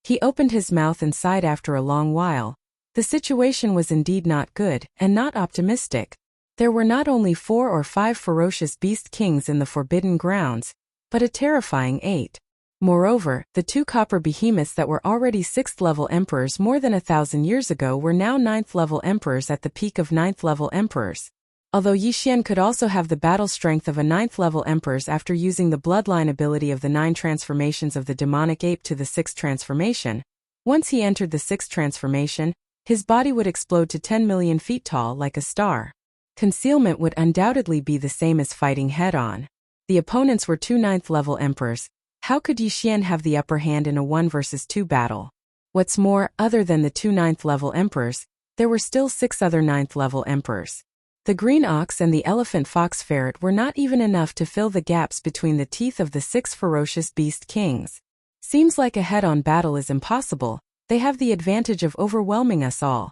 He opened his mouth and sighed after a long while. The situation was indeed not good, and not optimistic. There were not only 4 or 5 ferocious beast kings in the Forbidden Grounds, but a terrifying 8. Moreover, the 2 copper behemoths that were already 6th-level emperors more than 1,000 years ago were now 9th-level emperors at the peak of 9th-level emperors. Although Yi Xian could also have the battle strength of a 9th-level emperors after using the bloodline ability of the 9 transformations of the demonic ape to the 6th transformation, once he entered the 6th transformation, his body would explode to 10 million feet tall like a star. Concealment would undoubtedly be the same as fighting head-on. The opponents were 2 9th-level emperors. How could Yi Xian have the upper hand in a 1 versus 2 battle? What's more, other than the 2 9th-level emperors, there were still 6 other 9th-level emperors. The green ox and the elephant fox ferret were not even enough to fill the gaps between the teeth of the 6 ferocious beast kings. Seems like a head-on battle is impossible. They have the advantage of overwhelming us all.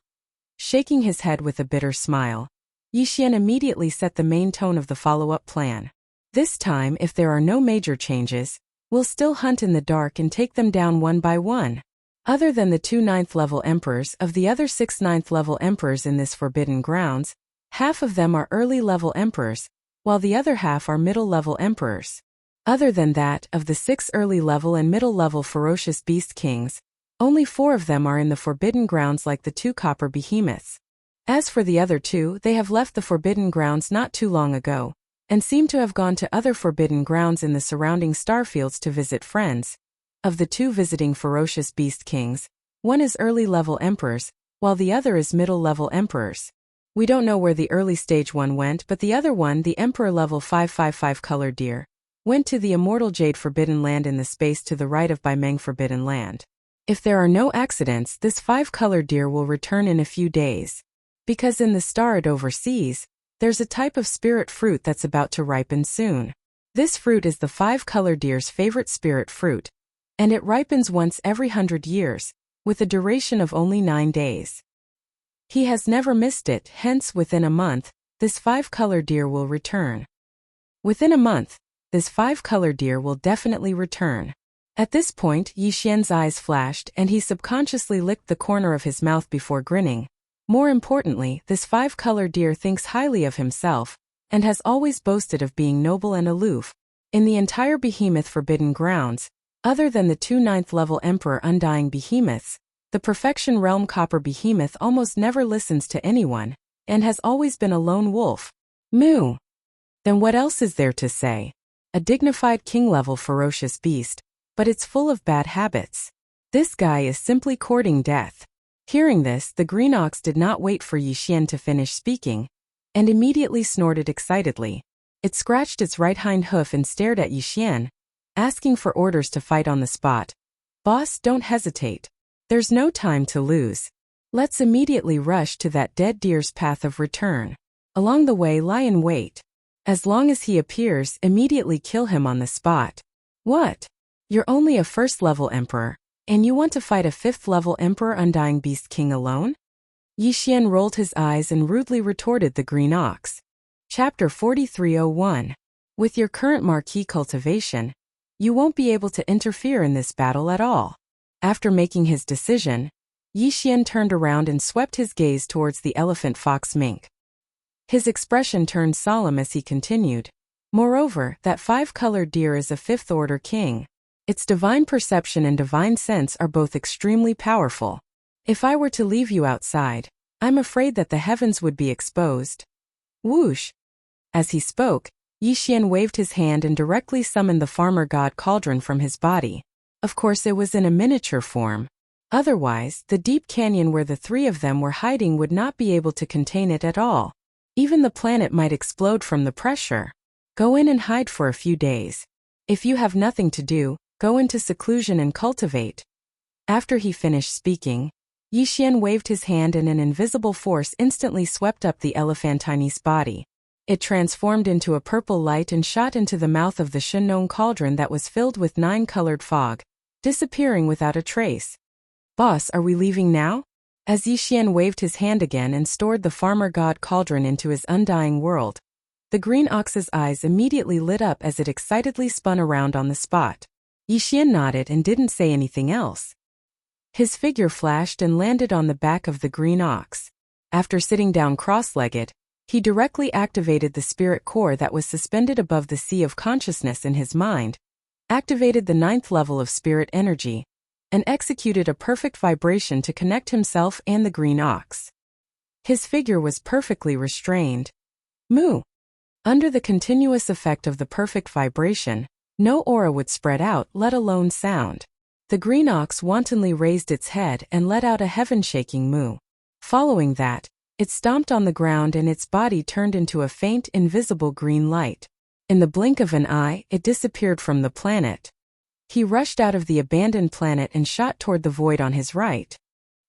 Shaking his head with a bitter smile, Yi Xian immediately set the main tone of the follow-up plan. This time, if there are no major changes, we'll still hunt in the dark and take them down one by one. Other than the 2 9th-level emperors, of the other 6 9th-level emperors in this Forbidden Grounds, half of them are early-level emperors, while the other half are middle-level emperors. Other than that, of the 6 early-level and middle-level ferocious beast kings, only 4 of them are in the Forbidden Grounds like the 2 copper behemoths. As for the other 2, they have left the Forbidden Grounds not too long ago, and seem to have gone to other Forbidden Grounds in the surrounding starfields to visit friends. Of the 2 visiting ferocious beast kings, one is early-level emperors, while the other is middle-level emperors. We don't know where the early stage one went, but the other one, the Emperor level 555 colored deer, went to the Immortal Jade Forbidden Land in the space to the right of Baimeng Forbidden Land. If there are no accidents, this 5-colored deer will return in a few days. Because in the star it oversees, there's a type of spirit fruit that's about to ripen soon. This fruit is the 5-colored deer's favorite spirit fruit, and it ripens once every 100 years, with a duration of only 9 days. He has never missed it, hence within a month, this 5-colored deer will return. Within a month, this 5-colored deer will definitely return. At this point, Yi Xian's eyes flashed and he subconsciously licked the corner of his mouth before grinning. More importantly, this 5-colored deer thinks highly of himself, and has always boasted of being noble and aloof. In the entire Behemoth Forbidden Grounds, other than the 2 9th-level Emperor Undying Behemoths, the Perfection Realm Copper Behemoth almost never listens to anyone, and has always been a lone wolf. Moo! Then what else is there to say? A dignified king-level ferocious beast, but it's full of bad habits. This guy is simply courting death. Hearing this, the green ox did not wait for Yi Xian to finish speaking, and immediately snorted excitedly. It scratched its right hind hoof and stared at Yi Xian, asking for orders to fight on the spot. Boss, don't hesitate. There's no time to lose. Let's immediately rush to that dead deer's path of return. Along the way, lie in wait. As long as he appears, immediately kill him on the spot. What? You're only a 1st-level emperor, and you want to fight a 5th-level Emperor Undying Beast King alone? Yi Xian rolled his eyes and rudely retorted the green ox. Chapter 4301. With your current marquee cultivation, you won't be able to interfere in this battle at all. After making his decision, Yixian turned around and swept his gaze towards the elephant fox mink. His expression turned solemn as he continued. Moreover, that five-colored deer is a fifth-order king. Its divine perception and divine sense are both extremely powerful. If I were to leave you outside, I'm afraid that the heavens would be exposed. Whoosh! As he spoke, Yixian waved his hand and directly summoned the farmer god cauldron from his body. Of course, it was in a miniature form. Otherwise, the deep canyon where the three of them were hiding would not be able to contain it at all. Even the planet might explode from the pressure. Go in and hide for a few days. If you have nothing to do, go into seclusion and cultivate. After he finished speaking, Yixian waved his hand and an invisible force instantly swept up the elephantine's body. It transformed into a purple light and shot into the mouth of the Shenong cauldron that was filled with 9-colored fog, disappearing without a trace. Boss, are we leaving now? As Yixian waved his hand again and stored the farmer god cauldron into his undying world, the green ox's eyes immediately lit up as it excitedly spun around on the spot. Yixian nodded and didn't say anything else. His figure flashed and landed on the back of the green ox. After sitting down cross-legged, he directly activated the spirit core that was suspended above the sea of consciousness in his mind, activated the 9th level of spirit energy, and executed a perfect vibration to connect himself and the green ox. His figure was perfectly restrained. Moo! Under the continuous effect of the perfect vibration, no aura would spread out, let alone sound. The green ox wantonly raised its head and let out a heaven-shaking moo. Following that, it stomped on the ground and its body turned into a faint, invisible green light. In the blink of an eye, it disappeared from the planet. He rushed out of the abandoned planet and shot toward the void on his right.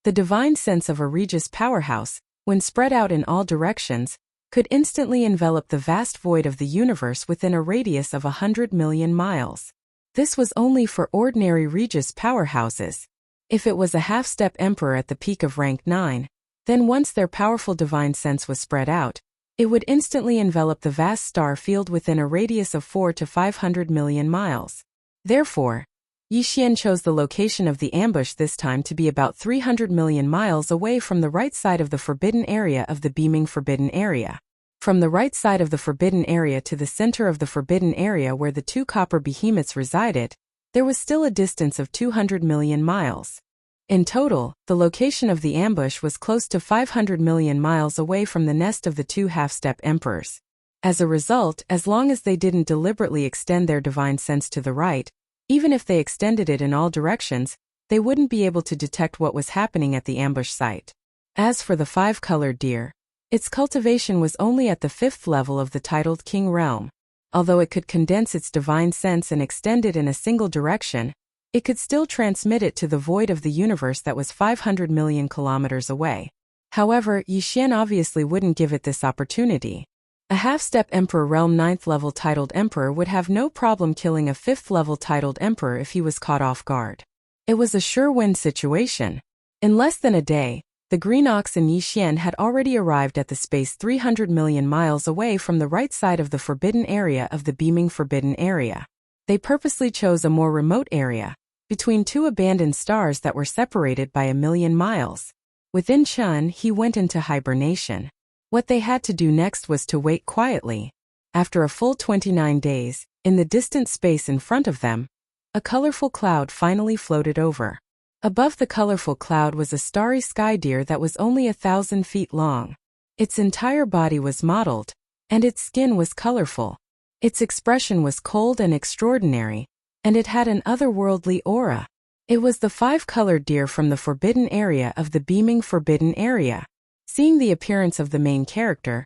The divine sense of a Regis powerhouse, when spread out in all directions, could instantly envelop the vast void of the universe within a radius of 100 million miles. This was only for ordinary Regis powerhouses. If it was a half-step emperor at the peak of rank 9, then once their powerful divine sense was spread out, it would instantly envelop the vast star field within a radius of 4 to 500 million miles. Therefore, Yixian chose the location of the ambush this time to be about 300 million miles away from the right side of the forbidden area of the beaming forbidden area. From the right side of the forbidden area to the center of the forbidden area where the two copper behemoths resided, there was still a distance of 200 million miles. In total, the location of the ambush was close to 500 million miles away from the nest of the two half-step emperors. As a result, as long as they didn't deliberately extend their divine sense to the right, even if they extended it in all directions, they wouldn't be able to detect what was happening at the ambush site. As for the 5-colored deer, its cultivation was only at the 5th level of the titled King Realm. Although it could condense its divine sense and extend it in a single direction, it could still transmit it to the void of the universe that was 500 million kilometers away. However, Yixian obviously wouldn't give it this opportunity. A half-step Emperor Realm 9th level titled Emperor would have no problem killing a 5th level titled Emperor if he was caught off guard. It was a sure-win situation. In less than a day, the green ox and Yixian had already arrived at the space 300 million miles away from the right side of the forbidden area of the beaming forbidden area. They purposely chose a more remote area, between two abandoned stars that were separated by 1,000,000 miles. Within Chun, he went into hibernation. What they had to do next was to wait quietly. After a full 29 days, in the distant space in front of them, a colorful cloud finally floated over. Above the colorful cloud was a starry sky deer that was only 1,000 feet long. Its entire body was mottled, and its skin was colorful. Its expression was cold and extraordinary, and it had an otherworldly aura. It was the 5-colored deer from the forbidden area of the beaming forbidden area. Seeing the appearance of the main character,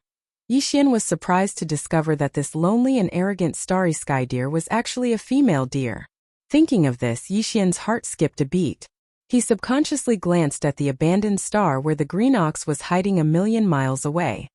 Yixian was surprised to discover that this lonely and arrogant starry sky deer was actually a female deer. Thinking of this, Yixian's heart skipped a beat. He subconsciously glanced at the abandoned star where the green ox was hiding 1,000,000 miles away.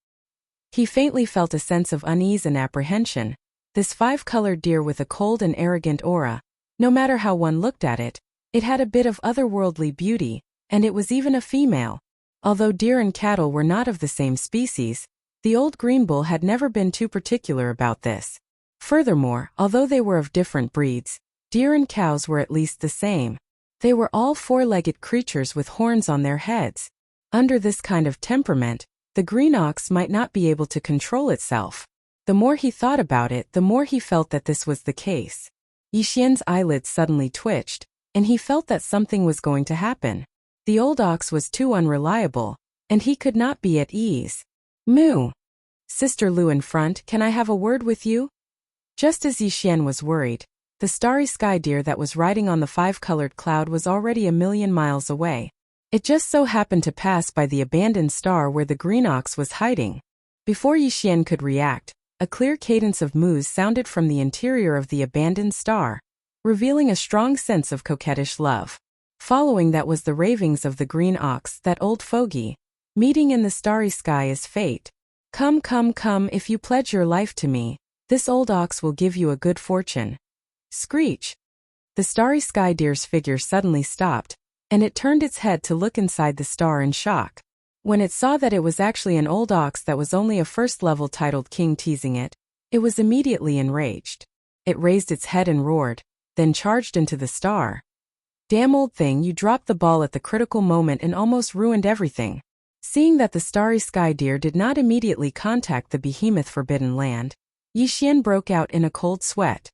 He faintly felt a sense of unease and apprehension. This 5-colored deer with a cold and arrogant aura, no matter how one looked at it, it had a bit of otherworldly beauty, and it was even a female. Although deer and cattle were not of the same species, the old green bull had never been too particular about this. Furthermore, although they were of different breeds, deer and cows were at least the same. They were all four-legged creatures with horns on their heads. Under this kind of temperament, the green ox might not be able to control itself. The more he thought about it, the more he felt that this was the case. Yixian's eyelids suddenly twitched, and he felt that something was going to happen. The old ox was too unreliable, and he could not be at ease. Moo! Sister Lu in front, can I have a word with you? Just as Yixian was worried, the starry sky deer that was riding on the five-colored cloud was already 1,000,000 miles away. It just so happened to pass by the abandoned star where the green ox was hiding. Before Yixian could react, a clear cadence of moos sounded from the interior of the abandoned star, revealing a strong sense of coquettish love. Following that was the ravings of the green ox, that old fogey. Meeting in the starry sky is fate. Come, come, come, if you pledge your life to me, this old ox will give you a good fortune. Screech! The starry sky deer's figure suddenly stopped, and it turned its head to look inside the star in shock. When it saw that it was actually an old ox that was only a first-level titled king teasing it, it was immediately enraged. It raised its head and roared, then charged into the star. Damn old thing, you dropped the ball at the critical moment and almost ruined everything. Seeing that the starry sky deer did not immediately contact the behemoth Forbidden Land, Yixian broke out in a cold sweat.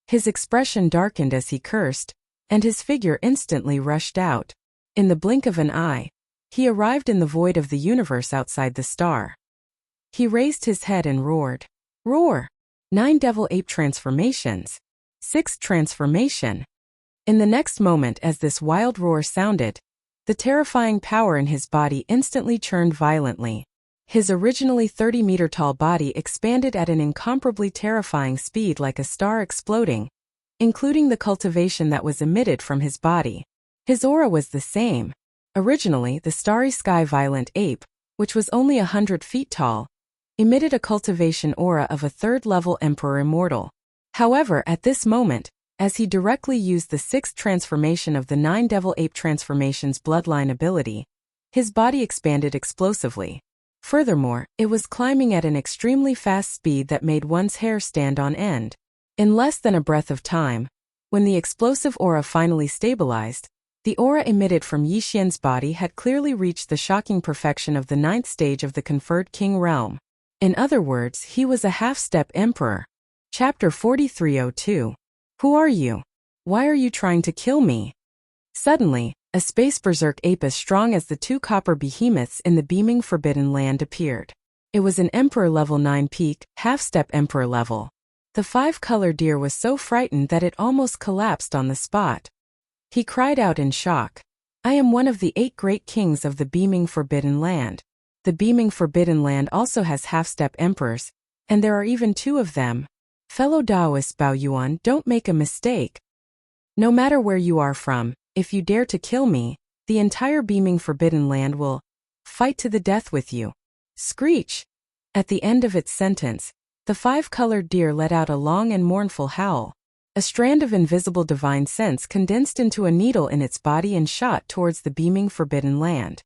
His expression darkened as he cursed, and his figure instantly rushed out. In the blink of an eye, he arrived in the void of the universe outside the star. He raised his head and roared. Roar! 9 devil ape transformations. 6th transformation. In the next moment, as this wild roar sounded, the terrifying power in his body instantly churned violently. His originally 30-meter-tall body expanded at an incomparably terrifying speed like a star exploding, including the cultivation that was emitted from his body. His aura was the same. Originally, the starry sky violent ape, which was only 100 feet tall, emitted a cultivation aura of a third-level Emperor Immortal. However, at this moment, as he directly used the 6th transformation of the 9 devil ape transformations bloodline ability, his body expanded explosively. Furthermore, it was climbing at an extremely fast speed that made one's hair stand on end. In less than a breath of time, when the explosive aura finally stabilized, the aura emitted from Yixian's body had clearly reached the shocking perfection of the 9th stage of the conferred king realm. In other words, he was a half-step emperor. Chapter 4302. Who are you? Why are you trying to kill me? Suddenly, a space berserk ape as strong as the 2 copper behemoths in the beaming Forbidden Land appeared. It was an Emperor level 9 peak, half-step Emperor level. The 5-color deer was so frightened that it almost collapsed on the spot. He cried out in shock. I am one of the 8 great kings of the beaming Forbidden Land. The beaming Forbidden Land also has half-step emperors, and there are even 2 of them. Fellow Taoist Bao Yuan, don't make a mistake. No matter where you are from, if you dare to kill me, the entire beaming Forbidden Land will fight to the death with you. Screech! At the end of its sentence, the 5-colored deer let out a long and mournful howl. A strand of invisible divine sense condensed into a needle in its body and shot towards the beaming Forbidden Land.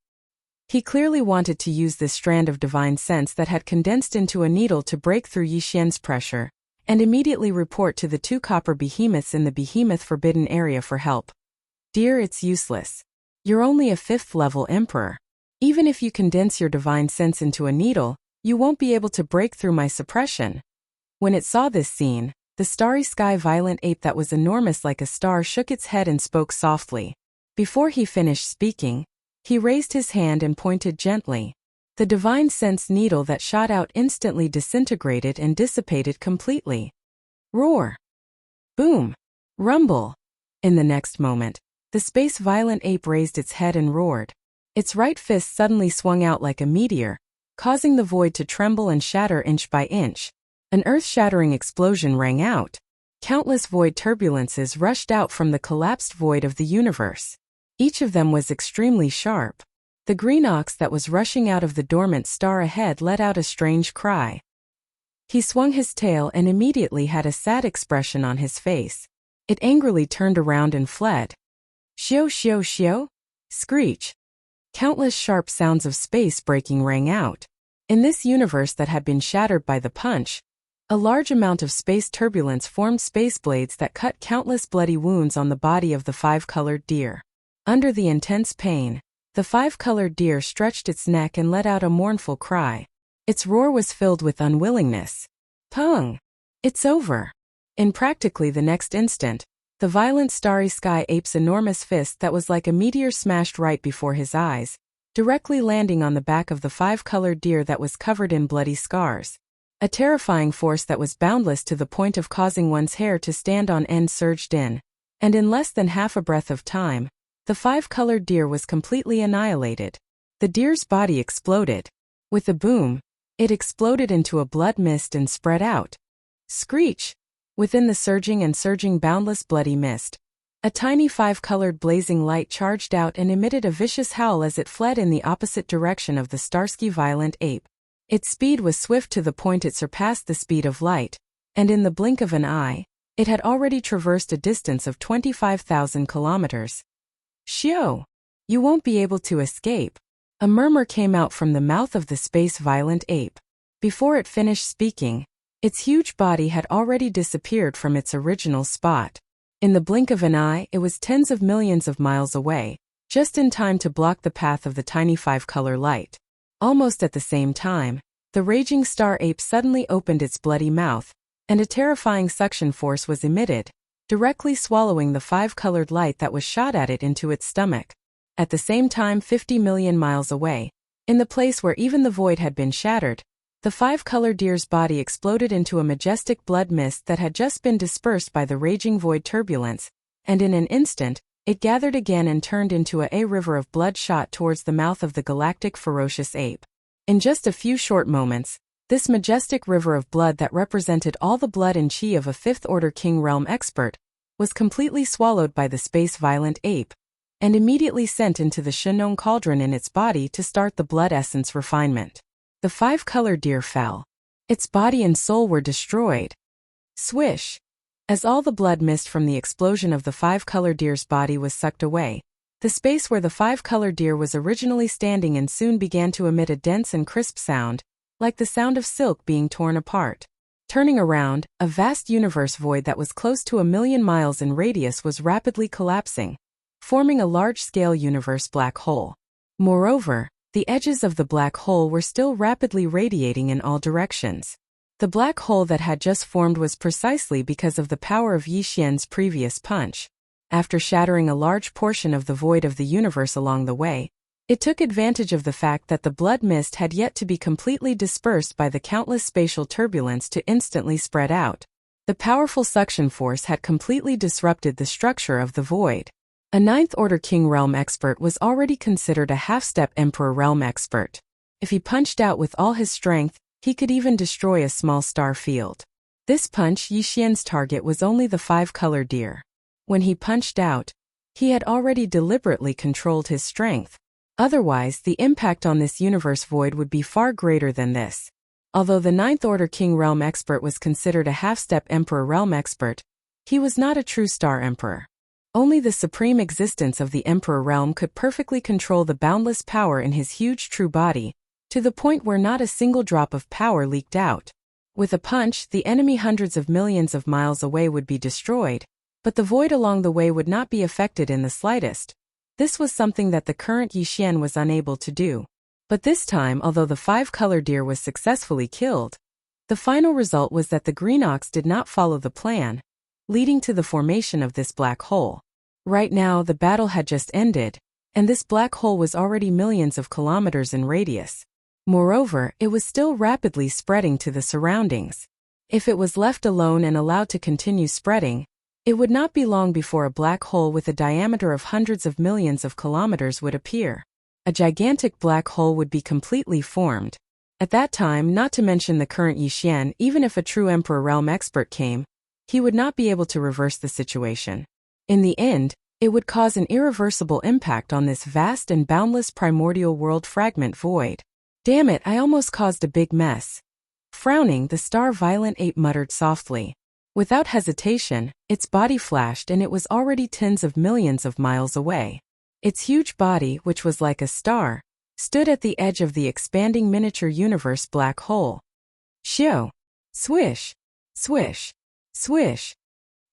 He clearly wanted to use this strand of divine sense that had condensed into a needle to break through Yixian's pressure, and immediately report to the 2 copper behemoths in the behemoth forbidden area for help. Dear, it's useless. You're only a 5th-level emperor. Even if you condense your divine sense into a needle, you won't be able to break through my suppression. When it saw this scene, the starry sky violent ape that was enormous like a star shook its head and spoke softly. Before he finished speaking, he raised his hand and pointed gently. The divine sense needle that shot out instantly disintegrated and dissipated completely. Roar! Boom! Rumble! In the next moment, the space violent ape raised its head and roared. Its right fist suddenly swung out like a meteor, causing the void to tremble and shatter inch by inch. An earth-shattering explosion rang out. Countless void turbulences rushed out from the collapsed void of the universe. Each of them was extremely sharp. The green ox that was rushing out of the dormant star ahead let out a strange cry. He swung his tail and immediately had a sad expression on his face. It angrily turned around and fled. Shio shio shio? Screech! Countless sharp sounds of space breaking rang out. In this universe that had been shattered by the punch, A large amount of space turbulence formed space blades that cut countless bloody wounds on the body of the five-colored deer. Under the intense pain, the five-colored deer stretched its neck and let out a mournful cry. Its roar was filled with unwillingness. Pung! It's over. In practically the next instant, the violent starry sky ape's enormous fist that was like a meteor smashed right before his eyes, directly landing on the back of the five-colored deer that was covered in bloody scars. A terrifying force that was boundless to the point of causing one's hair to stand on end surged in, and in less than half a breath of time, the five-colored deer was completely annihilated. The deer's body exploded. With a boom, it exploded into a blood mist and spread out. Screech! Within the surging boundless bloody mist, a tiny five-colored blazing light charged out and emitted a vicious howl as it fled in the opposite direction of the Starsky violent ape. Its speed was swift to the point it surpassed the speed of light, and in the blink of an eye, it had already traversed a distance of 25,000 kilometers. Shio! You won't be able to escape. A murmur came out from the mouth of the space violent ape. Before it finished speaking, its huge body had already disappeared from its original spot. In the blink of an eye, it was tens of millions of miles away, just in time to block the path of the tiny five-color light. Almost at the same time, the raging star ape suddenly opened its bloody mouth, and a terrifying suction force was emitted, directly swallowing the five-colored light that was shot at it into its stomach. At the same time, 50 million miles away, in the place where even the void had been shattered, the five-colored deer's body exploded into a majestic blood mist that had just been dispersed by the raging void turbulence, and in an instant, it gathered again and turned into a river of blood shot towards the mouth of the galactic ferocious ape. In just a few short moments, this majestic river of blood that represented all the blood and chi of a fifth-order king realm expert was completely swallowed by the space violent ape, and immediately sent into the Shinong cauldron in its body to start the blood essence refinement. The five-colored deer fell. Its body and soul were destroyed. Swish! As all the blood mist from the explosion of the five-colored deer's body was sucked away, the space where the five-colored deer was originally standing and soon began to emit a dense and crisp sound, like the sound of silk being torn apart. Turning around, a vast universe void that was close to 1,000,000 miles in radius was rapidly collapsing, forming a large-scale universe black hole. Moreover, the edges of the black hole were still rapidly radiating in all directions. The black hole that had just formed was precisely because of the power of Yi Xian's previous punch. After shattering a large portion of the void of the universe along the way, it took advantage of the fact that the blood mist had yet to be completely dispersed by the countless spatial turbulence to instantly spread out. The powerful suction force had completely disrupted the structure of the void. A ninth-order king realm expert was already considered a half-step emperor realm expert. If he punched out with all his strength, he could even destroy a small star field. This punch, Yi Xian's target was only the five-colored deer. When he punched out, he had already deliberately controlled his strength. Otherwise, the impact on this universe void would be far greater than this. Although the ninth-order king realm expert was considered a half-step emperor realm expert, he was not a true star emperor. Only the supreme existence of the emperor realm could perfectly control the boundless power in his huge true body, to the point where not a single drop of power leaked out. With a punch, the enemy hundreds of millions of miles away would be destroyed, but the void along the way would not be affected in the slightest. This was something that the current Yi Xian was unable to do. But this time, although the five-colored deer was successfully killed, the final result was that the green ox did not follow the plan, leading to the formation of this black hole. Right now, the battle had just ended, and this black hole was already millions of kilometers in radius. Moreover, it was still rapidly spreading to the surroundings. If it was left alone and allowed to continue spreading, it would not be long before a black hole with a diameter of hundreds of millions of kilometers would appear. A gigantic black hole would be completely formed. At that time, not to mention the current Yi Xian, even if a true Emperor Realm expert came, he would not be able to reverse the situation. In the end, it would cause an irreversible impact on this vast and boundless primordial world fragment void. Damn it, I almost caused a big mess. Frowning, the star violent ape muttered softly. Without hesitation, its body flashed and it was already tens of millions of miles away. Its huge body, which was like a star, stood at the edge of the expanding miniature universe black hole. Shio! Swish! Swish! Swish!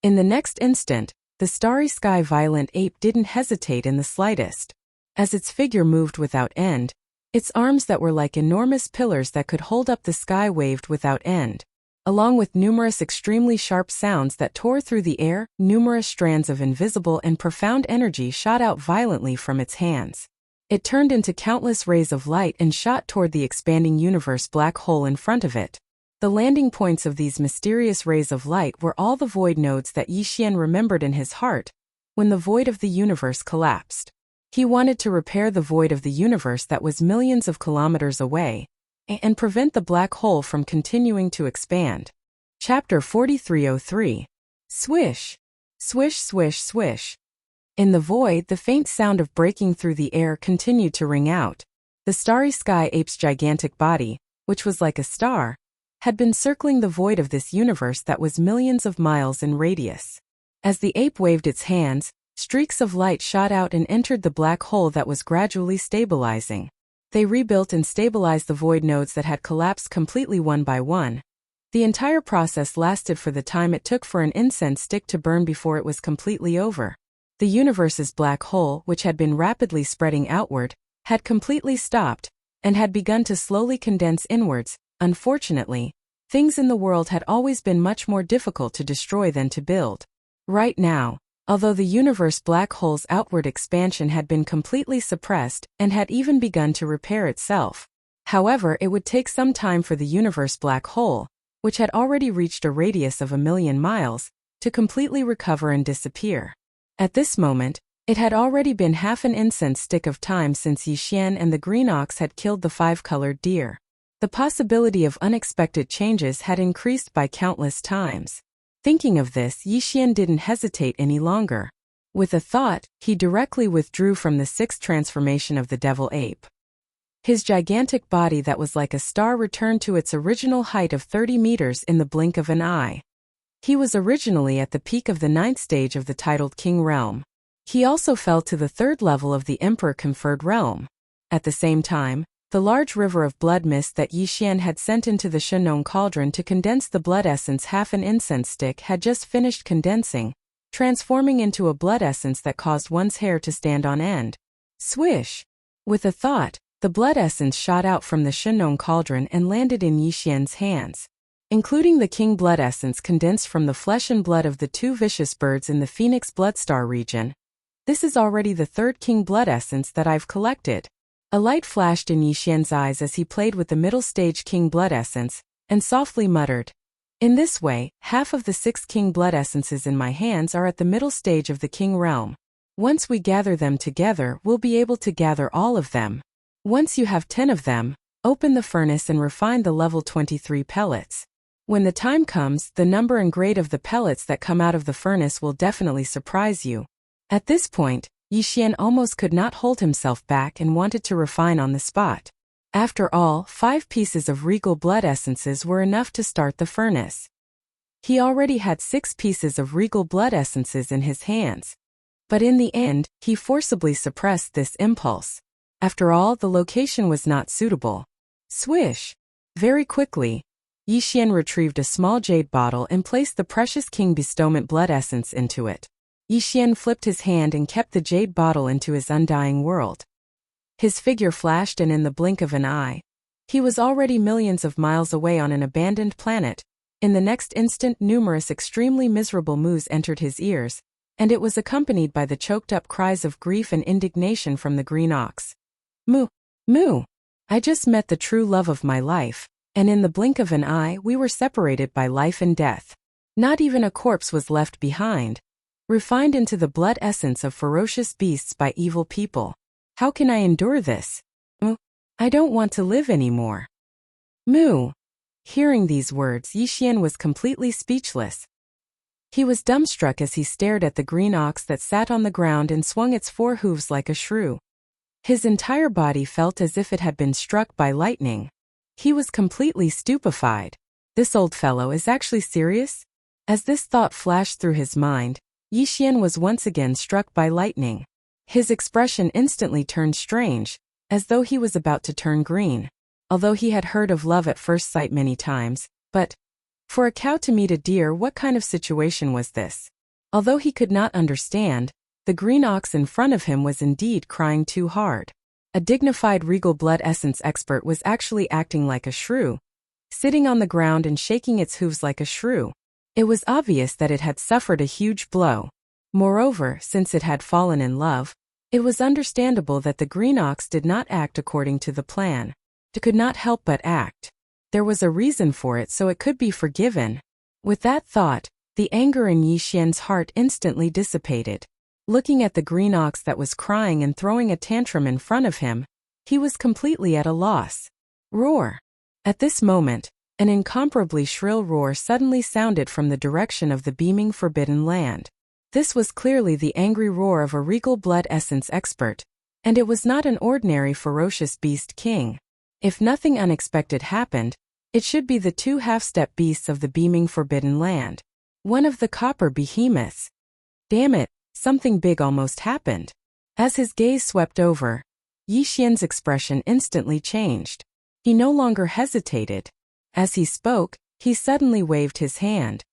In the next instant, the starry sky violent ape didn't hesitate in the slightest. As its figure moved without end, its arms that were like enormous pillars that could hold up the sky waved without end. Along with numerous extremely sharp sounds that tore through the air, numerous strands of invisible and profound energy shot out violently from its hands. It turned into countless rays of light and shot toward the expanding universe black hole in front of it. The landing points of these mysterious rays of light were all the void nodes that Yixian remembered in his heart when the void of the universe collapsed. He wanted to repair the void of the universe that was millions of kilometers away and prevent the black hole from continuing to expand. Chapter 4303. Swish! Swish, swish, swish. In the void, the faint sound of breaking through the air continued to ring out. The starry sky ape's gigantic body, which was like a star, had been circling the void of this universe that was millions of miles in radius. As the ape waved its hands, streaks of light shot out and entered the black hole that was gradually stabilizing. They rebuilt and stabilized the void nodes that had collapsed completely one by one. The entire process lasted for the time it took for an incense stick to burn before it was completely over. The universe's black hole, which had been rapidly spreading outward, had completely stopped and had begun to slowly condense inwards. Unfortunately, things in the world had always been much more difficult to destroy than to build. Right now, although the universe black hole's outward expansion had been completely suppressed and had even begun to repair itself, however, it would take some time for the universe black hole, which had already reached a radius of 1,000,000 miles, to completely recover and disappear. At this moment, it had already been half an incense stick of time since Yixian and the green ox had killed the 5-colored deer. The possibility of unexpected changes had increased by countless times. Thinking of this, Yixian didn't hesitate any longer. With a thought, he directly withdrew from the 6th transformation of the devil ape. His gigantic body that was like a star returned to its original height of 30 meters in the blink of an eye. He was originally at the peak of the 9th stage of the titled King realm. He also fell to the 3rd level of the Emperor-conferred realm. At the same time, the large river of blood mist that Yixian had sent into the Shenong cauldron to condense the blood essence half an incense stick had just finished condensing, transforming into a blood essence that caused one's hair to stand on end. Swish! With a thought, the blood essence shot out from the Shenong cauldron and landed in Yixian's hands. Including the king blood essence condensed from the flesh and blood of the 2 vicious birds in the Phoenix Bloodstar region. This is already the 3rd king blood essence that I've collected. A light flashed in Yixian's eyes as he played with the middle stage king blood essence, and softly muttered, "In this way, half of the 6 king blood essences in my hands are at the middle stage of the king realm. Once we gather them together, we'll be able to gather all of them. Once you have 10 of them, open the furnace and refine the level 23 pellets. When the time comes, the number and grade of the pellets that come out of the furnace will definitely surprise you." At this point, Yixian almost could not hold himself back and wanted to refine on the spot. After all, 5 pieces of regal blood essences were enough to start the furnace. He already had 6 pieces of regal blood essences in his hands. But in the end, he forcibly suppressed this impulse. After all, the location was not suitable. Swish! Very quickly, Yixian retrieved a small jade bottle and placed the precious king bestowment blood essence into it. Yixian flipped his hand and kept the jade bottle into his undying world. His figure flashed, and in the blink of an eye, he was already millions of miles away on an abandoned planet. In the next instant, numerous extremely miserable moos entered his ears, and it was accompanied by the choked-up cries of grief and indignation from the green ox. "Moo! Moo! I just met the true love of my life, and in the blink of an eye we were separated by life and death. Not even a corpse was left behind. Refined into the blood essence of ferocious beasts by evil people. How can I endure this? I don't want to live anymore. Moo!" Hearing these words, Yixian was completely speechless. He was dumbstruck as he stared at the green ox that sat on the ground and swung its 4 hooves like a shrew. His entire body felt as if it had been struck by lightning. He was completely stupefied. This old fellow is actually serious? As this thought flashed through his mind, Yixian was once again struck by lightning. His expression instantly turned strange, as though he was about to turn green. Although he had heard of love at first sight many times, but For a cow to meet a deer, what kind of situation was this? Although he could not understand, the green ox in front of him was indeed crying too hard. A dignified regal blood essence expert was actually acting like a shrew, sitting on the ground and shaking its hooves like a shrew. It was obvious that it had suffered a huge blow. Moreover, since it had fallen in love, it was understandable that the green ox did not act according to the plan. It could not help but act. There was a reason for it, so it could be forgiven. With that thought, the anger in Yi Xian's heart instantly dissipated. Looking at the green ox that was crying and throwing a tantrum in front of him, he was completely at a loss. Roar! At this moment, an incomparably shrill roar suddenly sounded from the direction of the beaming forbidden land. This was clearly the angry roar of a regal blood essence expert, and it was not an ordinary ferocious beast king. If nothing unexpected happened, it should be the two half-step beasts of the beaming forbidden land. One of the copper behemoths. Damn it, something big almost happened. As his gaze swept over, Yi Xian's expression instantly changed. He no longer hesitated. As he spoke, he suddenly waved his hand.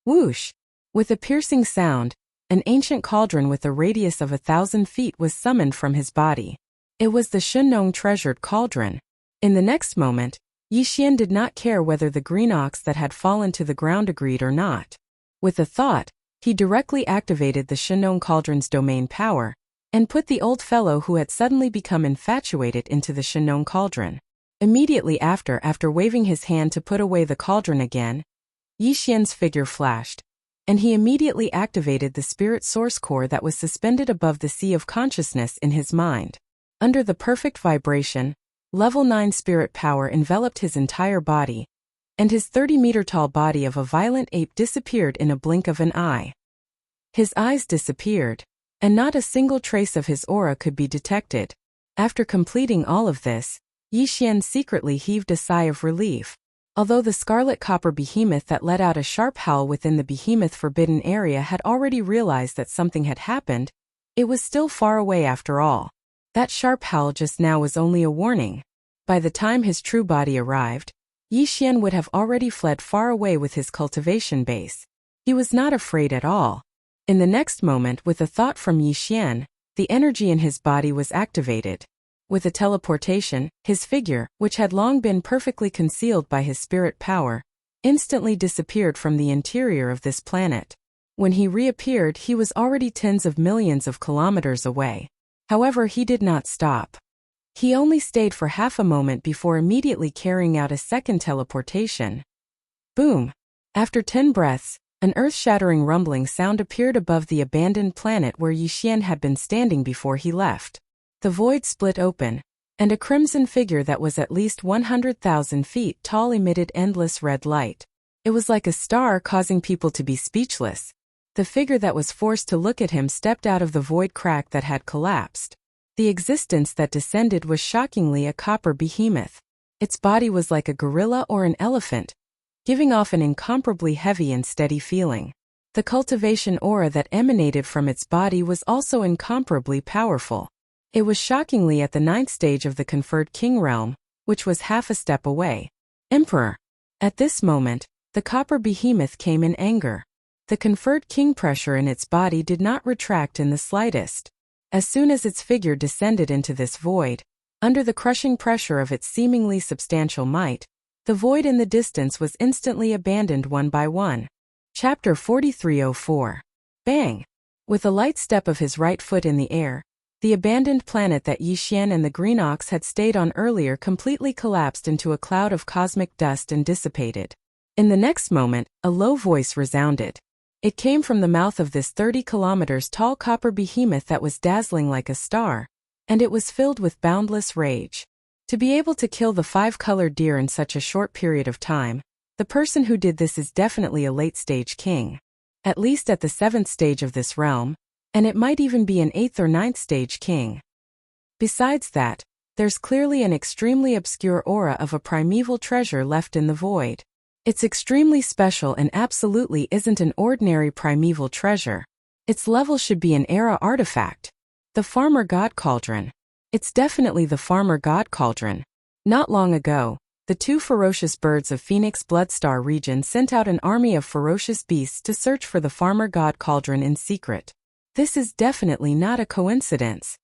Whoosh! With a piercing sound, an ancient cauldron with a radius of 1,000 feet was summoned from his body. It was the Shennong treasured cauldron. In the next moment, Yi Xian did not care whether the green ox that had fallen to the ground agreed or not. With a thought, he directly activated the Shennong cauldron's domain power, and put the old fellow who had suddenly become infatuated into the Shennong cauldron. Immediately after waving his hand to put away the cauldron again, Yi Xian's figure flashed, and he immediately activated the spirit source core that was suspended above the sea of consciousness in his mind. Under the perfect vibration, Level 9 spirit power enveloped his entire body, and his 30-meter-tall body of a violent ape disappeared in a blink of an eye. His eyes disappeared, and not a single trace of his aura could be detected. After completing all of this, Yi Xian secretly heaved a sigh of relief. Although the scarlet copper behemoth that let out a sharp howl within the behemoth forbidden area had already realized that something had happened, it was still far away after all. That sharp howl just now was only a warning. By the time his true body arrived, Yi Xian would have already fled far away with his cultivation base. He was not afraid at all. In the next moment, with a thought from Yi Xian, the energy in his body was activated. With a teleportation, his figure, which had long been perfectly concealed by his spirit power, instantly disappeared from the interior of this planet. When he reappeared, he was already tens of millions of kilometers away. However, he did not stop. He only stayed for half a moment before immediately carrying out a second teleportation. Boom! After 10 breaths, an earth-shattering rumbling sound appeared above the abandoned planet where Yi Xian had been standing before he left. The void split open, and a crimson figure that was at least 100,000 feet tall emitted endless red light. It was like a star, causing people to be speechless. The figure that was forced to look at him stepped out of the void crack that had collapsed. The existence that descended was shockingly a copper behemoth. Its body was like a gorilla or an elephant, giving off an incomparably heavy and steady feeling. The cultivation aura that emanated from its body was also incomparably powerful. It was shockingly at the 9th stage of the conferred king realm, which was half a step away. Emperor! At this moment, the copper behemoth came in anger. The conferred king pressure in its body did not retract in the slightest. As soon as its figure descended into this void, under the crushing pressure of its seemingly substantial might, the void in the distance was instantly abandoned one by one. Chapter 4304. Bang! With a light step of his right foot in the air, the abandoned planet that Yi Xian and the green ox had stayed on earlier completely collapsed into a cloud of cosmic dust and dissipated. In the next moment, a low voice resounded. It came from the mouth of this 30 kilometers tall copper behemoth that was dazzling like a star, and it was filled with boundless rage. To be able to kill the 5-colored deer in such a short period of time, the person who did this is definitely a late-stage king. At least at the 7th stage of this realm, and it might even be an 8th or 9th stage king. Besides that, there's clearly an extremely obscure aura of a primeval treasure left in the void. It's extremely special and absolutely isn't an ordinary primeval treasure. Its level should be an era artifact. The Farmer God Cauldron. It's definitely the Farmer God Cauldron. Not long ago, the two ferocious birds of Phoenix Bloodstar region sent out an army of ferocious beasts to search for the farmer god cauldron in secret. This is definitely not a coincidence.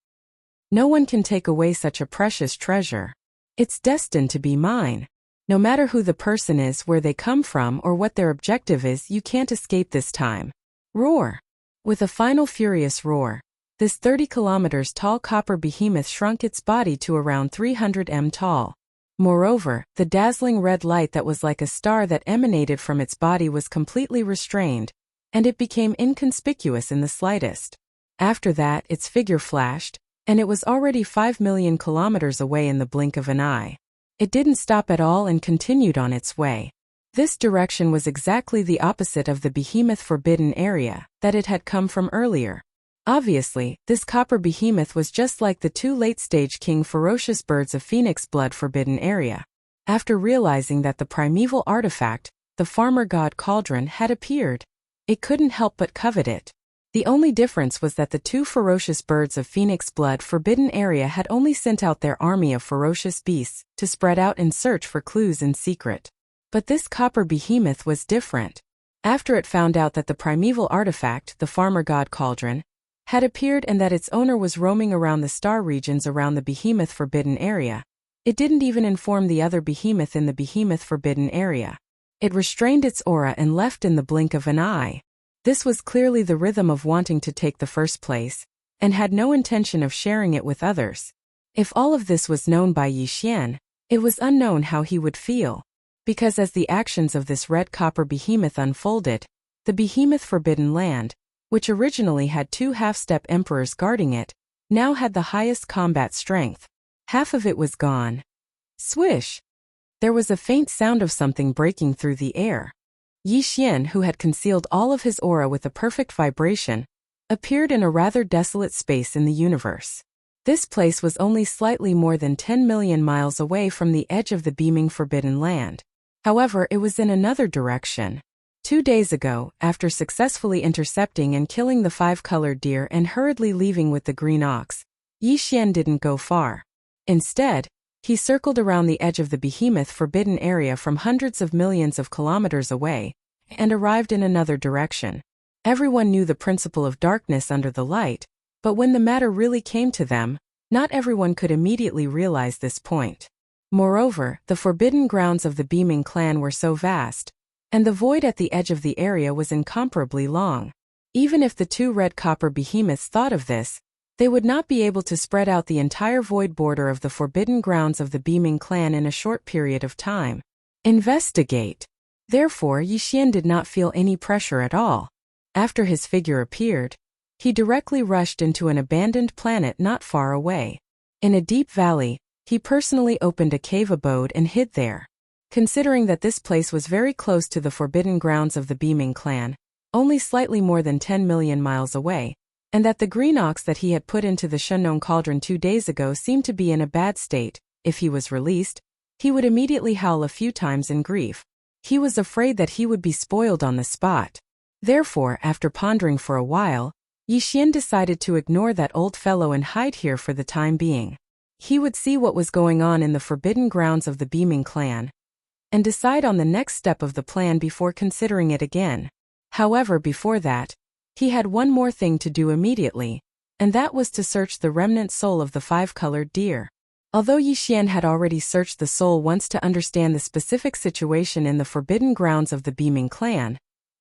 No one can take away such a precious treasure. It's destined to be mine. No matter who the person is, where they come from, or what their objective is, you can't escape this time. Roar! With a final furious roar, this 30 kilometers tall copper behemoth shrunk its body to around 300 m tall. Moreover, the dazzling red light that was like a star that emanated from its body was completely restrained, and it became inconspicuous in the slightest. After that, its figure flashed, and it was already 5 million kilometers away in the blink of an eye. It didn't stop at all and continued on its way. This direction was exactly the opposite of the behemoth forbidden area that it had come from earlier. Obviously, this copper behemoth was just like the two late-stage king ferocious birds of Phoenix Blood forbidden area. After realizing that the primeval artifact, the farmer god cauldron, had appeared, it couldn't help but covet it. The only difference was that the two ferocious birds of Phoenix Blood forbidden area had only sent out their army of ferocious beasts to spread out and search for clues in secret. But this copper behemoth was different. After it found out that the primeval artifact, the farmer god cauldron, had appeared and that its owner was roaming around the star regions around the behemoth forbidden area, it didn't even inform the other behemoth in the behemoth forbidden area. It restrained its aura and left in the blink of an eye. This was clearly the rhythm of wanting to take the first place, and had no intention of sharing it with others. If all of this was known by Yi Xian, it was unknown how he would feel, because as the actions of this red copper behemoth unfolded, the behemoth forbidden land, which originally had two half-step emperors guarding it, now had the highest combat strength. Half of it was gone. Swish! There was a faint sound of something breaking through the air. Yi Xian, who had concealed all of his aura with a perfect vibration, appeared in a rather desolate space in the universe. This place was only slightly more than 10 million miles away from the edge of the beaming forbidden land. However, it was in another direction. 2 days ago, after successfully intercepting and killing the 5-colored deer and hurriedly leaving with the green ox, Yi Xian didn't go far. Instead, he circled around the edge of the behemoth forbidden area from hundreds of millions of kilometers away, and arrived in another direction. Everyone knew the principle of darkness under the light, but when the matter really came to them, not everyone could immediately realize this point. Moreover, the forbidden grounds of the beaming clan were so vast, and the void at the edge of the area was incomparably long. Even if the two red copper behemoths thought of this, they would not be able to spread out the entire void border of the forbidden grounds of the beaming clan in a short period of time. Investigate. Therefore, Yi Xian did not feel any pressure at all. After his figure appeared, he directly rushed into an abandoned planet not far away. In a deep valley, he personally opened a cave abode and hid there. Considering that this place was very close to the forbidden grounds of the beaming clan, only slightly more than 10 million miles away, and that the green ox that he had put into the Shenong cauldron 2 days ago seemed to be in a bad state, if he was released, he would immediately howl a few times in grief. He was afraid that he would be spoiled on the spot. Therefore, after pondering for a while, Yi Xian decided to ignore that old fellow and hide here for the time being. He would see what was going on in the forbidden grounds of the beaming clan, and decide on the next step of the plan before considering it again. However, before that, he had one more thing to do immediately, and that was to search the remnant soul of the 5-colored deer. Although Yi Xian had already searched the soul once to understand the specific situation in the forbidden grounds of the beaming clan,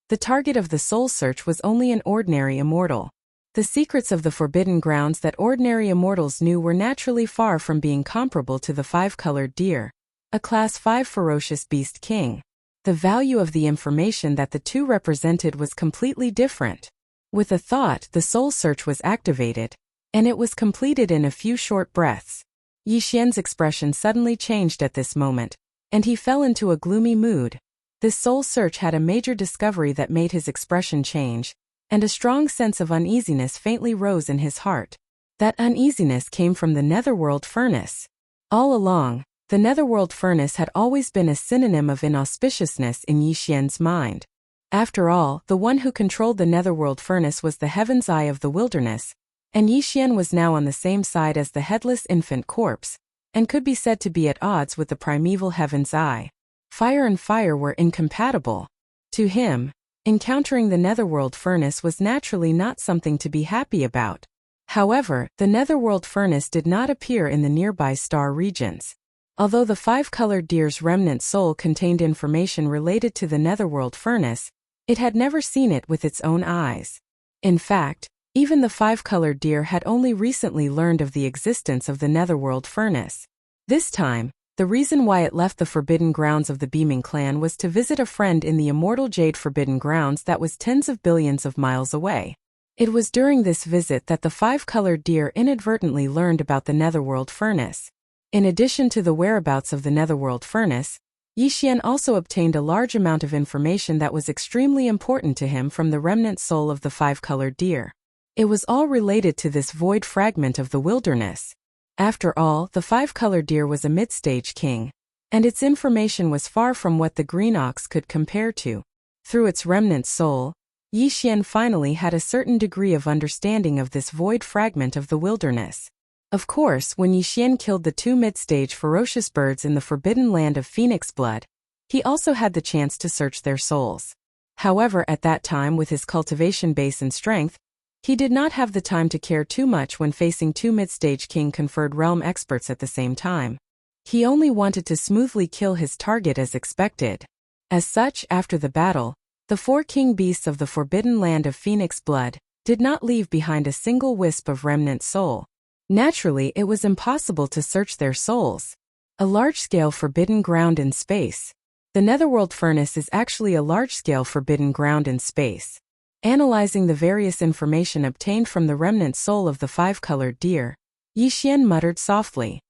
the target of the soul search was only an ordinary immortal. The secrets of the forbidden grounds that ordinary immortals knew were naturally far from being comparable to the 5-colored deer, a Class 5 ferocious beast king. The value of the information that the two represented was completely different. With a thought, the soul search was activated, and it was completed in a few short breaths. Yi Xian's expression suddenly changed at this moment, and he fell into a gloomy mood. This soul search had a major discovery that made his expression change, and a strong sense of uneasiness faintly rose in his heart. That uneasiness came from the netherworld furnace. All along, the netherworld furnace had always been a synonym of inauspiciousness in Yi Xian's mind. After all, the one who controlled the netherworld furnace was the heaven's eye of the wilderness, and Yi Xian was now on the same side as the headless infant corpse, and could be said to be at odds with the primeval heaven's eye. Fire and fire were incompatible. To him, encountering the netherworld furnace was naturally not something to be happy about. However, the netherworld furnace did not appear in the nearby star regions. Although the five-colored deer's remnant soul contained information related to the netherworld furnace, it had never seen it with its own eyes. In fact, even the five-colored deer had only recently learned of the existence of the netherworld furnace. This time, the reason why it left the forbidden grounds of the Beaming Clan was to visit a friend in the immortal Jade Forbidden Grounds that was tens of billions of miles away. It was during this visit that the five-colored deer inadvertently learned about the netherworld furnace. In addition to the whereabouts of the netherworld furnace, Yixian also obtained a large amount of information that was extremely important to him from the remnant soul of the five-colored deer. It was all related to this void fragment of the wilderness. After all, the five-colored deer was a mid-stage king, and its information was far from what the green ox could compare to. Through its remnant soul, Yixian finally had a certain degree of understanding of this void fragment of the wilderness. Of course, when Yixian killed the two mid-stage ferocious birds in the forbidden land of Phoenix Blood, he also had the chance to search their souls. However, at that time, with his cultivation base and strength, he did not have the time to care too much when facing two mid-stage king-conferred realm experts at the same time. He only wanted to smoothly kill his target as expected. As such, after the battle, the four king beasts of the forbidden land of Phoenix Blood did not leave behind a single wisp of remnant soul. Naturally, it was impossible to search their souls. A large-scale forbidden ground in space. The netherworld furnace is actually a large-scale forbidden ground in space. Analyzing the various information obtained from the remnant soul of the five-colored deer, Yixian muttered softly.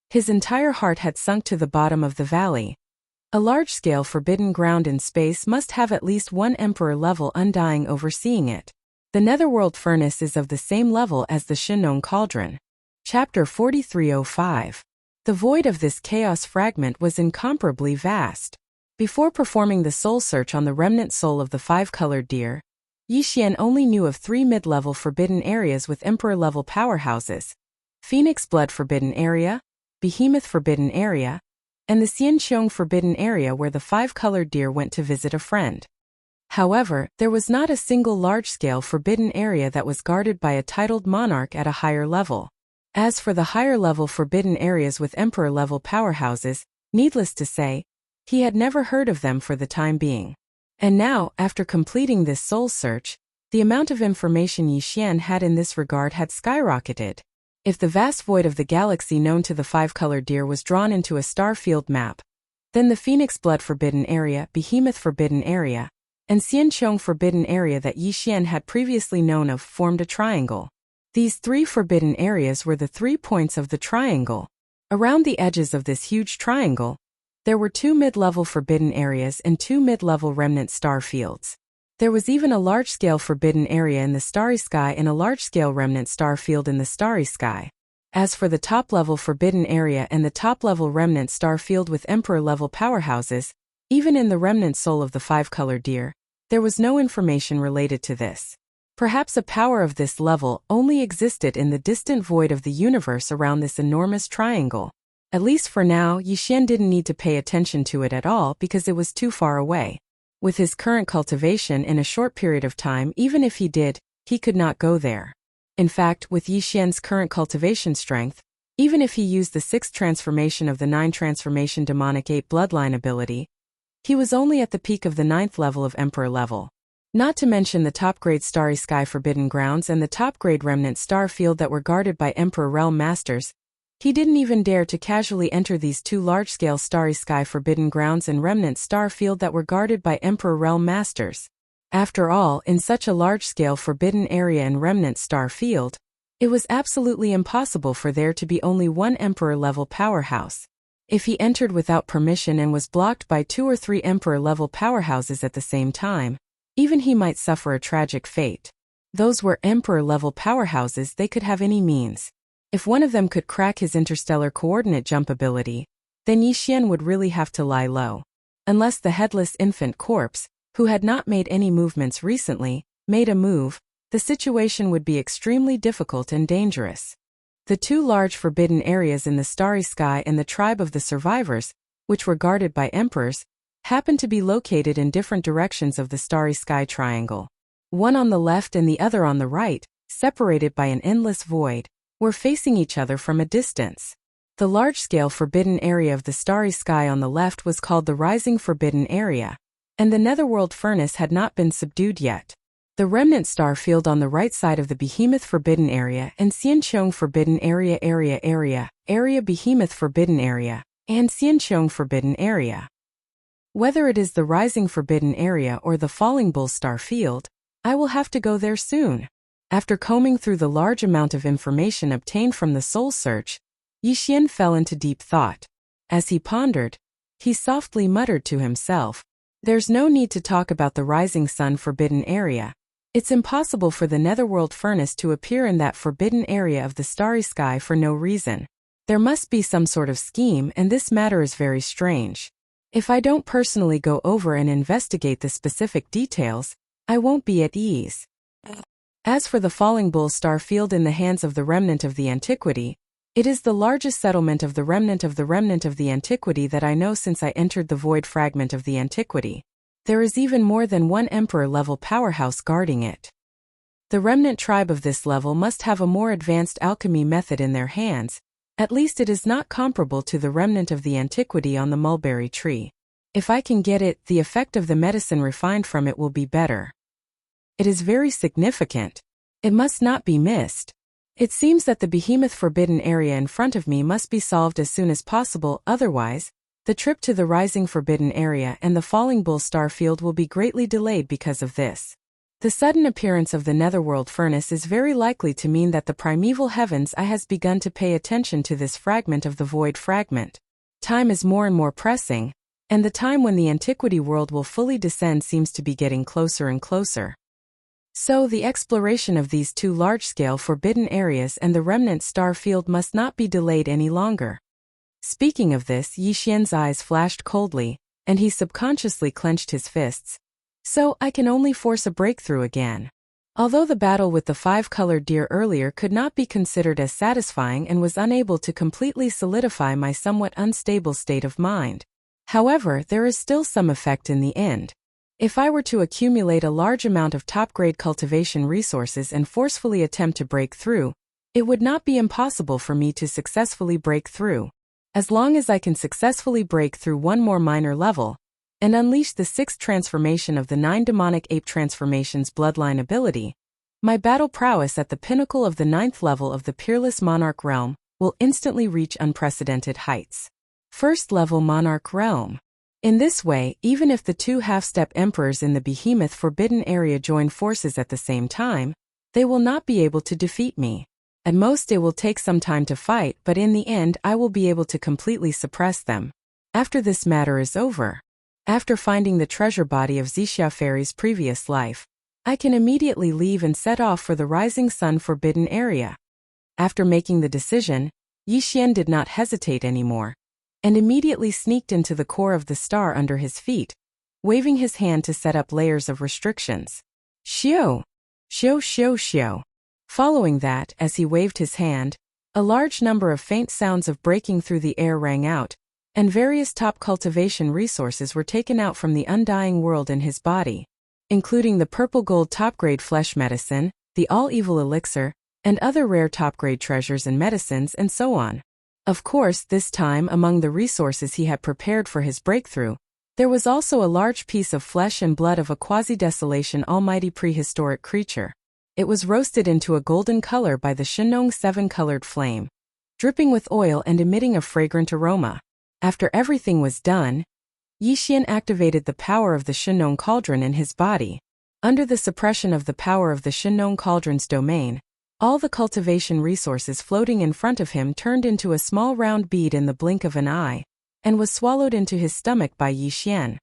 His entire heart had sunk to the bottom of the valley. A large-scale forbidden ground in space must have at least one emperor-level undying overseeing it. The netherworld furnace is of the same level as the Shinnong Cauldron. Chapter 4305. The void of this chaos fragment was incomparably vast. Before performing the soul search on the remnant soul of the five-colored deer, Yixian only knew of three mid-level forbidden areas with emperor-level powerhouses: Phoenix Blood Forbidden Area, Behemoth Forbidden Area, and the Xianqiong Forbidden Area where the five-colored deer went to visit a friend. However, there was not a single large-scale forbidden area that was guarded by a titled monarch at a higher level. As for the higher-level forbidden areas with emperor-level powerhouses, needless to say, he had never heard of them for the time being. And now, after completing this soul search, the amount of information Yixian had in this regard had skyrocketed. If the vast void of the galaxy known to the five-colored deer was drawn into a star field map, then the Phoenix Blood Forbidden Area, Behemoth Forbidden Area, and Xianqiong Forbidden Area that Yixian had previously known of formed a triangle. These three forbidden areas were the 3 points of the triangle. Around the edges of this huge triangle, there were two mid-level forbidden areas and two mid-level remnant star fields. There was even a large-scale forbidden area in the starry sky and a large-scale remnant star field in the starry sky. As for the top-level forbidden area and the top-level remnant star field with emperor-level powerhouses, even in the remnant soul of the five-colored deer, there was no information related to this. Perhaps a power of this level only existed in the distant void of the universe around this enormous triangle. At least for now, Yixian didn't need to pay attention to it at all because it was too far away. With his current cultivation in a short period of time, even if he did, he could not go there. In fact, with Yixian's current cultivation strength, even if he used the 6th transformation of the 9 transformation demonic 8 bloodline ability, he was only at the peak of the 9th level of Emperor level. Not to mention the top-grade Starry Sky Forbidden Grounds and the top-grade Remnant Star Field that were guarded by Emperor Realm Masters. He didn't even dare to casually enter these two large-scale Starry Sky Forbidden Grounds and Remnant Star Field that were guarded by Emperor Realm Masters. After all, in such a large-scale Forbidden Area and Remnant Star Field, it was absolutely impossible for there to be only one Emperor-level powerhouse. If he entered without permission and was blocked by 2 or 3 Emperor-level powerhouses at the same time, even he might suffer a tragic fate. Those were Emperor-level powerhouses, they could have any means. If one of them could crack his interstellar coordinate jump ability, then Yixian would really have to lie low. Unless the headless infant corpse, who had not made any movements recently, made a move, the situation would be extremely difficult and dangerous. The two large forbidden areas in the starry sky and the tribe of the survivors, which were guarded by emperors, happened to be located in different directions of the starry sky triangle. One on the left and the other on the right, separated by an endless void, were facing each other from a distance. The large-scale forbidden area of the starry sky on the left was called the rising forbidden area, and the netherworld furnace had not been subdued yet. The remnant star field on the right side of the behemoth forbidden area and Xianqiong forbidden area behemoth forbidden area, and Xianqiong forbidden area. Whether it is the rising forbidden area or the falling bull star field, I will have to go there soon. After combing through the large amount of information obtained from the soul search, Yixian fell into deep thought. As he pondered, he softly muttered to himself, "There's no need to talk about the rising sun forbidden area. It's impossible for the netherworld furnace to appear in that forbidden area of the starry sky for no reason. There must be some sort of scheme, and this matter is very strange. If I don't personally go over and investigate the specific details, I won't be at ease." As for the falling bull star field in the hands of the remnant of the antiquity, it is the largest settlement of the remnant of the antiquity that I know since I entered the void fragment of the antiquity. There is even more than one emperor-level powerhouse guarding it. The remnant tribe of this level must have a more advanced alchemy method in their hands. At least it is not comparable to the remnant of the antiquity on the mulberry tree. If I can get it, the effect of the medicine refined from it will be better. It is very significant. It must not be missed. It seems that the behemoth forbidden area in front of me must be solved as soon as possible, otherwise, the trip to the rising forbidden area and the falling bull star field will be greatly delayed because of this. The sudden appearance of the netherworld furnace is very likely to mean that the primeval heavens has begun to pay attention to this fragment of the void fragment. Time is more and more pressing, and the time when the antiquity world will fully descend seems to be getting closer and closer. So the exploration of these two large-scale forbidden areas and the remnant star field must not be delayed any longer. Speaking of this, Yixian's eyes flashed coldly, and he subconsciously clenched his fists. So I can only force a breakthrough again. Although the battle with the five-colored deer earlier could not be considered as satisfying and was unable to completely solidify my somewhat unstable state of mind. However, there is still some effect in the end. If I were to accumulate a large amount of top-grade cultivation resources and forcefully attempt to break through, it would not be impossible for me to successfully break through. As long as I can successfully break through one more minor level, and unleash the sixth transformation of the 9 demonic ape transformations bloodline ability, my battle prowess at the pinnacle of the 9th level of the peerless monarch realm will instantly reach unprecedented heights. First level monarch realm. In this way, even if the two half-step emperors in the behemoth forbidden area join forces at the same time, they will not be able to defeat me. At most it will take some time to fight, but in the end I will be able to completely suppress them. After this matter is over, after finding the treasure body of Xixia Fairy's previous life, I can immediately leave and set off for the rising sun forbidden area. After making the decision, Yixian did not hesitate anymore, and immediately sneaked into the core of the star under his feet, waving his hand to set up layers of restrictions. Xiu! Xiu xiu xiu. Following that, as he waved his hand, a large number of faint sounds of breaking through the air rang out, and various top cultivation resources were taken out from the undying world in his body, including the purple gold top-grade flesh medicine, the all-evil elixir, and other rare top-grade treasures and medicines and so on. Of course, this time among the resources he had prepared for his breakthrough, there was also a large piece of flesh and blood of a quasi-desolation almighty prehistoric creature. It was roasted into a golden color by the Shinong 7-colored flame, dripping with oil and emitting a fragrant aroma. After everything was done, Yixian activated the power of the Shinong cauldron in his body. Under the suppression of the power of the Shinong cauldron's domain, all the cultivation resources floating in front of him turned into a small round bead in the blink of an eye, and was swallowed into his stomach by Yixian.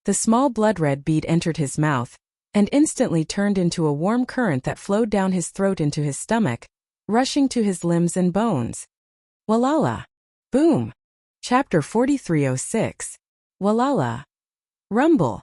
The small blood-red bead entered his mouth, and instantly turned into a warm current that flowed down his throat into his stomach, rushing to his limbs and bones. Walala! Boom! Chapter 4306. Walala! Rumble!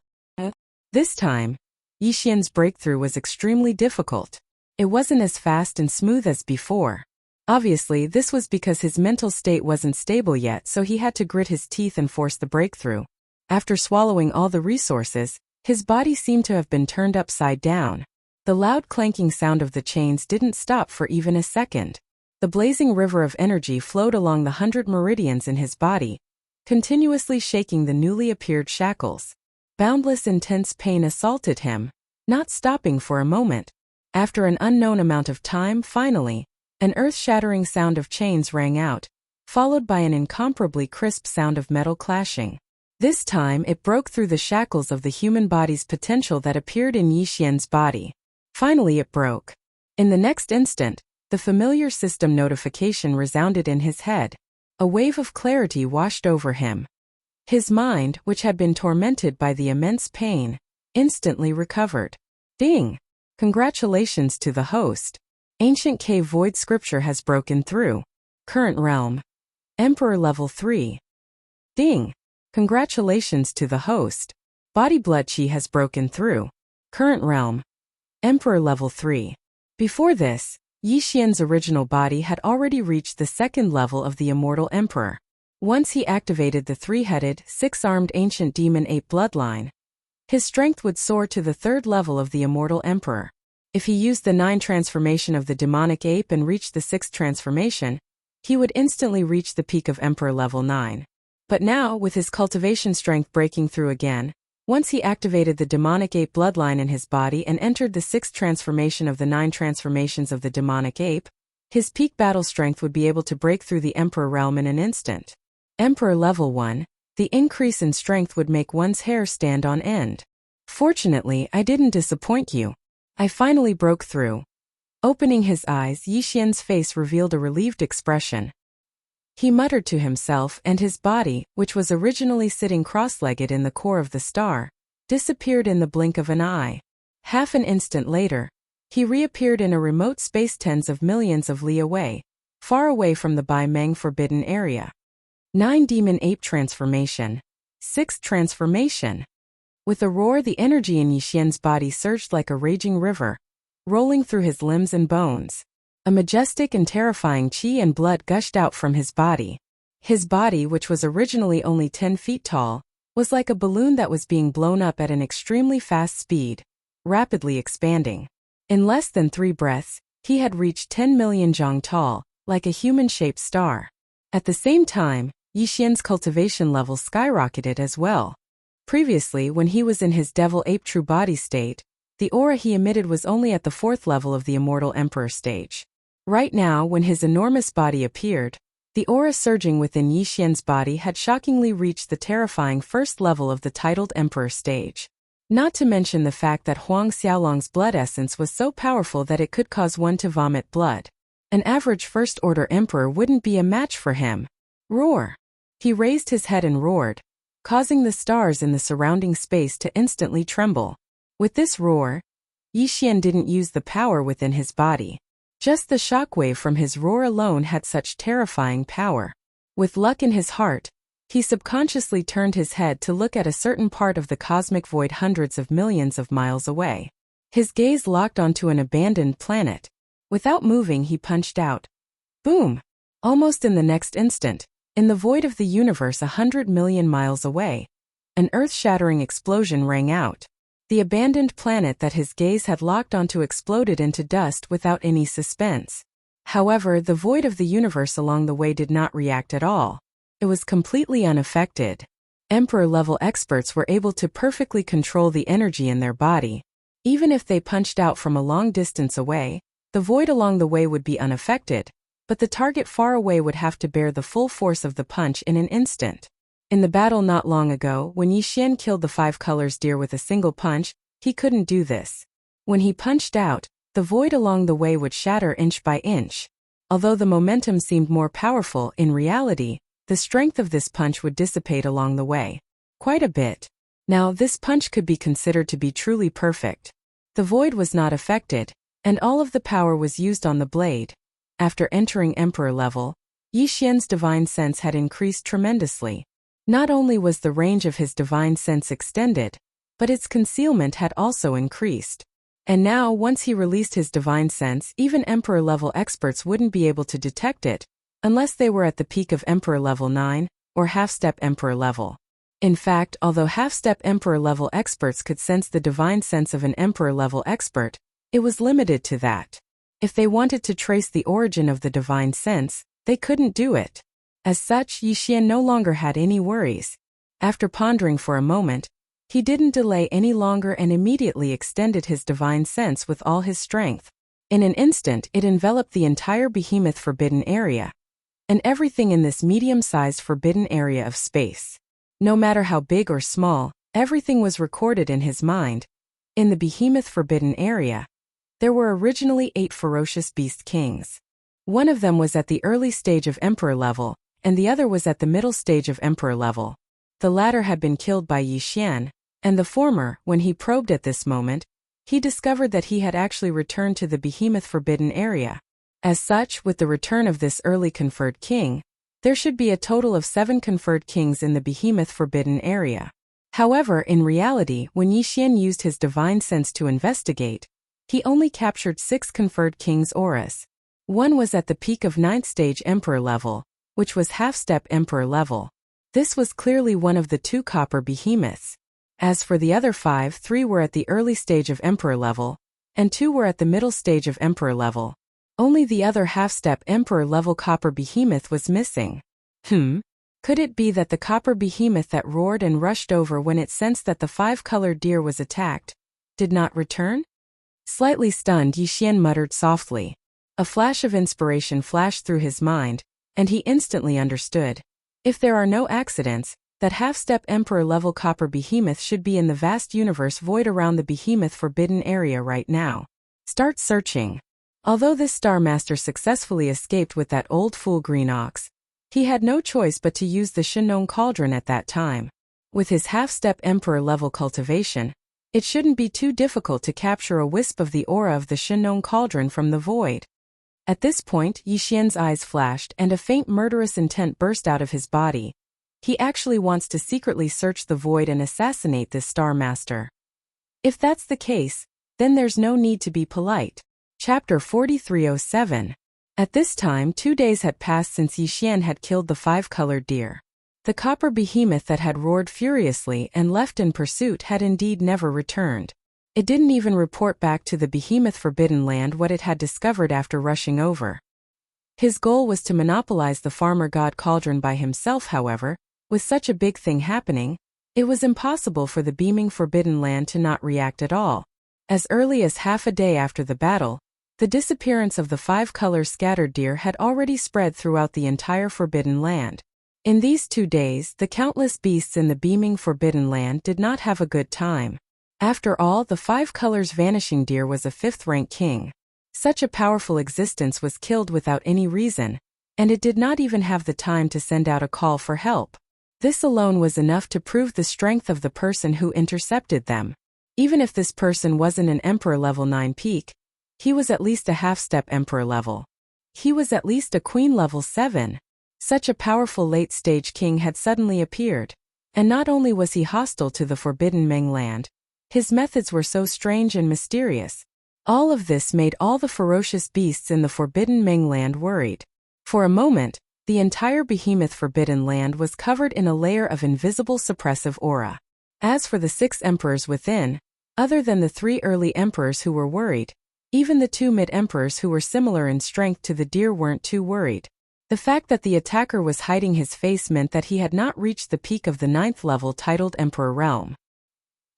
This time, Yixian's breakthrough was extremely difficult. It wasn't as fast and smooth as before. Obviously, this was because his mental state wasn't stable yet, so he had to grit his teeth and force the breakthrough. After swallowing all the resources, his body seemed to have been turned upside down. The loud clanking sound of the chains didn't stop for even a second. The blazing river of energy flowed along the 100 meridians in his body, continuously shaking the newly appeared shackles. Boundless intense pain assaulted him, not stopping for a moment. After an unknown amount of time, finally, an earth-shattering sound of chains rang out, followed by an incomparably crisp sound of metal clashing. This time it broke through the shackles of the human body's potential that appeared in Yixian's body. Finally it broke. In the next instant, the familiar system notification resounded in his head. A wave of clarity washed over him. His mind, which had been tormented by the immense pain, instantly recovered. Ding! Congratulations to the host. Ancient Cave Void Scripture has broken through. Current realm. Emperor level 3. Ding! Congratulations to the host. Body blood chi has broken through. Current realm. Emperor level 3. Before this, Yixian's original body had already reached the second level of the Immortal Emperor. Once he activated the three-headed, six-armed ancient demon ape bloodline, his strength would soar to the third level of the Immortal Emperor. If he used the 9 transformation of the demonic ape and reached the 6th transformation, he would instantly reach the peak of Emperor level 9. But now, with his cultivation strength breaking through again, once he activated the demonic ape bloodline in his body and entered the 6th transformation of the 9 transformations of the demonic ape, his peak battle strength would be able to break through the Emperor realm in an instant. Emperor level 1, the increase in strength would make one's hair stand on end. Fortunately, I didn't disappoint you. I finally broke through. Opening his eyes, Yixian's face revealed a relieved expression. He muttered to himself, and his body, which was originally sitting cross-legged in the core of the star, disappeared in the blink of an eye. Half an instant later, he reappeared in a remote space tens of millions of li away, far away from the Bai Meng forbidden area. 9 Demon Ape Transformation. 6th Transformation. With a roar, the energy in Yixian's body surged like a raging river, rolling through his limbs and bones. A majestic and terrifying qi and blood gushed out from his body. His body, which was originally only 10 feet tall, was like a balloon that was being blown up at an extremely fast speed, rapidly expanding. In less than 3 breaths, he had reached 10 million zhang tall, like a human-shaped star. At the same time, Yixian's cultivation level skyrocketed as well. Previously, when he was in his devil ape true body state, the aura he emitted was only at the 4th level of the Immortal Emperor stage. Right now, when his enormous body appeared, the aura surging within Yixian's body had shockingly reached the terrifying 1st level of the titled Emperor stage. Not to mention the fact that Huang Xiaolong's blood essence was so powerful that it could cause one to vomit blood. An average first-order emperor wouldn't be a match for him. Roar! He raised his head and roared, causing the stars in the surrounding space to instantly tremble. With this roar, Yixian didn't use the power within his body. Just the shockwave from his roar alone had such terrifying power. With luck in his heart, he subconsciously turned his head to look at a certain part of the cosmic void hundreds of millions of miles away. His gaze locked onto an abandoned planet. Without moving, he punched out. Boom! Almost in the next instant, in the void of the universe 100 million miles away, an earth-shattering explosion rang out. The abandoned planet that his gaze had locked onto exploded into dust without any suspense. However, the void of the universe along the way did not react at all. It was completely unaffected. Emperor-level experts were able to perfectly control the energy in their body. Even if they punched out from a long distance away, the void along the way would be unaffected, but the target far away would have to bear the full force of the punch in an instant. In the battle not long ago, when Yixian killed the 5 colors deer with a single punch, he couldn't do this. When he punched out, the void along the way would shatter inch by inch. Although the momentum seemed more powerful, in reality, the strength of this punch would dissipate along the way. Quite a bit. Now, this punch could be considered to be truly perfect. The void was not affected, and all of the power was used on the blade. After entering Emperor level, Yixian's divine sense had increased tremendously. Not only was the range of his divine sense extended, but its concealment had also increased. And now, once he released his divine sense, even Emperor-level experts wouldn't be able to detect it, unless they were at the peak of Emperor level 9, or half-step Emperor level. In fact, although half-step Emperor-level experts could sense the divine sense of an Emperor-level expert, it was limited to that. If they wanted to trace the origin of the divine sense, they couldn't do it. As such, Yi Xian no longer had any worries. After pondering for a moment, he didn't delay any longer and immediately extended his divine sense with all his strength. In an instant, it enveloped the entire behemoth forbidden area, and everything in this medium-sized forbidden area of space. No matter how big or small, everything was recorded in his mind. In the behemoth forbidden area, there were originally 8 ferocious beast kings. One of them was at the early stage of Emperor level, and the other was at the middle stage of Emperor level. The latter had been killed by Yi Xian, and the former, when he probed at this moment, he discovered that he had actually returned to the behemoth forbidden area. As such, with the return of this early conferred king, there should be a total of 7 conferred kings in the behemoth forbidden area. However, in reality, when Yi Xian used his divine sense to investigate, he only captured 6 conferred kings' auras. One was at the peak of 9th stage Emperor level, which was half-step Emperor level. This was clearly one of the 2 copper behemoths. As for the other 5, 3 were at the early stage of Emperor level, and 2 were at the middle stage of Emperor level. Only the other half-step Emperor level copper behemoth was missing. Could it be that the copper behemoth that roared and rushed over when it sensed that the 5-colored deer was attacked did not return? Slightly stunned, Yi Xian muttered softly. A flash of inspiration flashed through his mind, and he instantly understood. If there are no accidents, that half-step Emperor-level copper behemoth should be in the vast universe void around the behemoth forbidden area right now. Start searching. Although this Star Master successfully escaped with that old fool green ox, he had no choice but to use the Shenong cauldron at that time. With his half-step Emperor-level cultivation, it shouldn't be too difficult to capture a wisp of the aura of the Shenong cauldron from the void. At this point, Yi Xian's eyes flashed and a faint murderous intent burst out of his body. He actually wants to secretly search the void and assassinate this Star Master. If that's the case, then there's no need to be polite. Chapter 4307. At this time, 2 days had passed since Yi Xian had killed the 5-colored deer. The copper behemoth that had roared furiously and left in pursuit had indeed never returned. It didn't even report back to the behemoth forbidden land what it had discovered after rushing over. His goal was to monopolize the farmer god cauldron by himself. However, with such a big thing happening, it was impossible for the beaming forbidden land to not react at all. As early as half a day after the battle, the disappearance of the 5-color scattered deer had already spread throughout the entire forbidden land. In these 2 days, the countless beasts in the beaming forbidden land did not have a good time. After all, the 5 colors vanishing deer was a 5th-rank king. Such a powerful existence was killed without any reason, and it did not even have the time to send out a call for help. This alone was enough to prove the strength of the person who intercepted them. Even if this person wasn't an Emperor level 9 peak, he was at least a half-step Emperor level. He was at least a Queen level 7. Such a powerful late-stage king had suddenly appeared. And not only was he hostile to the forbidden Meng land, his methods were so strange and mysterious. All of this made all the ferocious beasts in the forbidden Meng land worried. For a moment, the entire behemoth forbidden land was covered in a layer of invisible suppressive aura. As for the 6 emperors within, other than the 3 early emperors who were worried, even the 2 mid-emperors who were similar in strength to the deer weren't too worried. The fact that the attacker was hiding his face meant that he had not reached the peak of the 9th level titled Emperor Realm.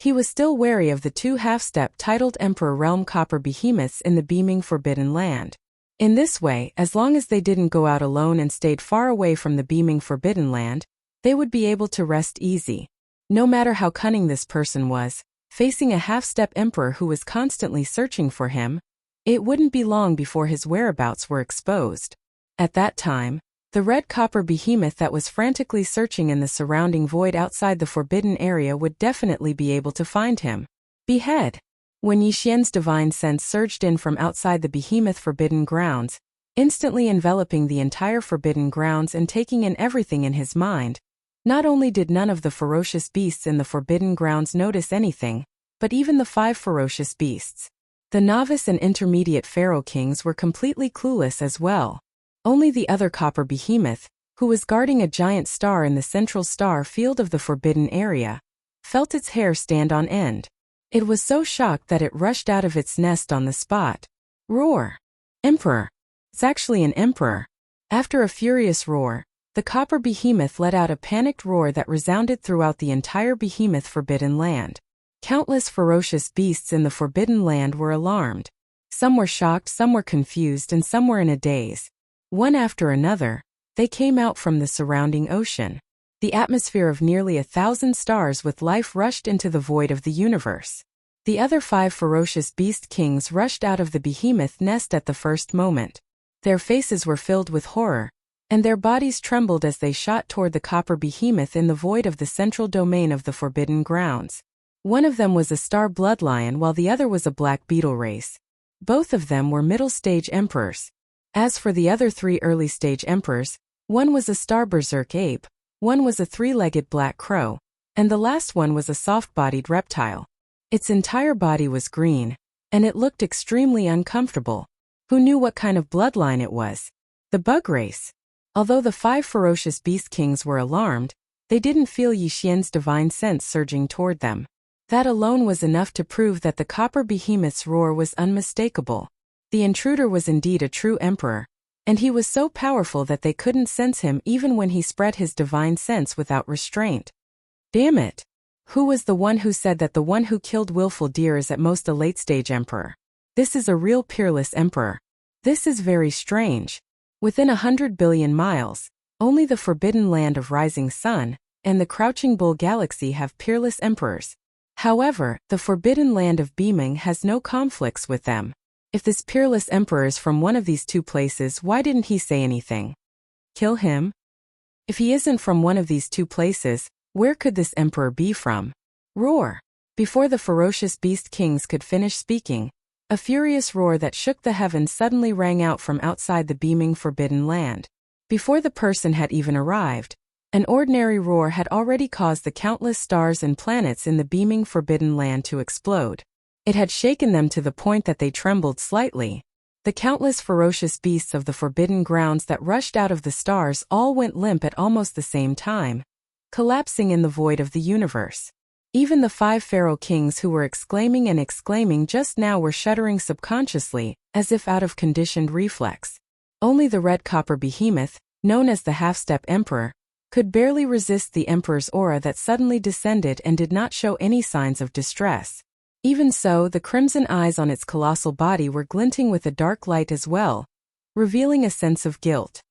He was still wary of the 2 half-step titled Emperor Realm copper behemoths in the beaming forbidden land. In this way, as long as they didn't go out alone and stayed far away from the beaming forbidden land, they would be able to rest easy. No matter how cunning this person was, facing a half-step emperor who was constantly searching for him, it wouldn't be long before his whereabouts were exposed. At that time, the red copper behemoth that was frantically searching in the surrounding void outside the forbidden area would definitely be able to find him. Behead. When Yi Xian's divine sense surged in from outside the behemoth forbidden grounds, instantly enveloping the entire forbidden grounds and taking in everything in his mind, not only did none of the ferocious beasts in the forbidden grounds notice anything, but even the 5 ferocious beasts. The novice and intermediate pharaoh kings were completely clueless as well. Only the other copper behemoth, who was guarding a giant star in the central star field of the forbidden area, felt its hair stand on end. It was so shocked that it rushed out of its nest on the spot. Roar! Emperor! It's actually an emperor. After a furious roar, the copper behemoth let out a panicked roar that resounded throughout the entire behemoth forbidden land. Countless ferocious beasts in the forbidden land were alarmed. Some were shocked, some were confused, and some were in a daze. One after another, they came out from the surrounding ocean. The atmosphere of nearly 1,000 stars with life rushed into the void of the universe. The other 5 ferocious beast kings rushed out of the behemoth nest at the first moment. Their faces were filled with horror, and their bodies trembled as they shot toward the copper behemoth in the void of the central domain of the forbidden grounds. One of them was a star bloodlion while the other was a black beetle race. Both of them were middle-stage emperors. As for the other 3 early-stage emperors, one was a star berserk ape, one was a 3-legged black crow, and the last one was a soft-bodied reptile. Its entire body was green, and it looked extremely uncomfortable. Who knew what kind of bloodline it was? The bug race. Although the 5 ferocious beast kings were alarmed, they didn't feel Yi Xian's divine sense surging toward them. That alone was enough to prove that the copper behemoth's roar was unmistakable. The intruder was indeed a true emperor, and he was so powerful that they couldn't sense him even when he spread his divine sense without restraint. Damn it! Who was the one who said that the one who killed willful deer is at most a late-stage emperor? This is a real peerless emperor. This is very strange. Within 100 billion miles, only the forbidden land of Rising Sun and the Crouching Bull Galaxy have peerless emperors. However, the forbidden land of Beaming has no conflicts with them. If this peerless emperor is from one of these 2 places, why didn't he say anything? Kill him? If he isn't from one of these 2 places, where could this emperor be from? Roar! Before the ferocious beast kings could finish speaking, a furious roar that shook the heavens suddenly rang out from outside the beaming forbidden land. Before the person had even arrived, an ordinary roar had already caused the countless stars and planets in the beaming forbidden land to explode. It had shaken them to the point that they trembled slightly. The countless ferocious beasts of the forbidden grounds that rushed out of the stars all went limp at almost the same time, collapsing in the void of the universe. Even the 5 pharaoh kings who were exclaiming just now were shuddering subconsciously, as if out of conditioned reflex. Only the red copper behemoth, known as the half-step emperor, could barely resist the emperor's aura that suddenly descended and did not show any signs of distress. Even so, the crimson eyes on its colossal body were glinting with a dark light as well, revealing a sense of guilt.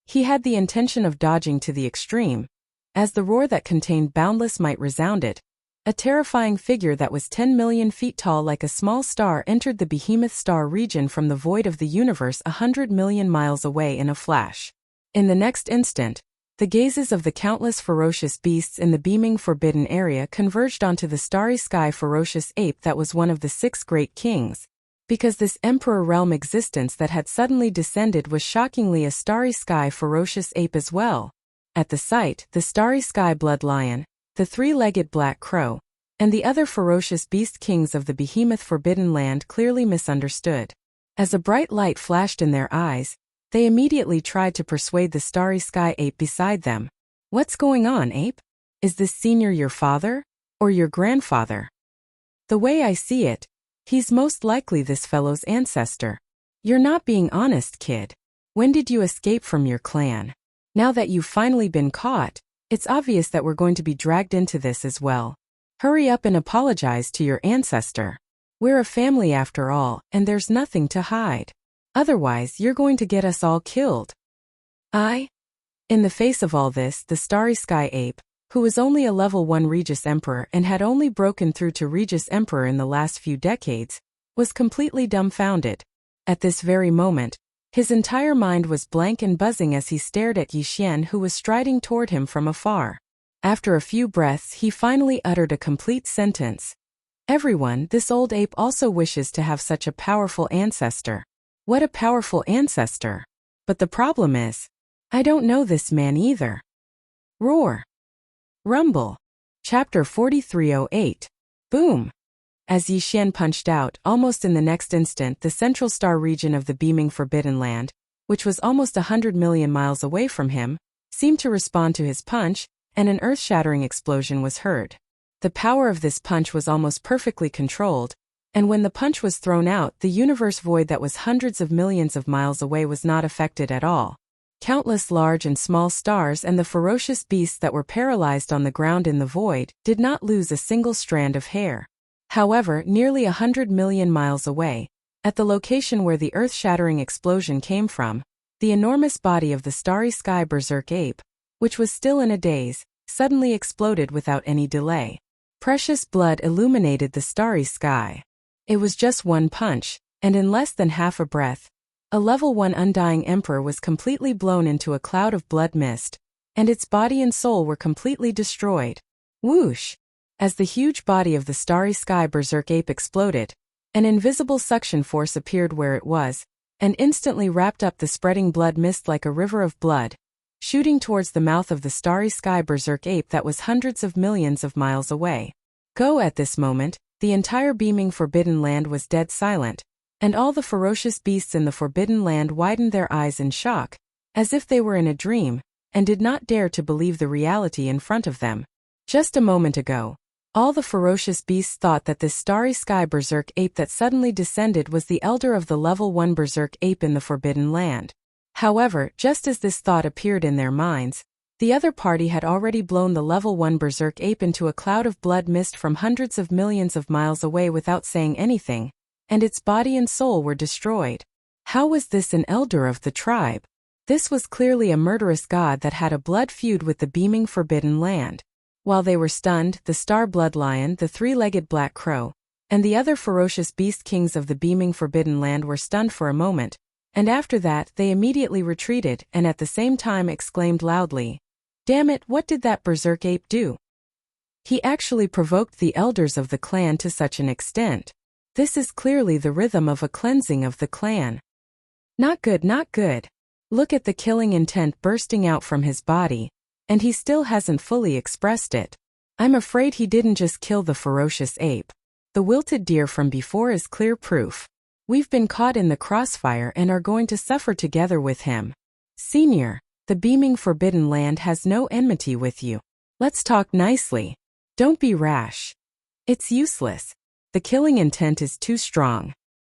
He had the intention of dodging to the extreme. As the roar that contained boundless might resounded, a terrifying figure that was 10 million feet tall like a small star entered the behemoth star region from the void of the universe 100 million miles away in a flash. In the next instant, the gazes of the countless ferocious beasts in the beaming forbidden area converged onto the starry sky ferocious ape that was one of the 6 great kings, because this emperor realm existence that had suddenly descended was shockingly a starry sky ferocious ape as well. At the sight, the starry sky blood lion, the 3-legged black crow, and the other ferocious beast kings of the behemoth forbidden land clearly misunderstood. As a bright light flashed in their eyes, they immediately tried to persuade the starry sky ape beside them. What's going on, ape? Is this senior your father? Or your grandfather? The way I see it, he's most likely this fellow's ancestor. You're not being honest, kid. When did you escape from your clan? Now that you've finally been caught, it's obvious that we're going to be dragged into this as well. Hurry up and apologize to your ancestor. We're a family after all, and there's nothing to hide. Otherwise, you're going to get us all killed. In the face of all this, the starry sky ape, who was only a level 1 Regis Emperor and had only broken through to Regis Emperor in the last few decades, was completely dumbfounded. At this very moment, his entire mind was blank and buzzing as he stared at Yi Xian, who was striding toward him from afar. After a few breaths, he finally uttered a complete sentence. Everyone, this old ape also wishes to have such a powerful ancestor. What a powerful ancestor. But the problem is, I don't know this man either. Roar. Rumble. Chapter 4308. Boom. As Yi Xian punched out, almost in the next instant, the central star region of the beaming Forbidden Land, which was almost 100 million miles away from him, seemed to respond to his punch, and an earth-shattering explosion was heard. The power of this punch was almost perfectly controlled, and when the punch was thrown out, the universe void that was hundreds of millions of miles away was not affected at all. Countless large and small stars and the ferocious beasts that were paralyzed on the ground in the void did not lose a single strand of hair. However, nearly 100 million miles away, at the location where the earth-shattering explosion came from, the enormous body of the starry sky berserk ape, which was still in a daze, suddenly exploded without any delay. Precious blood illuminated the starry sky. It was just one punch, and in less than half a breath, a level 1 undying emperor was completely blown into a cloud of blood mist, and its body and soul were completely destroyed. Whoosh! As the huge body of the starry sky berserk ape exploded, an invisible suction force appeared where it was, and instantly wrapped up the spreading blood mist like a river of blood, shooting towards the mouth of the starry sky berserk ape that was hundreds of millions of miles away. Go! At this moment, the entire beaming Forbidden Land was dead silent, and all the ferocious beasts in the Forbidden Land widened their eyes in shock, as if they were in a dream, and did not dare to believe the reality in front of them. Just a moment ago, all the ferocious beasts thought that this starry sky berserk ape that suddenly descended was the elder of the level 1 berserk ape in the Forbidden Land. However, just as this thought appeared in their minds, the other party had already blown the level 1 berserk ape into a cloud of blood mist from hundreds of millions of miles away without saying anything, and its body and soul were destroyed. How was this an elder of the tribe? This was clearly a murderous god that had a blood feud with the beaming Forbidden Land. While they were stunned, the star blood lion, the three-legged black crow, and the other ferocious beast kings of the beaming Forbidden Land were stunned for a moment, and after that they immediately retreated and at the same time exclaimed loudly, "Damn it, what did that berserk ape do? He actually provoked the elders of the clan to such an extent. This is clearly the rhythm of a cleansing of the clan. Not good, not good. Look at the killing intent bursting out from his body, and he still hasn't fully expressed it. I'm afraid he didn't just kill the ferocious ape. The wilted deer from before is clear proof. We've been caught in the crossfire and are going to suffer together with him. Senior, the beaming Forbidden Land has no enmity with you. Let's talk nicely. Don't be rash. It's useless. The killing intent is too strong.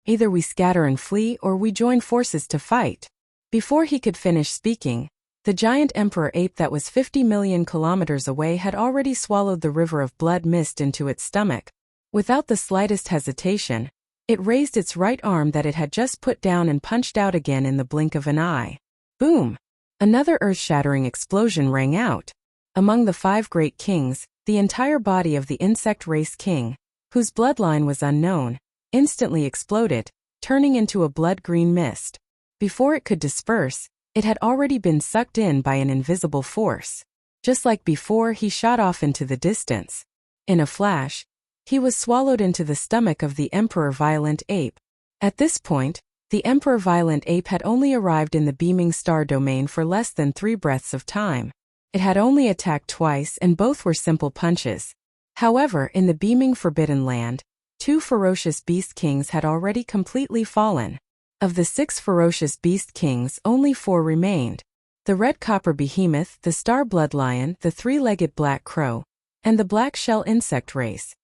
Either we scatter and flee or we join forces to fight." Before he could finish speaking, the giant emperor ape that was 50 million kilometers away had already swallowed the river of blood mist into its stomach. Without the slightest hesitation, it raised its right arm that it had just put down and punched out again in the blink of an eye. Boom! Another earth-shattering explosion rang out. Among the 5 great kings, the entire body of the insect race king, whose bloodline was unknown, instantly exploded, turning into a blood-green mist. Before it could disperse, it had already been sucked in by an invisible force. Just like before, he shot off into the distance. In a flash, he was swallowed into the stomach of the Emperor Violent Ape. At this point, the Emperor Violent Ape had only arrived in the beaming star domain for less than 3 breaths of time. It had only attacked twice and both were simple punches. However, in the beaming Forbidden Land, 2 ferocious beast kings had already completely fallen. Of the 6 ferocious beast kings, only 4 remained. The red copper behemoth, the star blood lion, the 3-legged black crow, and the black shell insect race.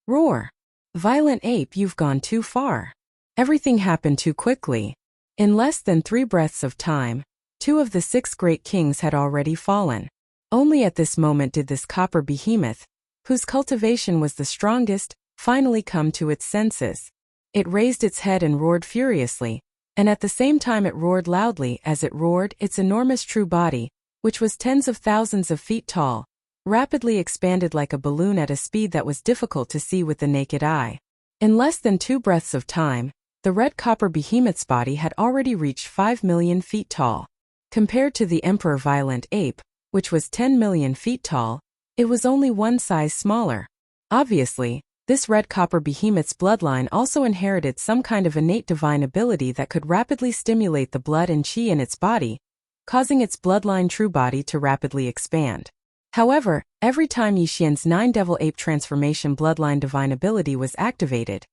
Roar! Violent ape, you've gone too far. Everything happened too quickly. In less than 3 breaths of time, 2 of the 6 great kings had already fallen. Only at this moment did this copper behemoth, whose cultivation was the strongest, finally come to its senses. It raised its head and roared furiously, and at the same time it roared loudly. As it roared, its enormous true body, which was tens of thousands of feet tall, rapidly expanded like a balloon at a speed that was difficult to see with the naked eye. In less than 2 breaths of time, the red copper behemoth's body had already reached 5 million feet tall. Compared to the Emperor Violent Ape, which was 10 million feet tall, it was only 1 size smaller. Obviously, this red copper behemoth's bloodline also inherited some kind of innate divine ability that could rapidly stimulate the blood and chi in its body, causing its bloodline true body to rapidly expand. However, every time Yixian's 9 Devil Ape transformation bloodline divine ability was activated,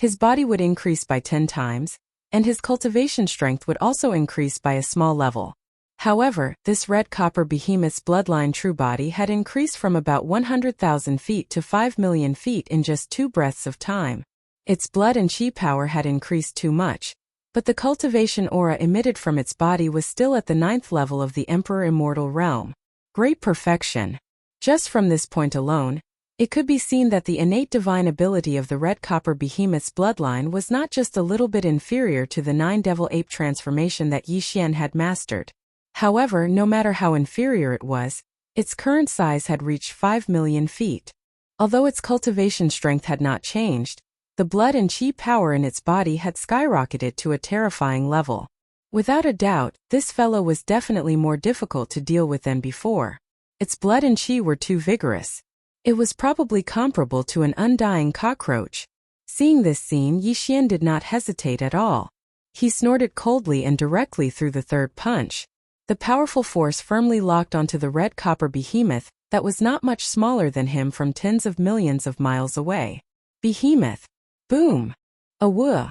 his body would increase by 10 times, and his cultivation strength would also increase by a small level. However, this red copper behemoth's bloodline true body had increased from about 100,000 feet to 5 million feet in just 2 breaths of time. Its blood and chi power had increased too much, but the cultivation aura emitted from its body was still at the 9th level of the Emperor Immortal Realm. Great perfection. Just from this point alone, it could be seen that the innate divine ability of the red copper behemoth's bloodline was not just a little bit inferior to the 9 Devil Ape transformation that Yixian had mastered. However, no matter how inferior it was, its current size had reached 5 million feet. Although its cultivation strength had not changed, the blood and chi power in its body had skyrocketed to a terrifying level. Without a doubt, this fellow was definitely more difficult to deal with than before. Its blood and chi were too vigorous. It was probably comparable to an undying cockroach. Seeing this scene, Yixian did not hesitate at all. He snorted coldly and directly through the third punch. The powerful force firmly locked onto the red copper behemoth that was not much smaller than him from tens of millions of miles away. Behemoth. Boom. A whoa.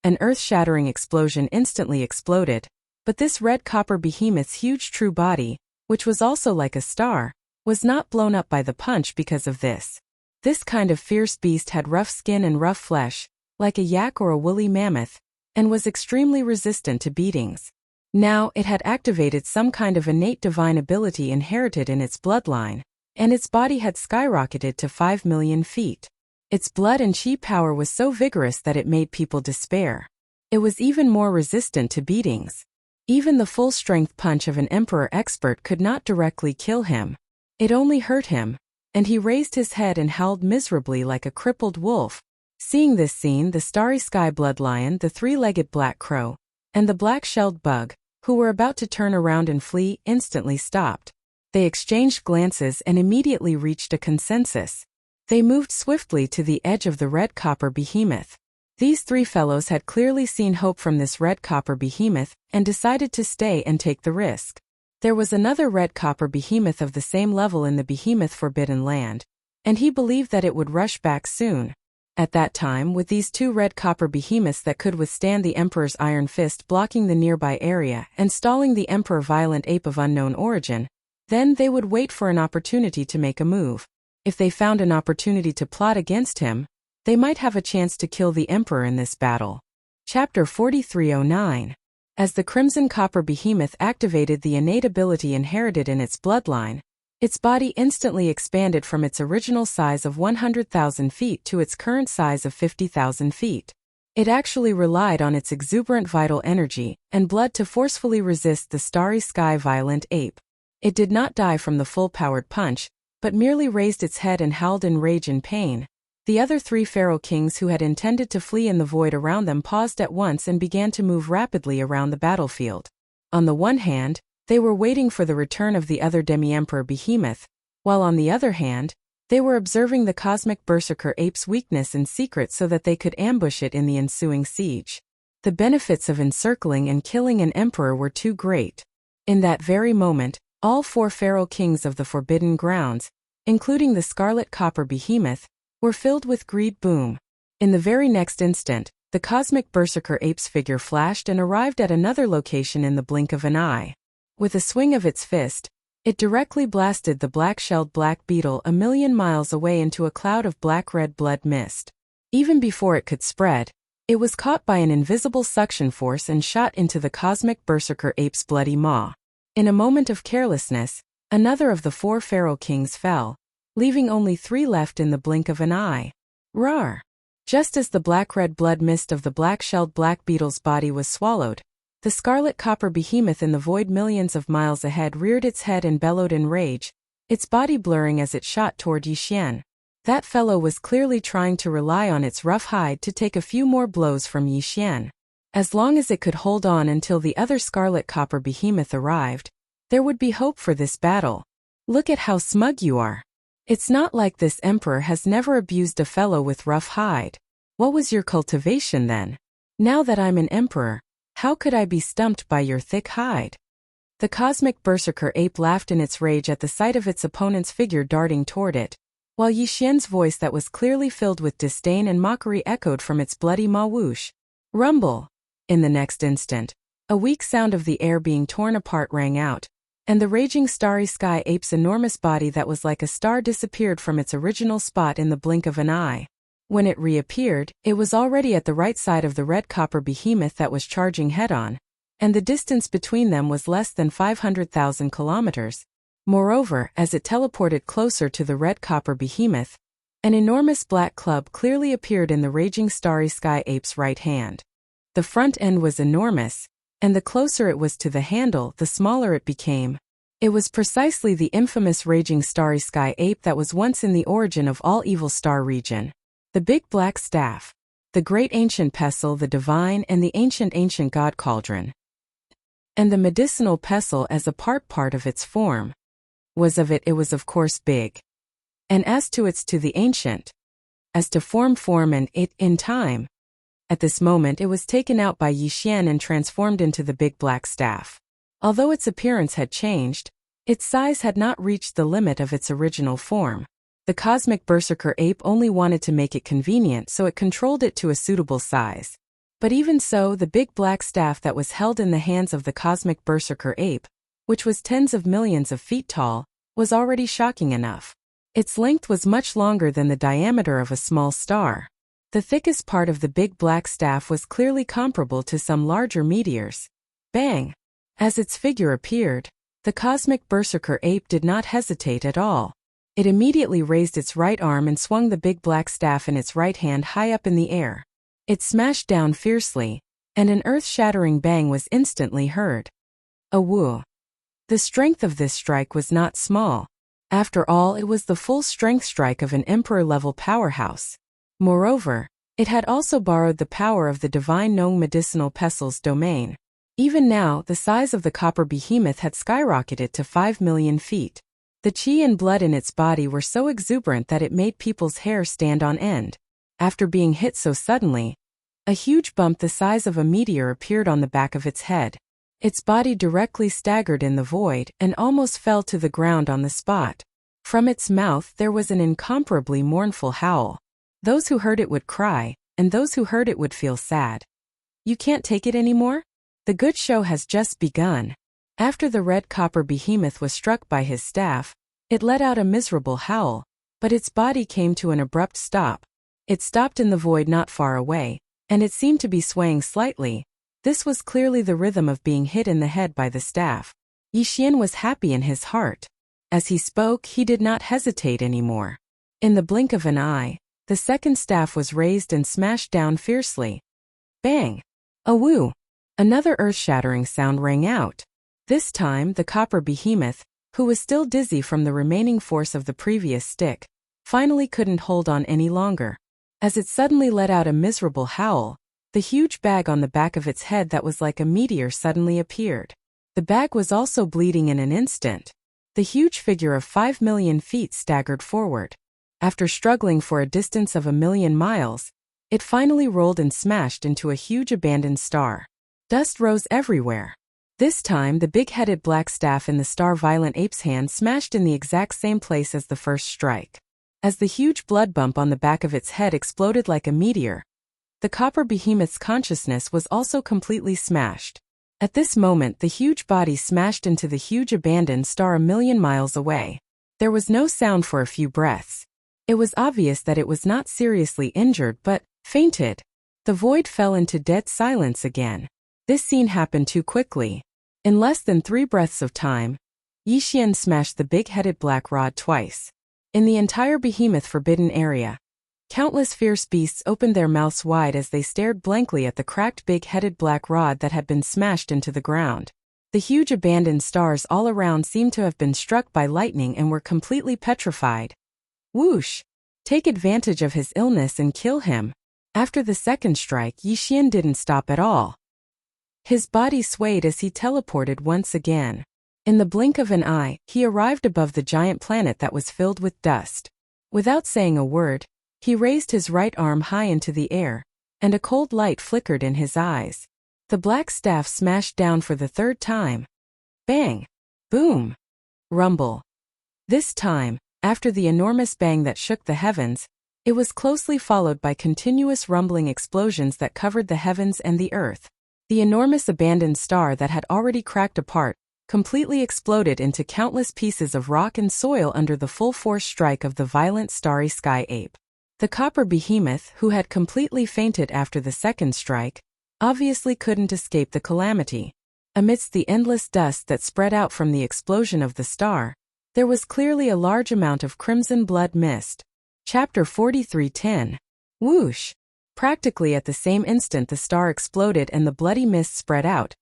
An earth-shattering explosion instantly exploded, but this red copper behemoth's huge true body, which was also like a star, was not blown up by the punch because of this. This kind of fierce beast had rough skin and rough flesh, like a yak or a woolly mammoth, and was extremely resistant to beatings. Now, it had activated some kind of innate divine ability inherited in its bloodline, and its body had skyrocketed to 5 million feet. Its blood and chi power was so vigorous that it made people despair. It was even more resistant to beatings. Even the full-strength punch of an emperor expert could not directly kill him. It only hurt him, and he raised his head and howled miserably like a crippled wolf. Seeing this scene, the starry sky blood lion, the three-legged black crow, and the black-shelled bug, who were about to turn around and flee, instantly stopped. They exchanged glances and immediately reached a consensus. They moved swiftly to the edge of the red copper behemoth. These three fellows had clearly seen hope from this red copper behemoth and decided to stay and take the risk. There was another red copper behemoth of the same level in the behemoth Forbidden Land, and he believed that it would rush back soon. At that time, with these two red copper behemoths that could withstand the Emperor's iron fist blocking the nearby area and stalling the Emperor Violent Ape of unknown origin, then they would wait for an opportunity to make a move. If they found an opportunity to plot against him, they might have a chance to kill the Emperor in this battle. Chapter 4309. As the Crimson Copper Behemoth activated the innate ability inherited in its bloodline, its body instantly expanded from its original size of 100,000 feet to its current size of 50,000 feet. It actually relied on its exuberant vital energy and blood to forcefully resist the starry sky violent ape. It did not die from the full-powered punch, but merely raised its head and howled in rage and pain. The other three feral kings who had intended to flee in the void around them paused at once and began to move rapidly around the battlefield. On the one hand, they were waiting for the return of the other demi-emperor behemoth, while on the other hand, they were observing the cosmic berserker ape's weakness in secret so that they could ambush it in the ensuing siege. The benefits of encircling and killing an emperor were too great. In that very moment, all four feral kings of the Forbidden Grounds, including the scarlet copper behemoth, were filled with greed. Boom. In the very next instant, the cosmic berserker ape's figure flashed and arrived at another location in the blink of an eye. With a swing of its fist, it directly blasted the black-shelled black beetle 1,000,000 miles away into a cloud of black-red blood mist. Even before it could spread, it was caught by an invisible suction force and shot into the cosmic berserker ape's bloody maw. In a moment of carelessness, another of the four feral kings fell, leaving only three left in the blink of an eye. Roar! Just as the black-red blood mist of the black-shelled black beetle's body was swallowed, the scarlet copper behemoth in the void millions of miles ahead reared its head and bellowed in rage, its body blurring as it shot toward Yixian. That fellow was clearly trying to rely on its rough hide to take a few more blows from Yixian. As long as it could hold on until the other scarlet copper behemoth arrived, there would be hope for this battle. Look at how smug you are. It's not like this emperor has never abused a fellow with rough hide. What was your cultivation then? Now that I'm an emperor, how could I be stumped by your thick hide? The cosmic berserker ape laughed in its rage at the sight of its opponent's figure darting toward it, while Yi Xian's voice that was clearly filled with disdain and mockery echoed from its bloody maw whoosh. Rumble! In the next instant, a weak sound of the air being torn apart rang out, and the raging starry sky ape's enormous body that was like a star disappeared from its original spot in the blink of an eye. When it reappeared, it was already at the right side of the red copper behemoth that was charging head-on, and the distance between them was less than 500,000 kilometers. Moreover, as it teleported closer to the red copper behemoth, an enormous black club clearly appeared in the raging starry sky ape's right hand. The front end was enormous, and the closer it was to the handle, the smaller it became. It was precisely the infamous raging starry sky ape that was once in the origin of all evil star region. The big black staff, the great ancient pestle, the divine and the ancient god cauldron, and the medicinal pestle as a part of its form. It was of course big. And as to the ancient, as to form and it in time. At this moment it was taken out by Yi Xian and transformed into the big black staff. Although its appearance had changed, its size had not reached the limit of its original form. The cosmic berserker ape only wanted to make it convenient, so it controlled it to a suitable size. But even so, the big black staff that was held in the hands of the cosmic berserker ape, which was tens of millions of feet tall, was already shocking enough. Its length was much longer than the diameter of a small star. The thickest part of the big black staff was clearly comparable to some larger meteors. Bang! As its figure appeared, the cosmic berserker ape did not hesitate at all. It immediately raised its right arm and swung the big black staff in its right hand high up in the air. It smashed down fiercely, and an earth-shattering bang was instantly heard. A woo! The strength of this strike was not small. After all, it was the full-strength strike of an emperor-level powerhouse. Moreover, it had also borrowed the power of the divine known medicinal pestle's domain. Even now, the size of the copper behemoth had skyrocketed to 5 million feet. The qi and blood in its body were so exuberant that it made people's hair stand on end. After being hit so suddenly, a huge bump the size of a meteor appeared on the back of its head. Its body directly staggered in the void and almost fell to the ground on the spot. From its mouth there was an incomparably mournful howl. Those who heard it would cry, and those who heard it would feel sad. You can't take it anymore? The good show has just begun. After the red copper behemoth was struck by his staff, it let out a miserable howl, but its body came to an abrupt stop. It stopped in the void not far away, and it seemed to be swaying slightly. This was clearly the rhythm of being hit in the head by the staff. Yi Xian was happy in his heart. As he spoke, he did not hesitate anymore. In the blink of an eye, the second staff was raised and smashed down fiercely. Bang! A woo! Another earth-shattering sound rang out. This time, the copper behemoth, who was still dizzy from the remaining force of the previous stick, finally couldn't hold on any longer. As it suddenly let out a miserable howl, the huge bag on the back of its head that was like a meteor suddenly appeared. The bag was also bleeding in an instant. The huge figure of 5 million feet staggered forward. After struggling for a distance of 1,000,000 miles, it finally rolled and smashed into a huge abandoned star. Dust rose everywhere. This time the big-headed black staff in the star-violent ape's hand smashed in the exact same place as the first strike. As the huge blood bump on the back of its head exploded like a meteor, the copper behemoth's consciousness was also completely smashed. At this moment the huge body smashed into the huge abandoned star 1,000,000 miles away. There was no sound for a few breaths. It was obvious that it was not seriously injured but fainted. The void fell into dead silence again. This scene happened too quickly. In less than 3 breaths of time, Yi Xian smashed the big-headed black rod twice. In the entire behemoth forbidden area, countless fierce beasts opened their mouths wide as they stared blankly at the cracked big-headed black rod that had been smashed into the ground. The huge abandoned stars all around seemed to have been struck by lightning and were completely petrified. Whoosh! Take advantage of his illness and kill him. After the second strike, Yi Xian didn't stop at all. His body swayed as he teleported once again. In the blink of an eye, he arrived above the giant planet that was filled with dust. Without saying a word, he raised his right arm high into the air, and a cold light flickered in his eyes. The black staff smashed down for the third time. Bang! Boom! Rumble. This time, after the enormous bang that shook the heavens, it was closely followed by continuous rumbling explosions that covered the heavens and the earth. The enormous abandoned star that had already cracked apart completely exploded into countless pieces of rock and soil under the full force strike of the violent starry sky ape. The copper behemoth, who had completely fainted after the second strike, obviously couldn't escape the calamity. Amidst the endless dust that spread out from the explosion of the star, there was clearly a large amount of crimson blood mist. Chapter 43:10. Whoosh! Practically at the same instant the star exploded and the bloody mist spread out.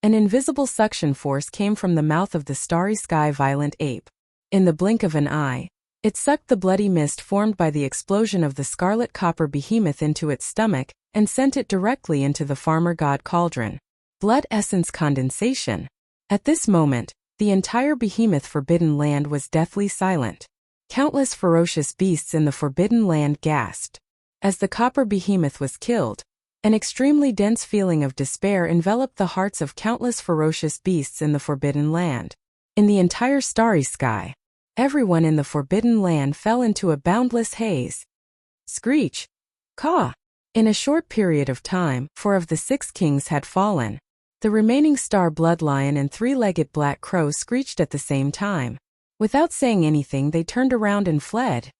An invisible suction force came from the mouth of the starry sky violent ape. In the blink of an eye, it sucked the bloody mist formed by the explosion of the scarlet copper behemoth into its stomach and sent it directly into the farmer god cauldron. Blood essence condensation. At this moment, the entire behemoth Forbidden Land was deathly silent. Countless ferocious beasts in the Forbidden Land gasped. As the copper behemoth was killed, an extremely dense feeling of despair enveloped the hearts of countless ferocious beasts in the Forbidden Land. In the entire starry sky, everyone in the Forbidden Land fell into a boundless haze. Screech! Caw! In a short period of time, 4 of the 6 kings had fallen. The remaining star blood lion and 3-legged black crow screeched at the same time. Without saying anything, they turned around and fled.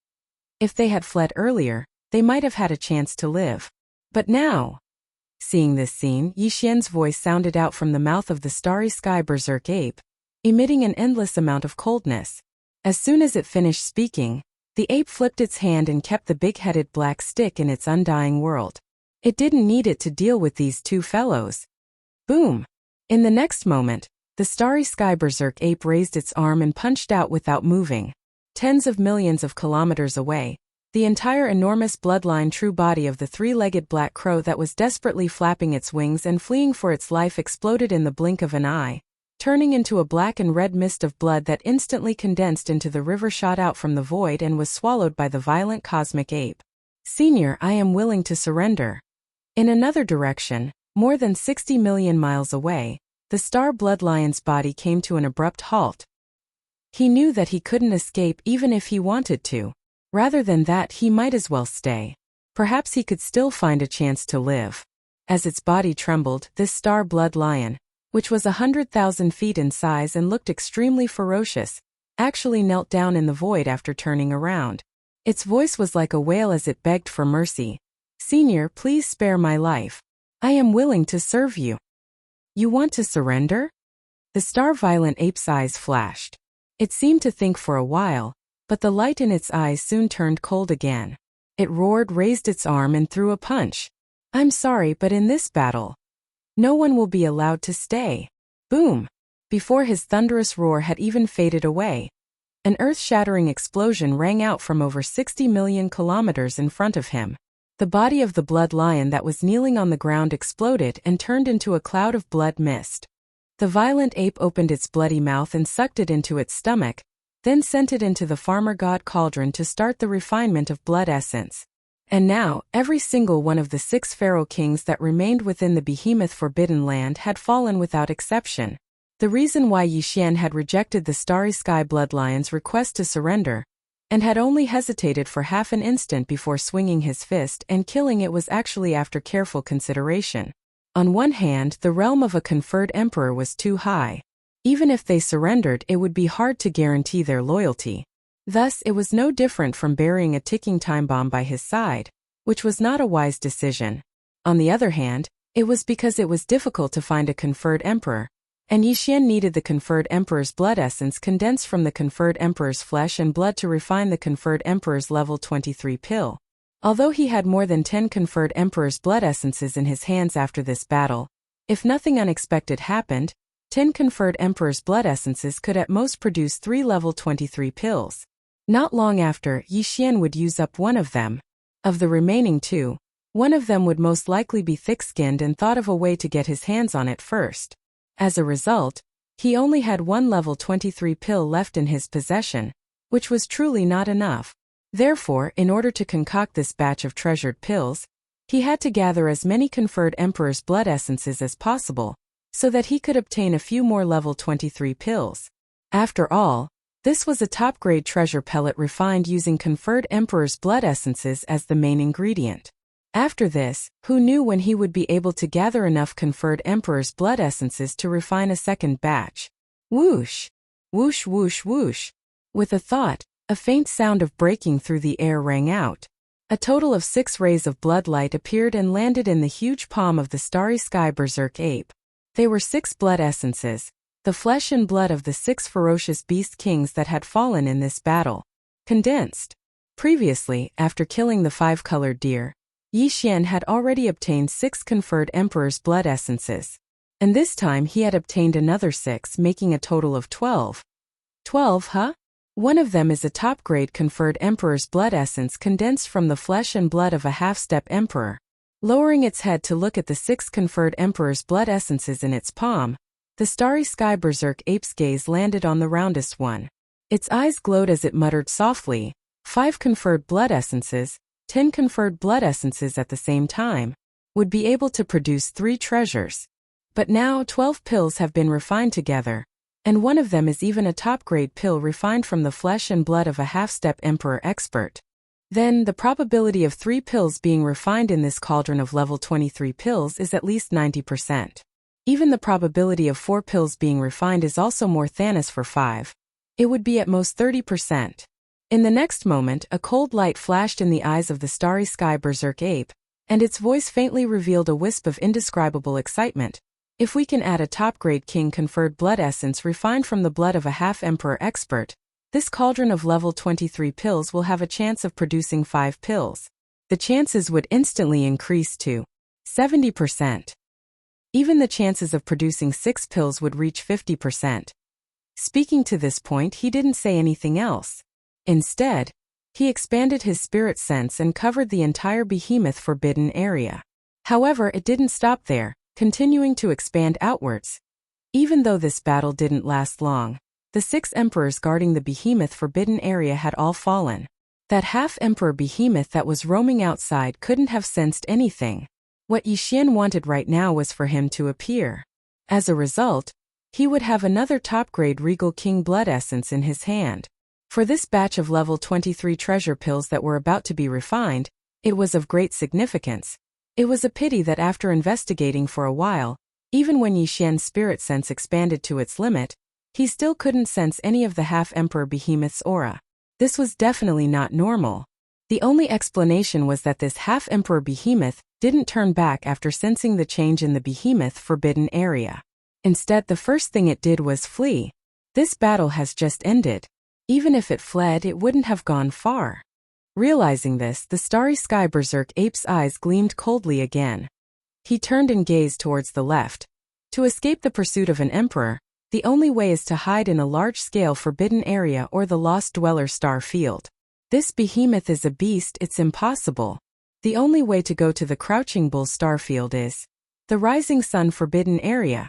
If they had fled earlier, they might have had a chance to live. But now... Seeing this scene, Yixian's voice sounded out from the mouth of the starry sky berserk ape, emitting an endless amount of coldness. As soon as it finished speaking, the ape flipped its hand and kept the big-headed black stick in its undying world. It didn't need it to deal with these 2 fellows. Boom! In the next moment, the starry sky berserk ape raised its arm and punched out without moving. Tens of millions of kilometers away, the entire enormous bloodline true body of the 3-legged black crow that was desperately flapping its wings and fleeing for its life exploded in the blink of an eye, turning into a black and red mist of blood that instantly condensed into the river shot out from the void and was swallowed by the violent cosmic ape. Senior, I am willing to surrender. In another direction, more than 60 million miles away, the star blood lion's body came to an abrupt halt. He knew that he couldn't escape even if he wanted to. Rather than that, he might as well stay. Perhaps he could still find a chance to live. As its body trembled, this star blood lion, which was 100,000 feet in size and looked extremely ferocious, actually knelt down in the void after turning around. Its voice was like a wail as it begged for mercy. Senior, please spare my life. I am willing to serve you. You want to surrender? The star violent ape's eyes flashed. It seemed to think for a while, but the light in its eyes soon turned cold again. It roared, raised its arm and threw a punch. I'm sorry, but in this battle, no one will be allowed to stay. Boom! Before his thunderous roar had even faded away, an earth-shattering explosion rang out from over 60 million kilometers in front of him. The body of the blood lion that was kneeling on the ground exploded and turned into a cloud of blood mist. The violent ape opened its bloody mouth and sucked it into its stomach, then sent it into the farmer god cauldron to start the refinement of blood essence. And now, every single one of the 6 pharaoh kings that remained within the behemoth Forbidden Land had fallen without exception. The reason why Yixian had rejected the starry sky bloodlion's request to surrender, and had only hesitated for half an instant before swinging his fist and killing it, was actually after careful consideration. On one hand, the realm of a conferred emperor was too high. Even if they surrendered, it would be hard to guarantee their loyalty. Thus, it was no different from burying a ticking time bomb by his side, which was not a wise decision. On the other hand, it was because it was difficult to find a conferred emperor, and Yixian needed the conferred emperor's blood essence condensed from the conferred emperor's flesh and blood to refine the conferred emperor's level 23 pill. Although he had more than 10 conferred emperor's blood essences in his hands after this battle, if nothing unexpected happened, 10 conferred emperor's blood essences could at most produce 3 level 23 pills. Not long after, Yixian would use up one of them. Of the remaining 2, one of them would most likely be thick-skinned and thought of a way to get his hands on it first. As a result, he only had 1 level 23 pill left in his possession, which was truly not enough. Therefore, in order to concoct this batch of treasured pills, he had to gather as many conferred emperor's blood essences as possible, so that he could obtain a few more level 23 pills. After all, this was a top-grade treasure pellet refined using conferred Emperor's blood essences as the main ingredient. After this, who knew when he would be able to gather enough conferred Emperor's blood essences to refine a second batch? Whoosh! Whoosh whoosh whoosh! With a thought, a faint sound of breaking through the air rang out. A total of 6 rays of blood light appeared and landed in the huge palm of the starry sky berserk ape. They were 6 blood essences, the flesh and blood of the 6 ferocious beast kings that had fallen in this battle. Condensed. Previously, after killing the 5-colored deer, Yi Xian had already obtained 6 conferred Emperor's blood essences. And this time he had obtained another 6, making a total of 12. 12, huh? One of them is a top-grade conferred Emperor's blood essence condensed from the flesh and blood of a half-step Emperor. Lowering its head to look at the 6 conferred Emperor's blood essences in its palm, the starry sky berserk ape's gaze landed on the roundest one. Its eyes glowed as it muttered softly, 5 conferred blood essences, 10 conferred blood essences at the same time, would be able to produce 3 treasures. But now 12 pills have been refined together, and one of them is even a top-grade pill refined from the flesh and blood of a half-step Emperor expert. Then, the probability of 3 pills being refined in this cauldron of level 23 pills is at least 90%. Even the probability of 4 pills being refined is also more Thanos for 5. It would be at most 30%. In the next moment, a cold light flashed in the eyes of the starry sky berserk ape, and its voice faintly revealed a wisp of indescribable excitement. If we can add a top-grade king conferred blood essence refined from the blood of a half-emperor expert, this cauldron of level 23 pills will have a chance of producing 5 pills. The chances would instantly increase to 70%. Even the chances of producing 6 pills would reach 50%. Speaking to this point, he didn't say anything else. Instead, he expanded his spirit sense and covered the entire behemoth forbidden area. However, it didn't stop there, continuing to expand outwards. Even though this battle didn't last long, the 6 emperors guarding the behemoth forbidden area had all fallen. That half-emperor behemoth that was roaming outside couldn't have sensed anything. What Yi Xian wanted right now was for him to appear. As a result, he would have another top-grade regal king blood essence in his hand. For this batch of level 23 treasure pills that were about to be refined, it was of great significance. It was a pity that after investigating for a while, even when Yi Xian's spirit sense expanded to its limit, he still couldn't sense any of the half-emperor behemoth's aura. This was definitely not normal. The only explanation was that this half-emperor behemoth didn't turn back after sensing the change in the behemoth forbidden area. Instead, the first thing it did was flee. This battle has just ended. Even if it fled, it wouldn't have gone far. Realizing this, the starry sky berserk ape's eyes gleamed coldly again. He turned and gazed towards the left. To escape the pursuit of an emperor, the only way is to hide in a large-scale forbidden area or the Lost Dweller star field. This behemoth is a beast, it's impossible. The only way to go to the Crouching Bull starfield is the Rising Sun forbidden area.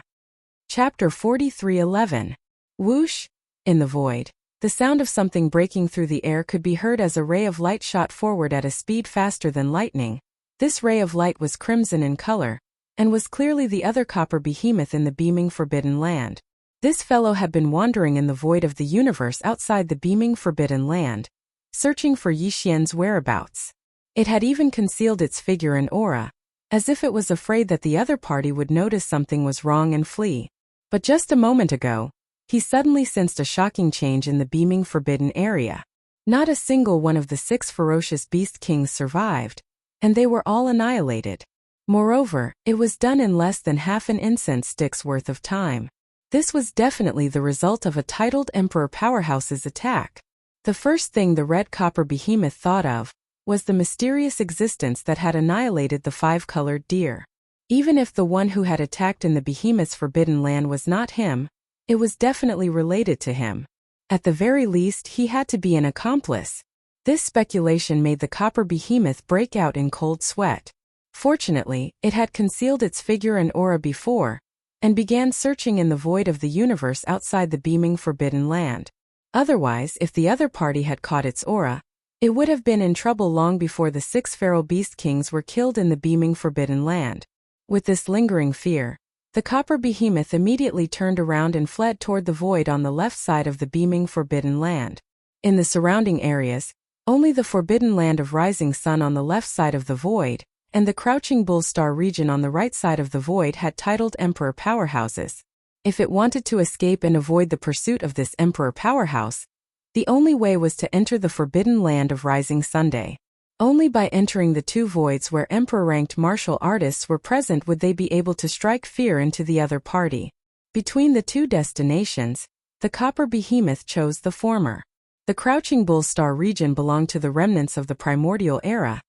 Chapter 43:11. Whoosh! In the void, the sound of something breaking through the air could be heard as a ray of light shot forward at a speed faster than lightning. This ray of light was crimson in color, and was clearly the other copper behemoth in the beaming forbidden land. This fellow had been wandering in the void of the universe outside the beaming forbidden land, searching for Yi Xian's whereabouts. It had even concealed its figure and aura, as if it was afraid that the other party would notice something was wrong and flee. But just a moment ago, he suddenly sensed a shocking change in the beaming forbidden area. Not a single one of the 6 ferocious beast kings survived, and they were all annihilated. Moreover, it was done in less than half an incense stick's worth of time. This was definitely the result of a titled Emperor Powerhouse's attack. The first thing the red copper behemoth thought of was the mysterious existence that had annihilated the 5-colored deer. Even if the one who had attacked in the behemoth's forbidden land was not him, it was definitely related to him. At the very least, he had to be an accomplice. This speculation made the copper behemoth break out in cold sweat. Fortunately, it had concealed its figure and aura before, and began searching in the void of the universe outside the beaming forbidden land. Otherwise, if the other party had caught its aura, it would have been in trouble long before the 6 feral beast kings were killed in the beaming forbidden land. With this lingering fear, The copper behemoth immediately turned around and fled toward the void on the left side of the beaming forbidden land. In the surrounding areas, only the forbidden land of rising sun on the left side of the void, and the crouching bull star region on the right side of the void had titled Emperor powerhouses. If it wanted to escape and avoid the pursuit of this Emperor powerhouse, the only way was to enter the forbidden land of rising Sunday. Only by entering the two voids where Emperor-ranked martial artists were present would they be able to strike fear into the other party. Between the two destinations, the copper behemoth chose the former. The crouching bull star region belonged to the remnants of the primordial era,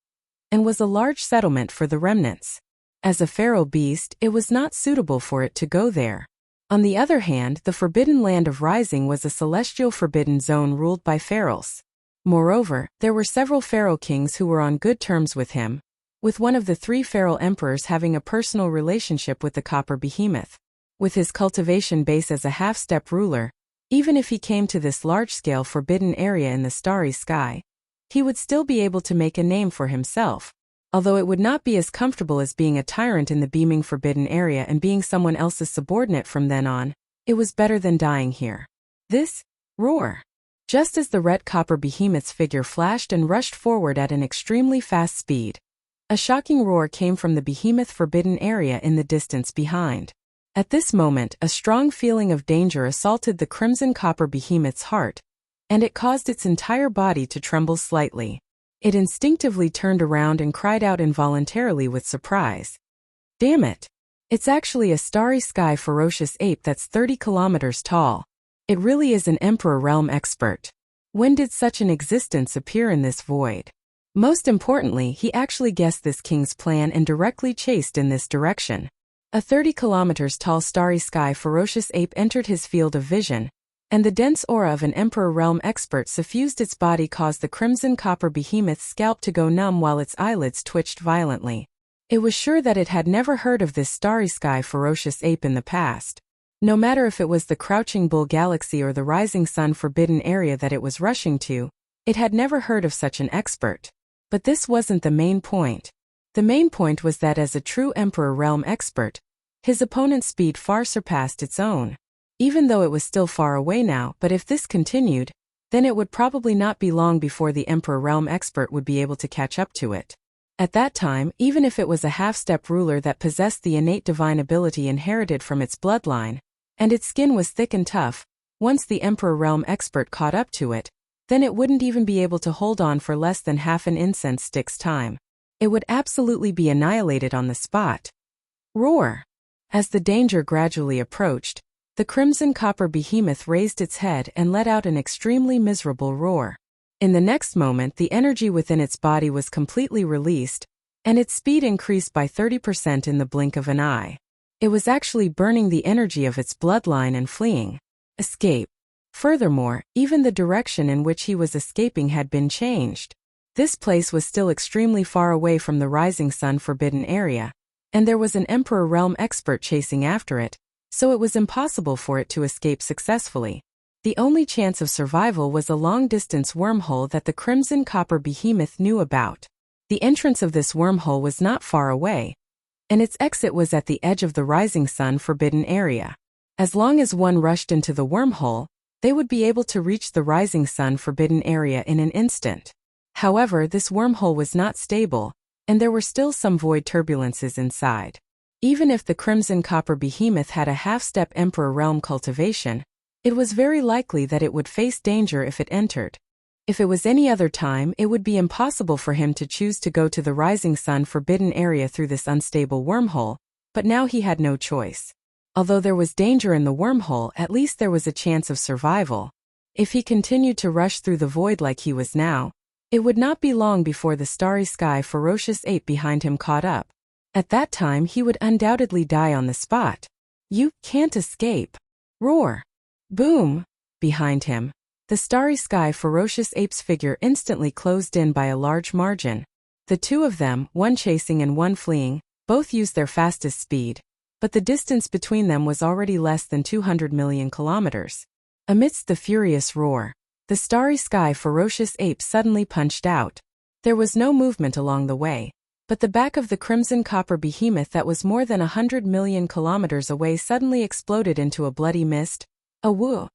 and was a large settlement for the remnants. As a feral beast, it was not suitable for it to go there. On the other hand, the forbidden land of rising was a celestial forbidden zone ruled by ferals. Moreover, there were several feral kings who were on good terms with him, with one of the three feral emperors having a personal relationship with the copper behemoth. With his cultivation base as a half-step ruler, even if he came to this large-scale forbidden area in the starry sky, he would still be able to make a name for himself, although it would not be as comfortable as being a tyrant in the beaming forbidden area and being someone else's subordinate from then on. It was better than dying here. This roar. Just as the red copper behemoth's figure flashed and rushed forward at an extremely fast speed, a shocking roar came from the behemoth forbidden area in the distance behind. At this moment, a strong feeling of danger assaulted the crimson copper behemoth's heart, and it caused its entire body to tremble slightly. It instinctively turned around and cried out involuntarily with surprise. Damn it! It's actually a starry sky ferocious ape that's 30 kilometers tall. It really is an Emperor realm expert. When did such an existence appear in this void? Most importantly, he actually guessed this king's plan and directly chased in this direction. A 30 kilometers tall starry sky ferocious ape entered his field of vision, and the dense aura of an Emperor realm expert suffused its body caused the crimson copper behemoth's scalp to go numb while its eyelids twitched violently. It was sure that it had never heard of this starry sky ferocious ape in the past. No matter if it was the crouching bull galaxy or the rising sun forbidden area that it was rushing to, it had never heard of such an expert. But this wasn't the main point. The main point was that as a true Emperor realm expert, his opponent's speed far surpassed its own. Even though it was still far away now, but if this continued, then it would probably not be long before the Emperor realm expert would be able to catch up to it. At that time, even if it was a half-step ruler that possessed the innate divine ability inherited from its bloodline, and its skin was thick and tough, once the Emperor realm expert caught up to it, then it wouldn't even be able to hold on for less than half an incense stick's time. It would absolutely be annihilated on the spot. Roar! As the danger gradually approached, the crimson copper behemoth raised its head and let out an extremely miserable roar. In the next moment, the energy within its body was completely released, and its speed increased by 30% in the blink of an eye. It was actually burning the energy of its bloodline and fleeing. Escape. Furthermore, even the direction in which he was escaping had been changed. This place was still extremely far away from the rising sun forbidden area, and there was an Emperor realm expert chasing after it, so it was impossible for it to escape successfully. The only chance of survival was a long-distance wormhole that the crimson copper behemoth knew about. The entrance of this wormhole was not far away, and its exit was at the edge of the rising sun forbidden area. As long as one rushed into the wormhole, they would be able to reach the rising sun forbidden area in an instant. However, this wormhole was not stable, and there were still some void turbulences inside. Even if the crimson copper behemoth had a half-step Emperor realm cultivation, it was very likely that it would face danger if it entered. If it was any other time, it would be impossible for him to choose to go to the rising sun forbidden area through this unstable wormhole, but now he had no choice. Although there was danger in the wormhole, at least there was a chance of survival. If he continued to rush through the void like he was now, it would not be long before the starry sky ferocious ape behind him caught up. At that time he would undoubtedly die on the spot. You can't escape. Roar. Boom. Behind him, the starry sky ferocious ape's figure instantly closed in by a large margin. The two of them, one chasing and one fleeing, both used their fastest speed, but the distance between them was already less than 200 million kilometers. Amidst the furious roar, the starry sky ferocious ape suddenly punched out. There was no movement along the way, But the back of the crimson copper behemoth that was more than 100 million kilometers away suddenly exploded into a bloody mist. A woo!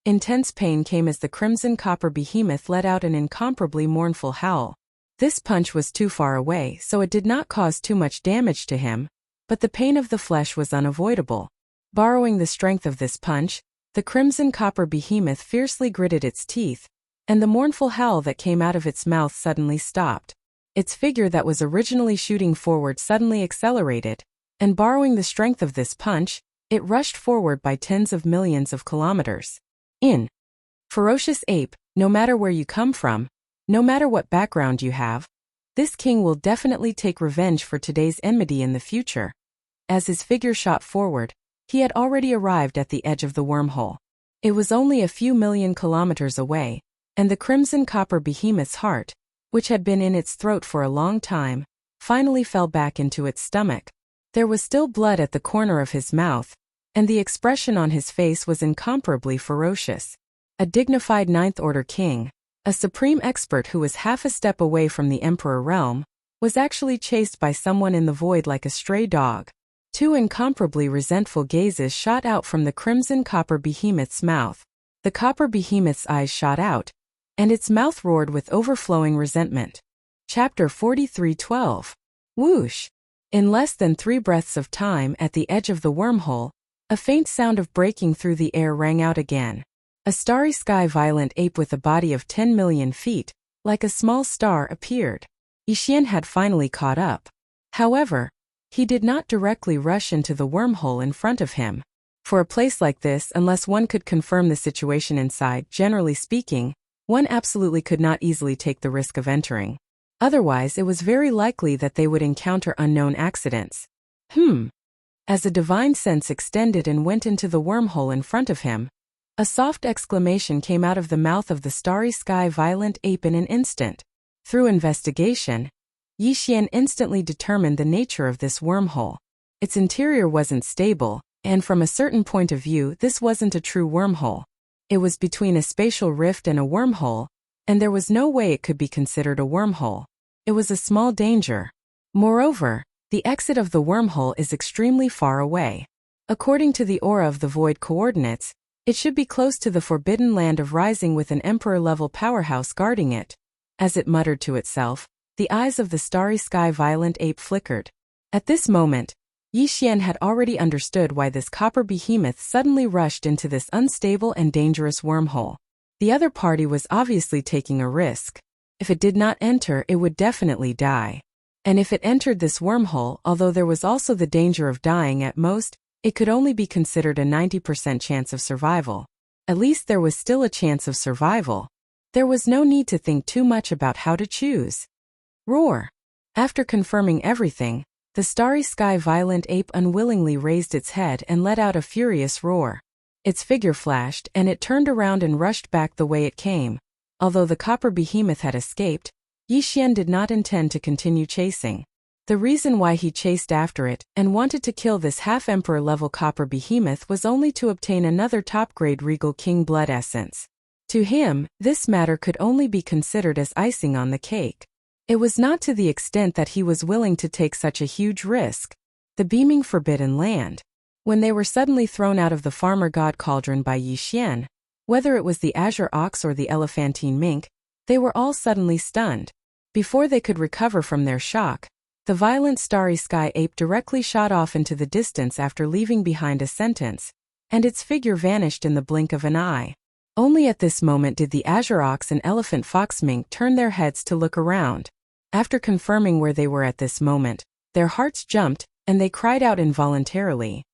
Intense pain came as the crimson copper behemoth let out an incomparably mournful howl. This punch was too far away, so it did not cause too much damage to him, but the pain of the flesh was unavoidable. Borrowing the strength of this punch, the crimson copper behemoth fiercely gritted its teeth, and the mournful howl that came out of its mouth suddenly stopped. Its figure that was originally shooting forward suddenly accelerated, and borrowing the strength of this punch, it rushed forward by tens of millions of kilometers. In ferocious ape, no matter where you come from, no matter what background you have, this king will definitely take revenge for today's enmity in the future. As his figure shot forward, he had already arrived at the edge of the wormhole. It was only a few million kilometers away, and the crimson copper behemoth's heart, which had been in its throat for a long time, finally fell back into its stomach. There was still blood at the corner of his mouth, and the expression on his face was incomparably ferocious. A dignified ninth-order king, a supreme expert who was half a step away from the emperor realm, was actually chased by someone in the void like a stray dog. Two incomparably resentful gazes shot out from the crimson copper behemoth's mouth. The copper behemoth's eyes shot out, and its mouth roared with overflowing resentment. Chapter 43:12. Whoosh! In less than 3 breaths of time at the edge of the wormhole, a faint sound of breaking through the air rang out again. A starry sky violent ape with a body of 10 million feet, like a small star, appeared. Yixian had finally caught up. However, he did not directly rush into the wormhole in front of him. For a place like this, unless one could confirm the situation inside, generally speaking, one absolutely could not easily take the risk of entering. Otherwise, it was very likely that they would encounter unknown accidents. As a divine sense extended and went into the wormhole in front of him, a soft exclamation came out of the mouth of the starry sky violent ape in an instant. Through investigation, Yixian instantly determined the nature of this wormhole. Its interior wasn't stable, and from a certain point of view this wasn't a true wormhole. It was between a spatial rift and a wormhole, and there was no way it could be considered a wormhole. It was a small danger. Moreover, the exit of the wormhole is extremely far away. According to the aura of the void coordinates, it should be close to the forbidden land of rising with an emperor-level powerhouse guarding it. As it muttered to itself, the eyes of the starry sky violent ape flickered. At this moment, Yixian had already understood why this copper behemoth suddenly rushed into this unstable and dangerous wormhole. The other party was obviously taking a risk. If it did not enter, it would definitely die. And if it entered this wormhole, although there was also the danger of dying at most, it could only be considered a 90% chance of survival. At least there was still a chance of survival. There was no need to think too much about how to choose. Roar! After confirming everything, the starry sky violent ape unwillingly raised its head and let out a furious roar. Its figure flashed, and it turned around and rushed back the way it came. Although the copper behemoth had escaped, Yixian did not intend to continue chasing. The reason why he chased after it and wanted to kill this half-emperor level copper behemoth was only to obtain another top-grade regal king blood essence. To him, this matter could only be considered as icing on the cake. It was not to the extent that he was willing to take such a huge risk. The beaming forbidden land. When they were suddenly thrown out of the farmer god cauldron by Yixian, whether it was the azure ox or the elephantine mink, they were all suddenly stunned. Before they could recover from their shock, the violent starry sky ape directly shot off into the distance after leaving behind a sentence, and its figure vanished in the blink of an eye. Only at this moment did the azure ox and elephant fox mink turn their heads to look around. After confirming where they were at this moment, their hearts jumped, and they cried out involuntarily.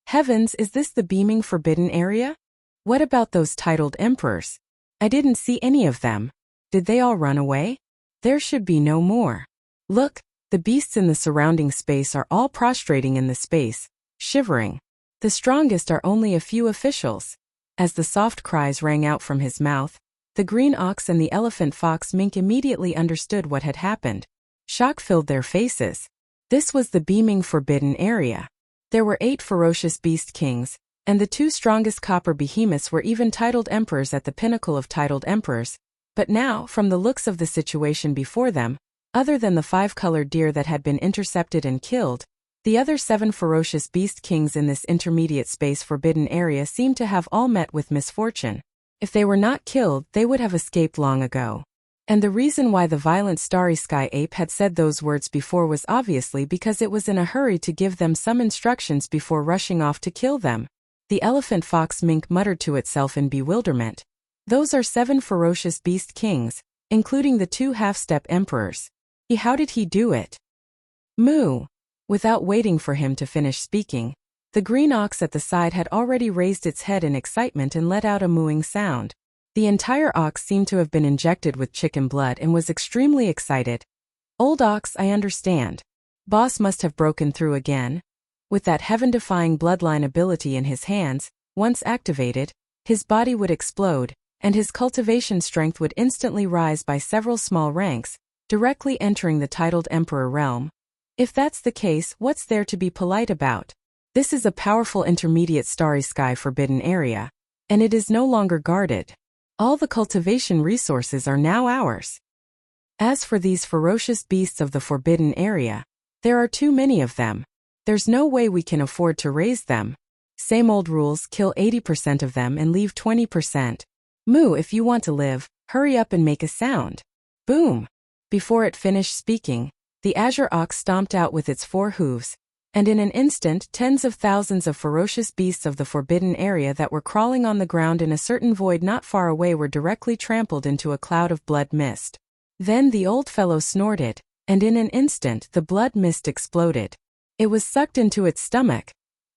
Heavens, is this the beaming forbidden area? What about those titled emperors? I didn't see any of them. Did they all run away? There should be no more. Look, the beasts in the surrounding space are all prostrating in the space, shivering. The strongest are only a few officials. As the soft cries rang out from his mouth, the green ox and the elephant fox mink immediately understood what had happened. Shock filled their faces. This was the beaming forbidden area. There were 8 ferocious beast kings, and the 2 strongest copper behemoths were even titled emperors at the pinnacle of titled emperors. But now, from the looks of the situation before them, Other than the 5-colored deer that had been intercepted and killed, the other 7 ferocious beast kings in this intermediate space forbidden area seemed to have all met with misfortune. If they were not killed, they would have escaped long ago. And the reason why the violent starry sky ape had said those words before was obviously because it was in a hurry to give them some instructions before rushing off to kill them. The elephant fox mink muttered to itself in bewilderment. Those are 7 ferocious beast kings, including the 2 half-step emperors. How did he do it? Moo! Without waiting for him to finish speaking, the green ox at the side had already raised its head in excitement and let out a mooing sound. The entire ox seemed to have been injected with chicken blood and was extremely excited. Old ox, I understand. Boss must have broken through again. With that heaven-defying bloodline ability in his hands, once activated, his body would explode, and his cultivation strength would instantly rise by several small ranks, directly entering the titled Emperor realm. If that's the case, what's there to be polite about? This is a powerful intermediate starry sky forbidden area, and it is no longer guarded. All the cultivation resources are now ours. As for these ferocious beasts of the forbidden area, there are too many of them. There's no way we can afford to raise them. Same old rules, kill 80% of them and leave 20%. Moo, if you want to live, hurry up and make a sound. Boom! Before it finished speaking, the azure ox stomped out with its 4 hooves, and in an instant tens of thousands of ferocious beasts of the forbidden area that were crawling on the ground in a certain void not far away were directly trampled into a cloud of blood mist. Then the old fellow snorted, and in an instant the blood mist exploded. It was sucked into its stomach.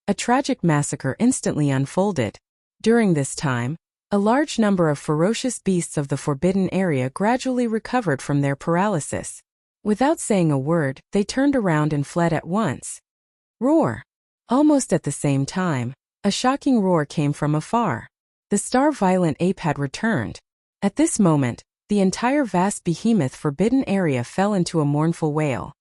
A tragic massacre instantly unfolded. During this time, a large number of ferocious beasts of the forbidden area gradually recovered from their paralysis. Without saying a word, they turned around and fled at once. Roar! Almost at the same time, a shocking roar came from afar. The star-violent ape had returned. At this moment, the entire vast behemoth forbidden area fell into a mournful wail.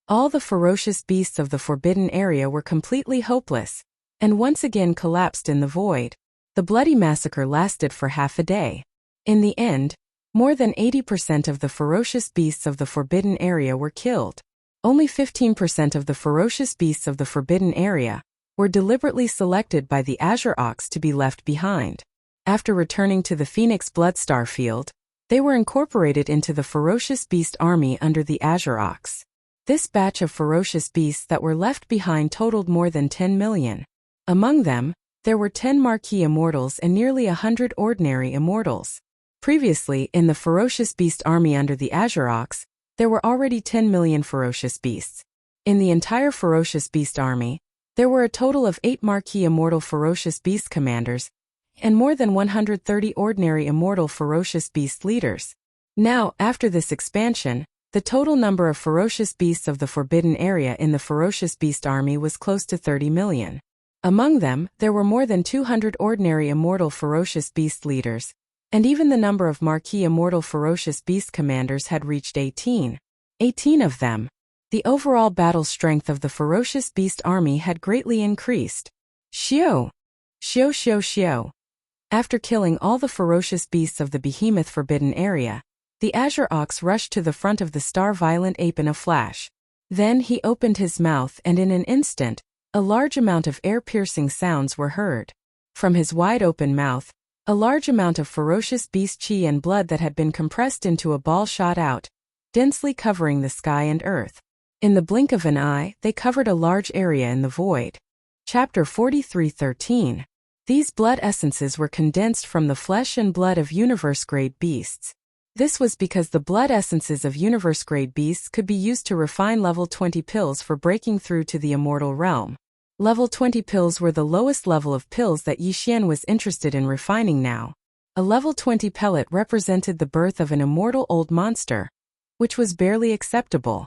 All the ferocious beasts of the forbidden area were completely hopeless, and once again collapsed in the void. The bloody massacre lasted for half a day. In the end, more than 80% of the ferocious beasts of the forbidden area were killed. Only 15% of the ferocious beasts of the forbidden area were deliberately selected by the azure ox to be left behind. After returning to the Phoenix Bloodstar field, they were incorporated into the ferocious beast army under the azure ox. This batch of ferocious beasts that were left behind totaled more than 10 million. Among them, there were 10 marquee immortals and nearly 100 ordinary immortals. Previously, in the ferocious beast army under the azure ox, there were already 10 million ferocious beasts. In the entire ferocious beast army, there were a total of 8 marquee immortal ferocious beast commanders, and more than 130 ordinary immortal ferocious beast leaders. Now, after this expansion, the total number of ferocious beasts of the forbidden area in the ferocious beast army was close to 30 million. Among them, there were more than 200 ordinary immortal ferocious beast leaders, and even the number of marquee immortal ferocious beast commanders had reached 18. 18 of them. The overall battle strength of the ferocious beast army had greatly increased. Xiao! Xiao xiao xiao! After killing all the ferocious beasts of the behemoth forbidden area, the azure ox rushed to the front of the star-violent ape in a flash. Then he opened his mouth and in an instant, a large amount of air-piercing sounds were heard. From his wide-open mouth, a large amount of ferocious beast chi and blood that had been compressed into a ball shot out, densely covering the sky and earth. In the blink of an eye, they covered a large area in the void. Chapter 43:13. These blood essences were condensed from the flesh and blood of universe-grade beasts. This was because the blood essences of universe-grade beasts could be used to refine level 20 pills for breaking through to the immortal realm. Level 20 pills were the lowest level of pills that Yixian was interested in refining now. A level 20 pellet represented the birth of an immortal old monster, which was barely acceptable.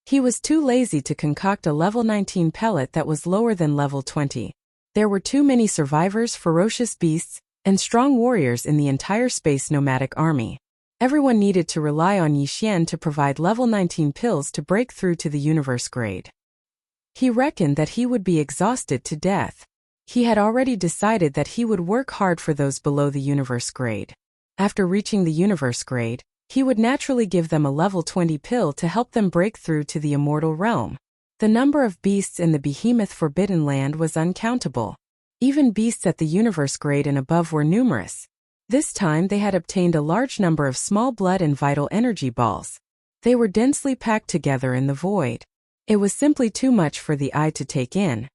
He was too lazy to concoct a level 19 pellet that was lower than level 20. There were too many survivors, ferocious beasts, and strong warriors in the entire space nomadic army. Everyone needed to rely on Yixian to provide level 19 pills to break through to the universe grade. He reckoned that he would be exhausted to death. He had already decided that he would work hard for those below the universe grade. After reaching the universe grade, He would naturally give them a level 20 pill to help them break through to the immortal realm. The number of beasts in the behemoth Forbidden Land was uncountable. Even beasts at the universe grade and above were numerous. This time they had obtained a large number of small blood and vital energy balls. They were densely packed together in the void. It was simply too much for the eye to take in.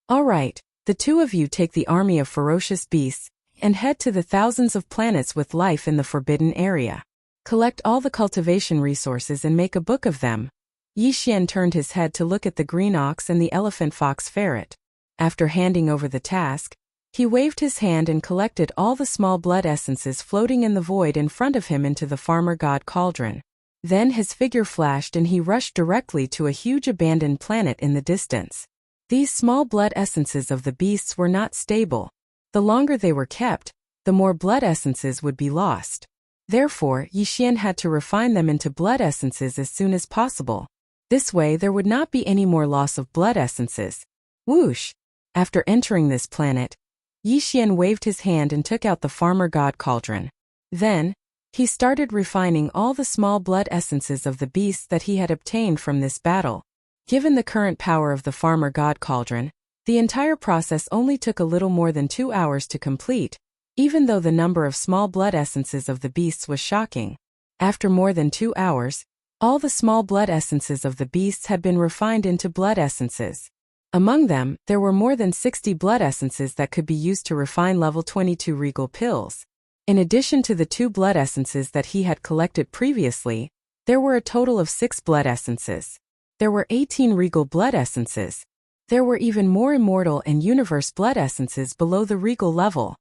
All right, the two of you take the army of ferocious beasts and head to the thousands of planets with life in the forbidden area. Collect all the cultivation resources and make a book of them. Yi Xian turned his head to look at the green ox and the elephant fox ferret. After handing over the task, he waved his hand and collected all the small blood essences floating in the void in front of him into the farmer god cauldron. Then his figure flashed and he rushed directly to a huge abandoned planet in the distance. These small blood essences of the beasts were not stable. The longer they were kept, the more blood essences would be lost. Therefore, Yi Xian had to refine them into blood essences as soon as possible. This way there would not be any more loss of blood essences. Whoosh! After entering this planet, Yi Xian waved his hand and took out the farmer god cauldron. Then, he started refining all the small blood essences of the beasts that he had obtained from this battle. Given the current power of the farmer god cauldron, the entire process only took a little more than 2 hours to complete, even though the number of small blood essences of the beasts was shocking. After more than 2 hours, all the small blood essences of the beasts had been refined into blood essences. Among them, there were more than 60 blood essences that could be used to refine level 22 regal pills. In addition to the 2 blood essences that he had collected previously, there were a total of 6 blood essences. There were 18 regal blood essences. There were even more immortal and universe blood essences below the regal level.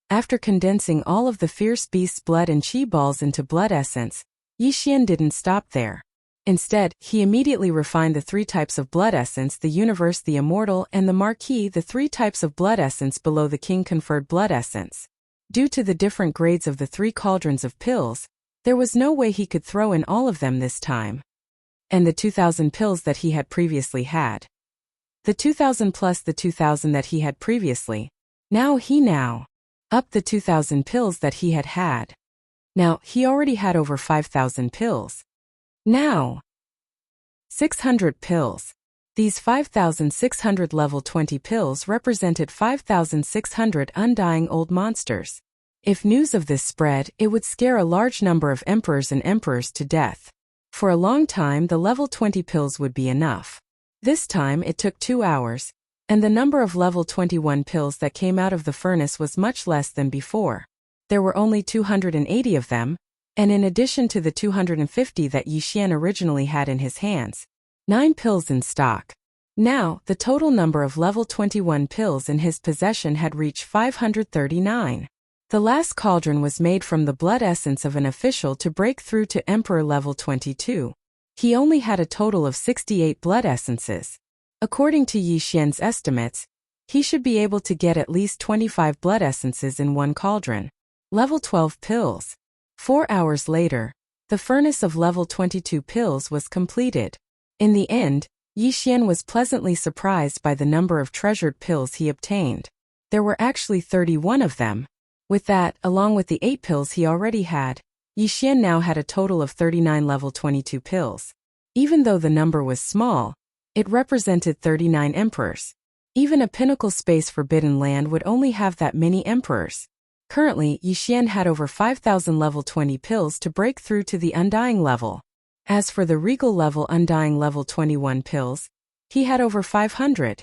After condensing all of the fierce beast's blood and chi balls into blood essence, Yi Xian didn't stop there. Instead, he immediately refined the 3 types of blood essence: the universe, the immortal, and the marquis, the 3 types of blood essence below the king-conferred blood essence. Due to the different grades of the 3 cauldrons of pills, there was no way he could throw in all of them this time. And the 2,000 pills that he had previously had. The 2,000 plus the 2,000 that he had previously. Now up the 2,000 pills that he had had. Now, he already had over 5,000 pills. Now, 600 pills. These 5,600 level 20 pills represented 5,600 undying old monsters. If news of this spread, it would scare a large number of emperors and emperors to death. For a long time, the level 20 pills would be enough. This time, it took 2 hours, and the number of level 21 pills that came out of the furnace was much less than before. There were only 280 of them, and in addition to the 250 that Yi Xian originally had in his hands, 9 pills in stock. Now, the total number of level 21 pills in his possession had reached 539. The last cauldron was made from the blood essence of an official to break through to Emperor level 22. He only had a total of 68 blood essences. According to Yi Xian's estimates, he should be able to get at least 25 blood essences in one cauldron. Level 12 pills. 4 hours later, the furnace of level 22 pills was completed. In the end, Yi Xian was pleasantly surprised by the number of treasured pills he obtained. There were actually 31 of them. With that, along with the 8 pills he already had, Yi Xian now had a total of 39 level 22 pills. Even though the number was small, it represented 39 emperors. Even a pinnacle space forbidden land would only have that many emperors. Currently, Yi Xian had over 5,000 level 20 pills to break through to the undying level. As for the regal level undying level 21 pills, he had over 500.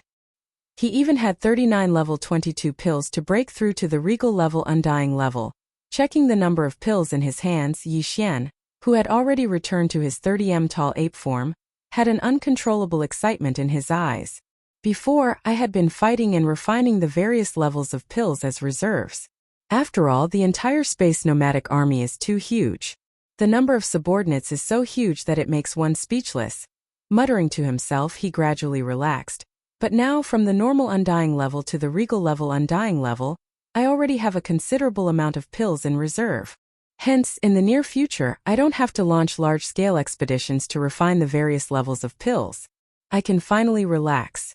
He even had 39 level 22 pills to break through to the regal level undying level. Checking the number of pills in his hands, Yi Xian, who had already returned to his 30m tall ape form, had an uncontrollable excitement in his eyes. Before, I had been fighting and refining the various levels of pills as reserves. After all, the entire space nomadic army is too huge. The number of subordinates is so huge that it makes one speechless. Muttering to himself, he gradually relaxed. But now, from the normal undying level to the regal level undying level, I already have a considerable amount of pills in reserve. Hence, in the near future, I don't have to launch large-scale expeditions to refine the various levels of pills. I can finally relax.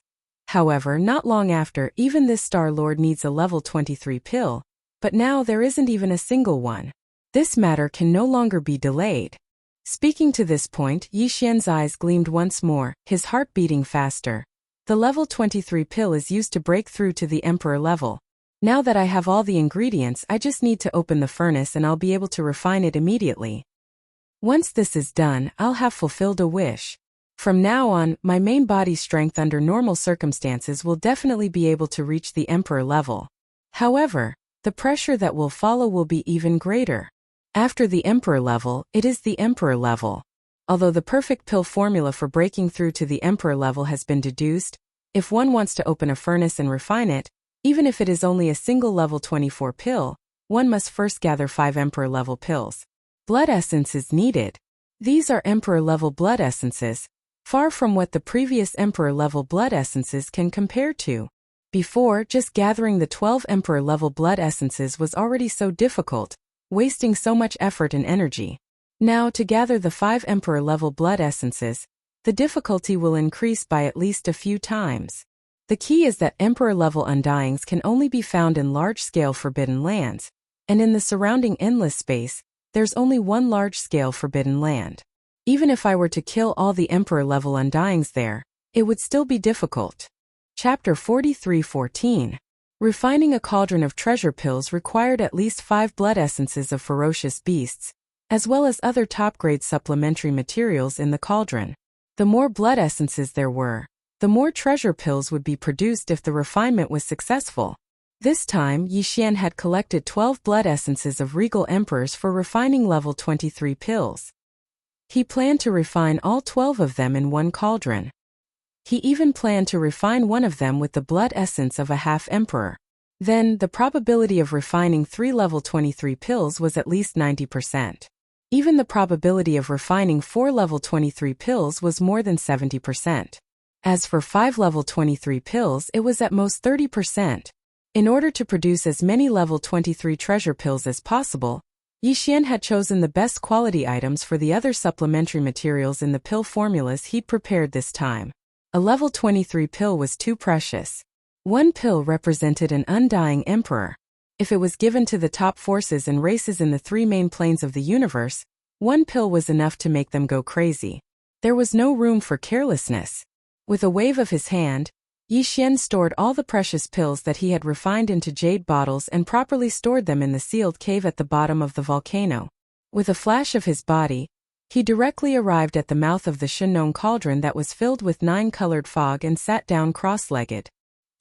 However, not long after, even this Star Lord needs a level 23 pill, but now there isn't even a single one. This matter can no longer be delayed. Speaking to this point, Yixian's eyes gleamed once more, his heart beating faster. The level 23 pill is used to break through to the Emperor level. Now that I have all the ingredients, I just need to open the furnace and I'll be able to refine it immediately. Once this is done, I'll have fulfilled a wish. From now on, my main body strength under normal circumstances will definitely be able to reach the Emperor level. However, the pressure that will follow will be even greater. After the Emperor level, it is the Emperor level. Although the perfect pill formula for breaking through to the Emperor level has been deduced, if one wants to open a furnace and refine it, even if it is only a single level 24 pill, one must first gather 5 Emperor level pills. Blood essence is needed. These are Emperor level blood essences, far from what the previous Emperor level blood essences can compare to. Before, just gathering the 12 Emperor level blood essences was already so difficult, wasting so much effort and energy. Now, to gather the 5 Emperor level blood essences, the difficulty will increase by at least a few times. The key is that Emperor level undyings can only be found in large-scale forbidden lands, and in the surrounding endless space, there's only one large-scale forbidden land. Even if I were to kill all the Emperor level undyings there, it would still be difficult. Chapter 43:14. Refining a cauldron of treasure pills required at least 5 blood essences of ferocious beasts, as well as other top-grade supplementary materials in the cauldron. The more blood essences there were, the more treasure pills would be produced if the refinement was successful. This time, Yixian had collected 12 blood essences of regal emperors for refining level 23 pills. He planned to refine all 12 of them in one cauldron. He even planned to refine one of them with the blood essence of a half-emperor. Then, the probability of refining 3 level 23 pills was at least 90%. Even the probability of refining 4 level 23 pills was more than 70%. As for 5 level 23 pills, it was at most 30%. In order to produce as many level 23 treasure pills as possible, Yixian had chosen the best quality items for the other supplementary materials in the pill formulas he'd prepared this time. A level 23 pill was too precious. One pill represented an undying emperor. If it was given to the top forces and races in the 3 main planes of the universe, one pill was enough to make them go crazy. There was no room for carelessness. With a wave of his hand, Yixian stored all the precious pills that he had refined into jade bottles and properly stored them in the sealed cave at the bottom of the volcano. With a flash of his body, he directly arrived at the mouth of the Shenong cauldron that was filled with 9-colored fog and sat down cross-legged.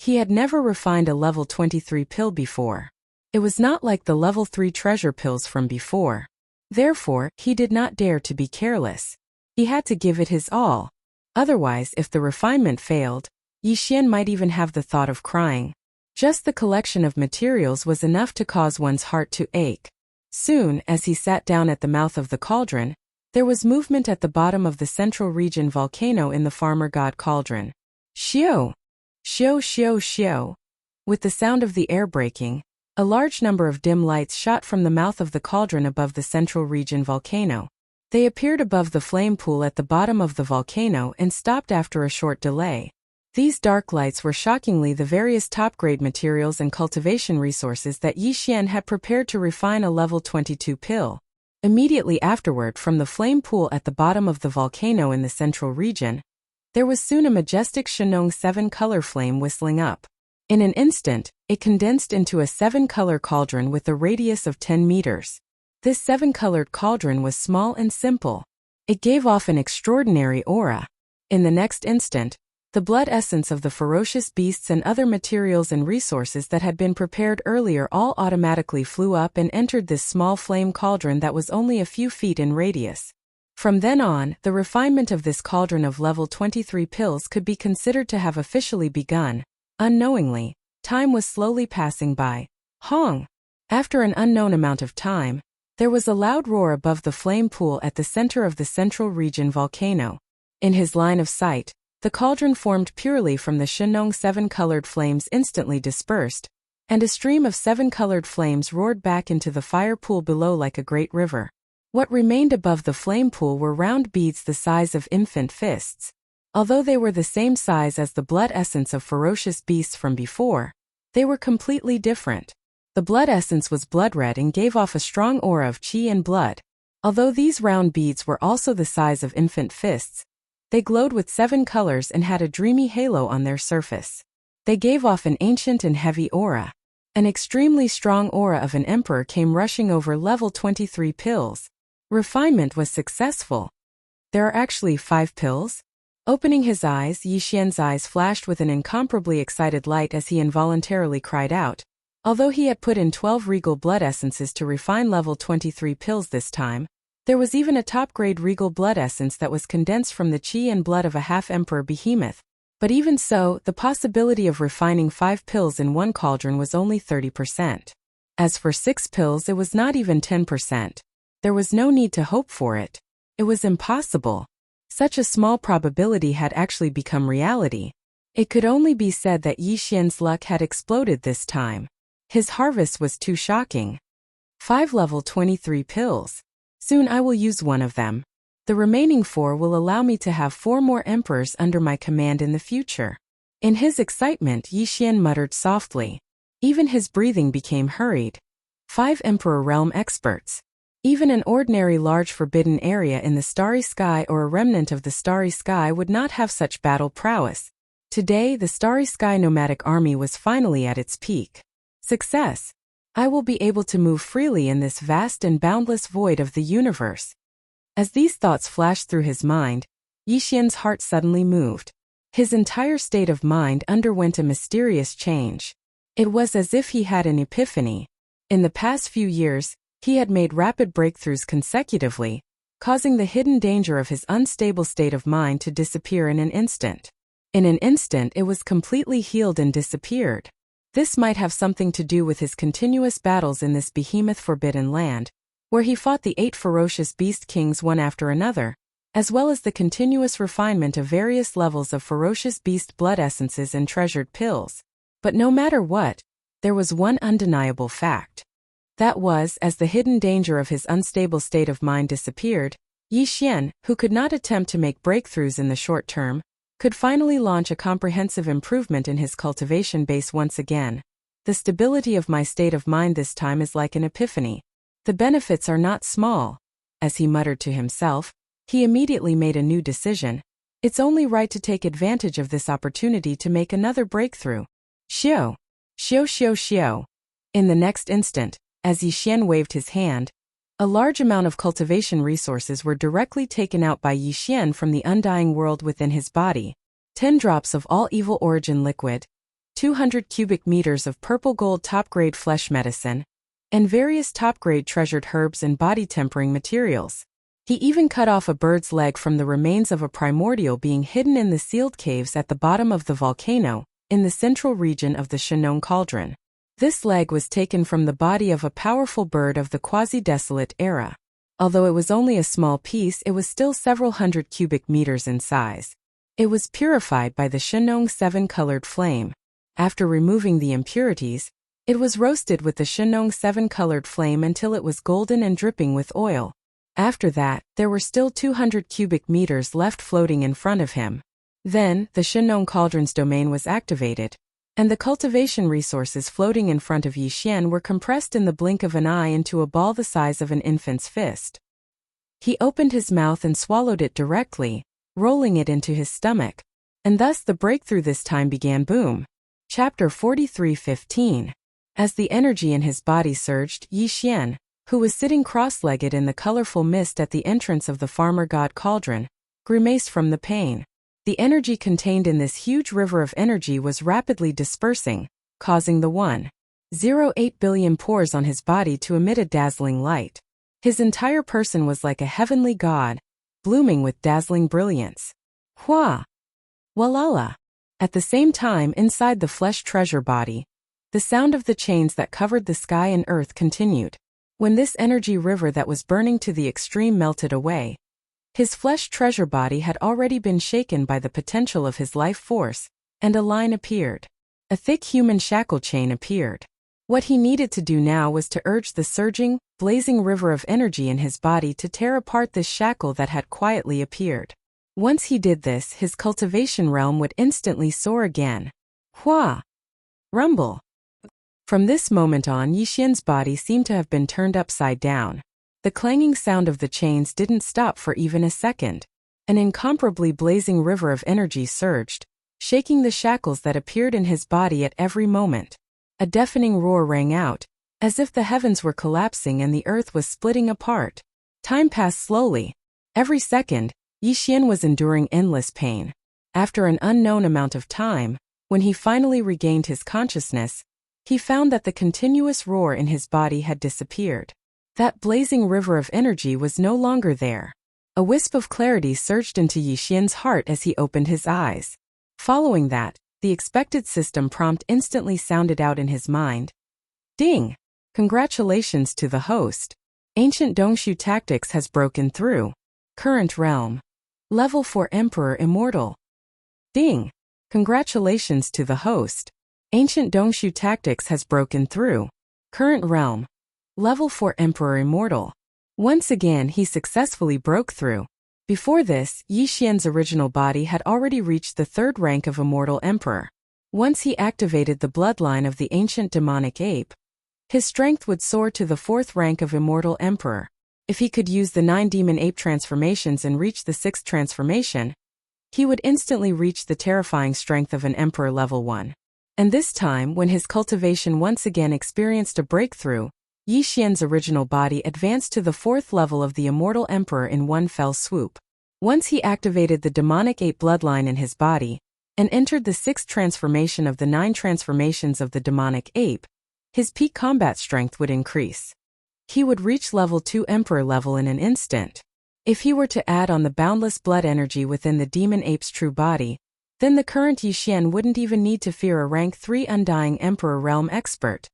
He had never refined a level 23 pill before. It was not like the level 3 treasure pills from before. Therefore, he did not dare to be careless. He had to give it his all. Otherwise, if the refinement failed, Yixian might even have the thought of crying. Just the collection of materials was enough to cause one's heart to ache. Soon, as he sat down at the mouth of the cauldron, there was movement at the bottom of the central region volcano in the farmer god cauldron. Xiao! Xiao xiao xiao! With the sound of the air breaking, a large number of dim lights shot from the mouth of the cauldron above the central region volcano. They appeared above the flame pool at the bottom of the volcano and stopped after a short delay. These dark lights were shockingly the various top-grade materials and cultivation resources that Yixian had prepared to refine a level 22 pill. Immediately afterward, from the flame pool at the bottom of the volcano in the central region, there was soon a majestic Shenong 7-color flame whistling up. In an instant, it condensed into a 7-color cauldron with a radius of 10 meters. This 7-colored cauldron was small and simple. It gave off an extraordinary aura. In the next instant, the blood essence of the ferocious beasts and other materials and resources that had been prepared earlier all automatically flew up and entered this small flame cauldron that was only a few feet in radius. From then on, the refinement of this cauldron of level 23 pills could be considered to have officially begun. Unknowingly, time was slowly passing by. Hong! After an unknown amount of time, there was a loud roar above the flame pool at the center of the central region volcano. In his line of sight, the cauldron formed purely from the Shenong 7-colored flames instantly dispersed, and a stream of 7-colored flames roared back into the fire pool below like a great river. What remained above the flame pool were round beads the size of infant fists. Although they were the same size as the blood essence of ferocious beasts from before, they were completely different. The blood essence was blood red and gave off a strong aura of qi and blood. Although these round beads were also the size of infant fists, they glowed with 7 colors and had a dreamy halo on their surface. They gave off an ancient and heavy aura. An extremely strong aura of an emperor came rushing over level 23 pills. Refinement was successful. There are actually 5 pills? Opening his eyes, Yixian's eyes flashed with an incomparably excited light as he involuntarily cried out. Although he had put in 12 regal blood essences to refine level 23 pills this time, there was even a top-grade regal blood essence that was condensed from the qi and blood of a half-emperor behemoth. But even so, the possibility of refining 5 pills in one cauldron was only 30%. As for 6 pills, it was not even 10%. There was no need to hope for it. It was impossible. Such a small probability had actually become reality. It could only be said that Yixian's luck had exploded this time. His harvest was too shocking. 5 level 23 pills. Soon I will use one of them. The remaining 4 will allow me to have 4 more emperors under my command in the future. In his excitement, Yixian muttered softly. Even his breathing became hurried. 5 Emperor Realm experts. Even an ordinary large forbidden area in the starry sky or a remnant of the starry sky would not have such battle prowess. Today, the starry sky nomadic army was finally at its peak. Success! I will be able to move freely in this vast and boundless void of the universe. As these thoughts flashed through his mind, Yixian's heart suddenly moved. His entire state of mind underwent a mysterious change. It was as if he had an epiphany. In the past few years, he had made rapid breakthroughs consecutively, causing the hidden danger of his unstable state of mind to disappear in an instant. In an instant, it was completely healed and disappeared. This might have something to do with his continuous battles in this behemoth forbidden land, where he fought the 8 ferocious beast kings one after another, as well as the continuous refinement of various levels of ferocious beast blood essences and treasured pills. But no matter what, there was one undeniable fact. That was, as the hidden danger of his unstable state of mind disappeared, Yixian, who could not attempt to make breakthroughs in the short term, could finally launch a comprehensive improvement in his cultivation base once again. The stability of my state of mind this time is like an epiphany. The benefits are not small. As he muttered to himself, he immediately made a new decision. It's only right to take advantage of this opportunity to make another breakthrough. Xiao! Xiao xiao xiao! In the next instant, as Yixian waved his hand, a large amount of cultivation resources were directly taken out by Yixian from the undying world within his body. 10 drops of all evil origin liquid, 200 cubic meters of purple gold top-grade flesh medicine, and various top-grade treasured herbs and body-tempering materials. He even cut off a bird's leg from the remains of a primordial being hidden in the sealed caves at the bottom of the volcano, in the central region of the Shenong Cauldron. This leg was taken from the body of a powerful bird of the quasi-desolate era. Although it was only a small piece, it was still several hundred cubic meters in size. It was purified by the Shenong 7-colored flame. After removing the impurities, it was roasted with the Shenong 7-colored flame until it was golden and dripping with oil. After that, there were still 200 cubic meters left floating in front of him. Then, the Shenong Cauldron's domain was activated, and the cultivation resources floating in front of Yixian were compressed in the blink of an eye into a ball the size of an infant's fist. He opened his mouth and swallowed it directly, rolling it into his stomach, and thus the breakthrough this time began. Boom. Chapter 43:15. As the energy in his body surged, Yixian, who was sitting cross-legged in the colorful mist at the entrance of the farmer god cauldron, grimaced from the pain. The energy contained in this huge river of energy was rapidly dispersing, causing the 1.08 billion pores on his body to emit a dazzling light. His entire person was like a heavenly god, blooming with dazzling brilliance. Hua! Walala! At the same time, inside the flesh treasure body, the sound of the chains that covered the sky and earth continued. When this energy river that was burning to the extreme melted away, his flesh treasure body had already been shaken by the potential of his life force, and a line appeared. A thick human shackle chain appeared. What he needed to do now was to urge the surging, blazing river of energy in his body to tear apart this shackle that had quietly appeared. Once he did this, his cultivation realm would instantly soar again. Hua! Rumble! From this moment on, Yixian's body seemed to have been turned upside down. The clanging sound of the chains didn't stop for even a second. An incomparably blazing river of energy surged, shaking the shackles that appeared in his body at every moment. A deafening roar rang out, as if the heavens were collapsing and the earth was splitting apart. Time passed slowly. Every second, Yixian was enduring endless pain. After an unknown amount of time, when he finally regained his consciousness, he found that the continuous roar in his body had disappeared. That blazing river of energy was no longer there. A wisp of clarity surged into Yixian's heart as he opened his eyes. Following that, the expected system prompt instantly sounded out in his mind. Ding! Congratulations to the host. Ancient Dongshu Tactics has broken through. Current realm. Level 4 Emperor Immortal. Ding! Congratulations to the host. Ancient Dongshu Tactics has broken through. Current realm. Level 4 Emperor Immortal. Once again he successfully broke through. Before this, Yixian's original body had already reached the 3rd rank of Immortal Emperor. Once he activated the bloodline of the ancient demonic ape, his strength would soar to the 4th rank of Immortal Emperor. If he could use the 9 demon ape transformations and reach the 6th transformation, he would instantly reach the terrifying strength of an Emperor level 1. And this time, when his cultivation once again experienced a breakthrough, Yixian's original body advanced to the 4th level of the Immortal Emperor in one fell swoop. Once he activated the demonic ape bloodline in his body, and entered the 6th transformation of the 9 transformations of the demonic ape, his peak combat strength would increase. He would reach level 2 Emperor level in an instant. If he were to add on the boundless blood energy within the demon ape's true body, then the current Yixian wouldn't even need to fear a rank 3 Undying Emperor realm expert.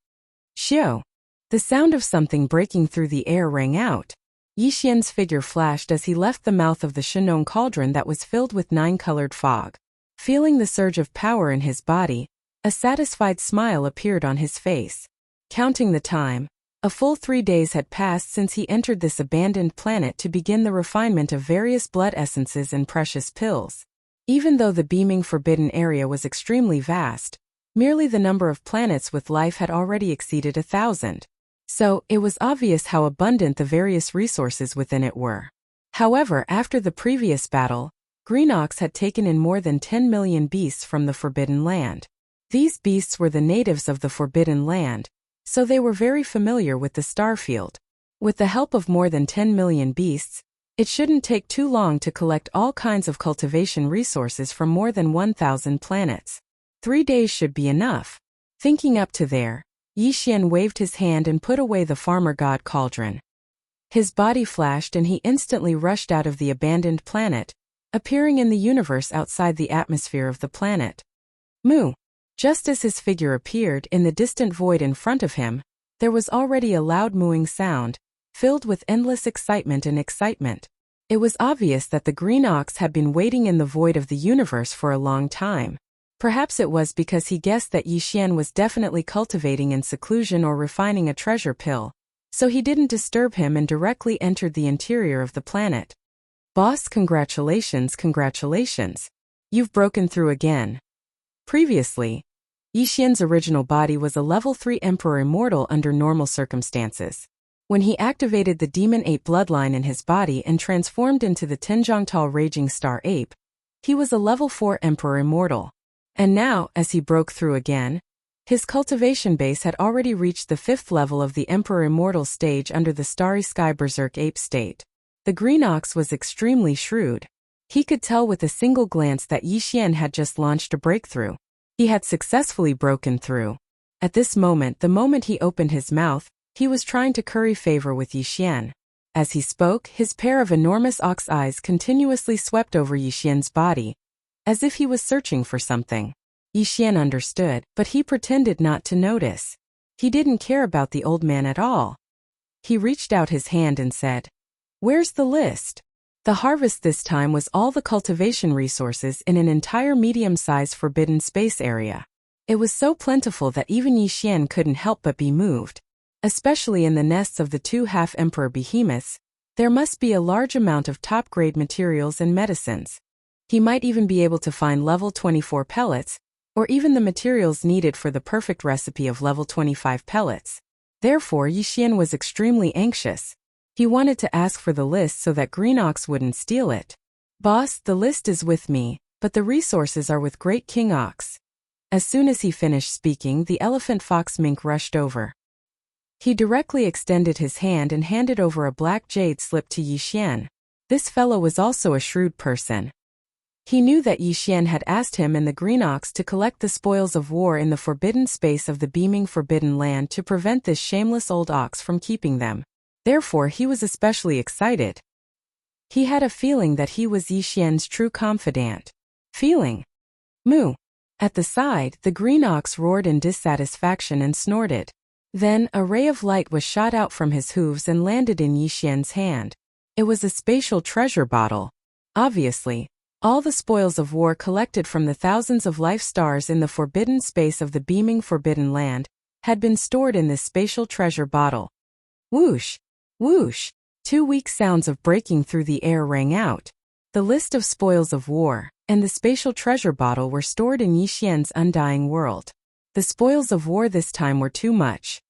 Xiao! The sound of something breaking through the air rang out. Yixian's figure flashed as he left the mouth of the Shinong cauldron that was filled with 9-colored fog. Feeling the surge of power in his body, a satisfied smile appeared on his face. Counting the time, a full 3 days had passed since he entered this abandoned planet to begin the refinement of various blood essences and precious pills. Even though the beaming forbidden area was extremely vast, merely the number of planets with life had already exceeded 1,000. So, it was obvious how abundant the various resources within it were. However, after the previous battle, Greenox had taken in more than 10 million beasts from the Forbidden Land. These beasts were the natives of the Forbidden Land, so they were very familiar with the starfield. With the help of more than 10 million beasts, it shouldn't take too long to collect all kinds of cultivation resources from more than 1,000 planets. 3 days should be enough. Thinking up to there, Yixian waved his hand and put away the farmer god cauldron. His body flashed and he instantly rushed out of the abandoned planet, appearing in the universe outside the atmosphere of the planet. Moo! Just as his figure appeared in the distant void in front of him, there was already a loud mooing sound, filled with endless excitement and excitement. It was obvious that the green ox had been waiting in the void of the universe for a long time. Perhaps it was because he guessed that Yixian was definitely cultivating in seclusion or refining a treasure pill, so he didn't disturb him and directly entered the interior of the planet. Boss, congratulations, congratulations. You've broken through again. Previously, Yixian's original body was a level 3 Emperor Immortal under normal circumstances. When he activated the Demon Ape bloodline in his body and transformed into the Tenjiangtal Raging Star Ape, he was a level 4 Emperor Immortal. And now, as he broke through again, his cultivation base had already reached the 5th level of the Emperor Immortal stage under the Starry Sky Berserk Ape state. The Green Ox was extremely shrewd. He could tell with a single glance that Yixian had just launched a breakthrough. He had successfully broken through. At this moment, the moment he opened his mouth, he was trying to curry favor with Yixian. As he spoke, his pair of enormous ox eyes continuously swept over Yixian's body, as if he was searching for something. Yixian understood, but he pretended not to notice. He didn't care about the old man at all. He reached out his hand and said, "Where's the list?" The harvest this time was all the cultivation resources in an entire medium-sized forbidden space area. It was so plentiful that even Yixian couldn't help but be moved. Especially in the nests of the 2 half-emperor behemoths, there must be a large amount of top-grade materials and medicines. He might even be able to find level 24 pellets, or even the materials needed for the perfect recipe of level 25 pellets. Therefore, Yixian was extremely anxious. He wanted to ask for the list so that Green Ox wouldn't steal it. "Boss, the list is with me, but the resources are with Great King Ox." As soon as he finished speaking, the elephant fox mink rushed over. He directly extended his hand and handed over a black jade slip to Yixian. This fellow was also a shrewd person. He knew that Yixian had asked him and the Green Ox to collect the spoils of war in the forbidden space of the beaming forbidden land to prevent this shameless old ox from keeping them. Therefore, he was especially excited. He had a feeling that he was Yixian's true confidant. Feeling. Moo. At the side, the Green Ox roared in dissatisfaction and snorted. Then, a ray of light was shot out from his hooves and landed in Yixian's hand. It was a spatial treasure bottle. Obviously, all the spoils of war collected from the thousands of life stars in the forbidden space of the beaming forbidden land had been stored in this spatial treasure bottle. Whoosh! Whoosh! 2 weak sounds of breaking through the air rang out. The list of spoils of war and the spatial treasure bottle were stored in Yixian's undying world. The spoils of war this time were too much.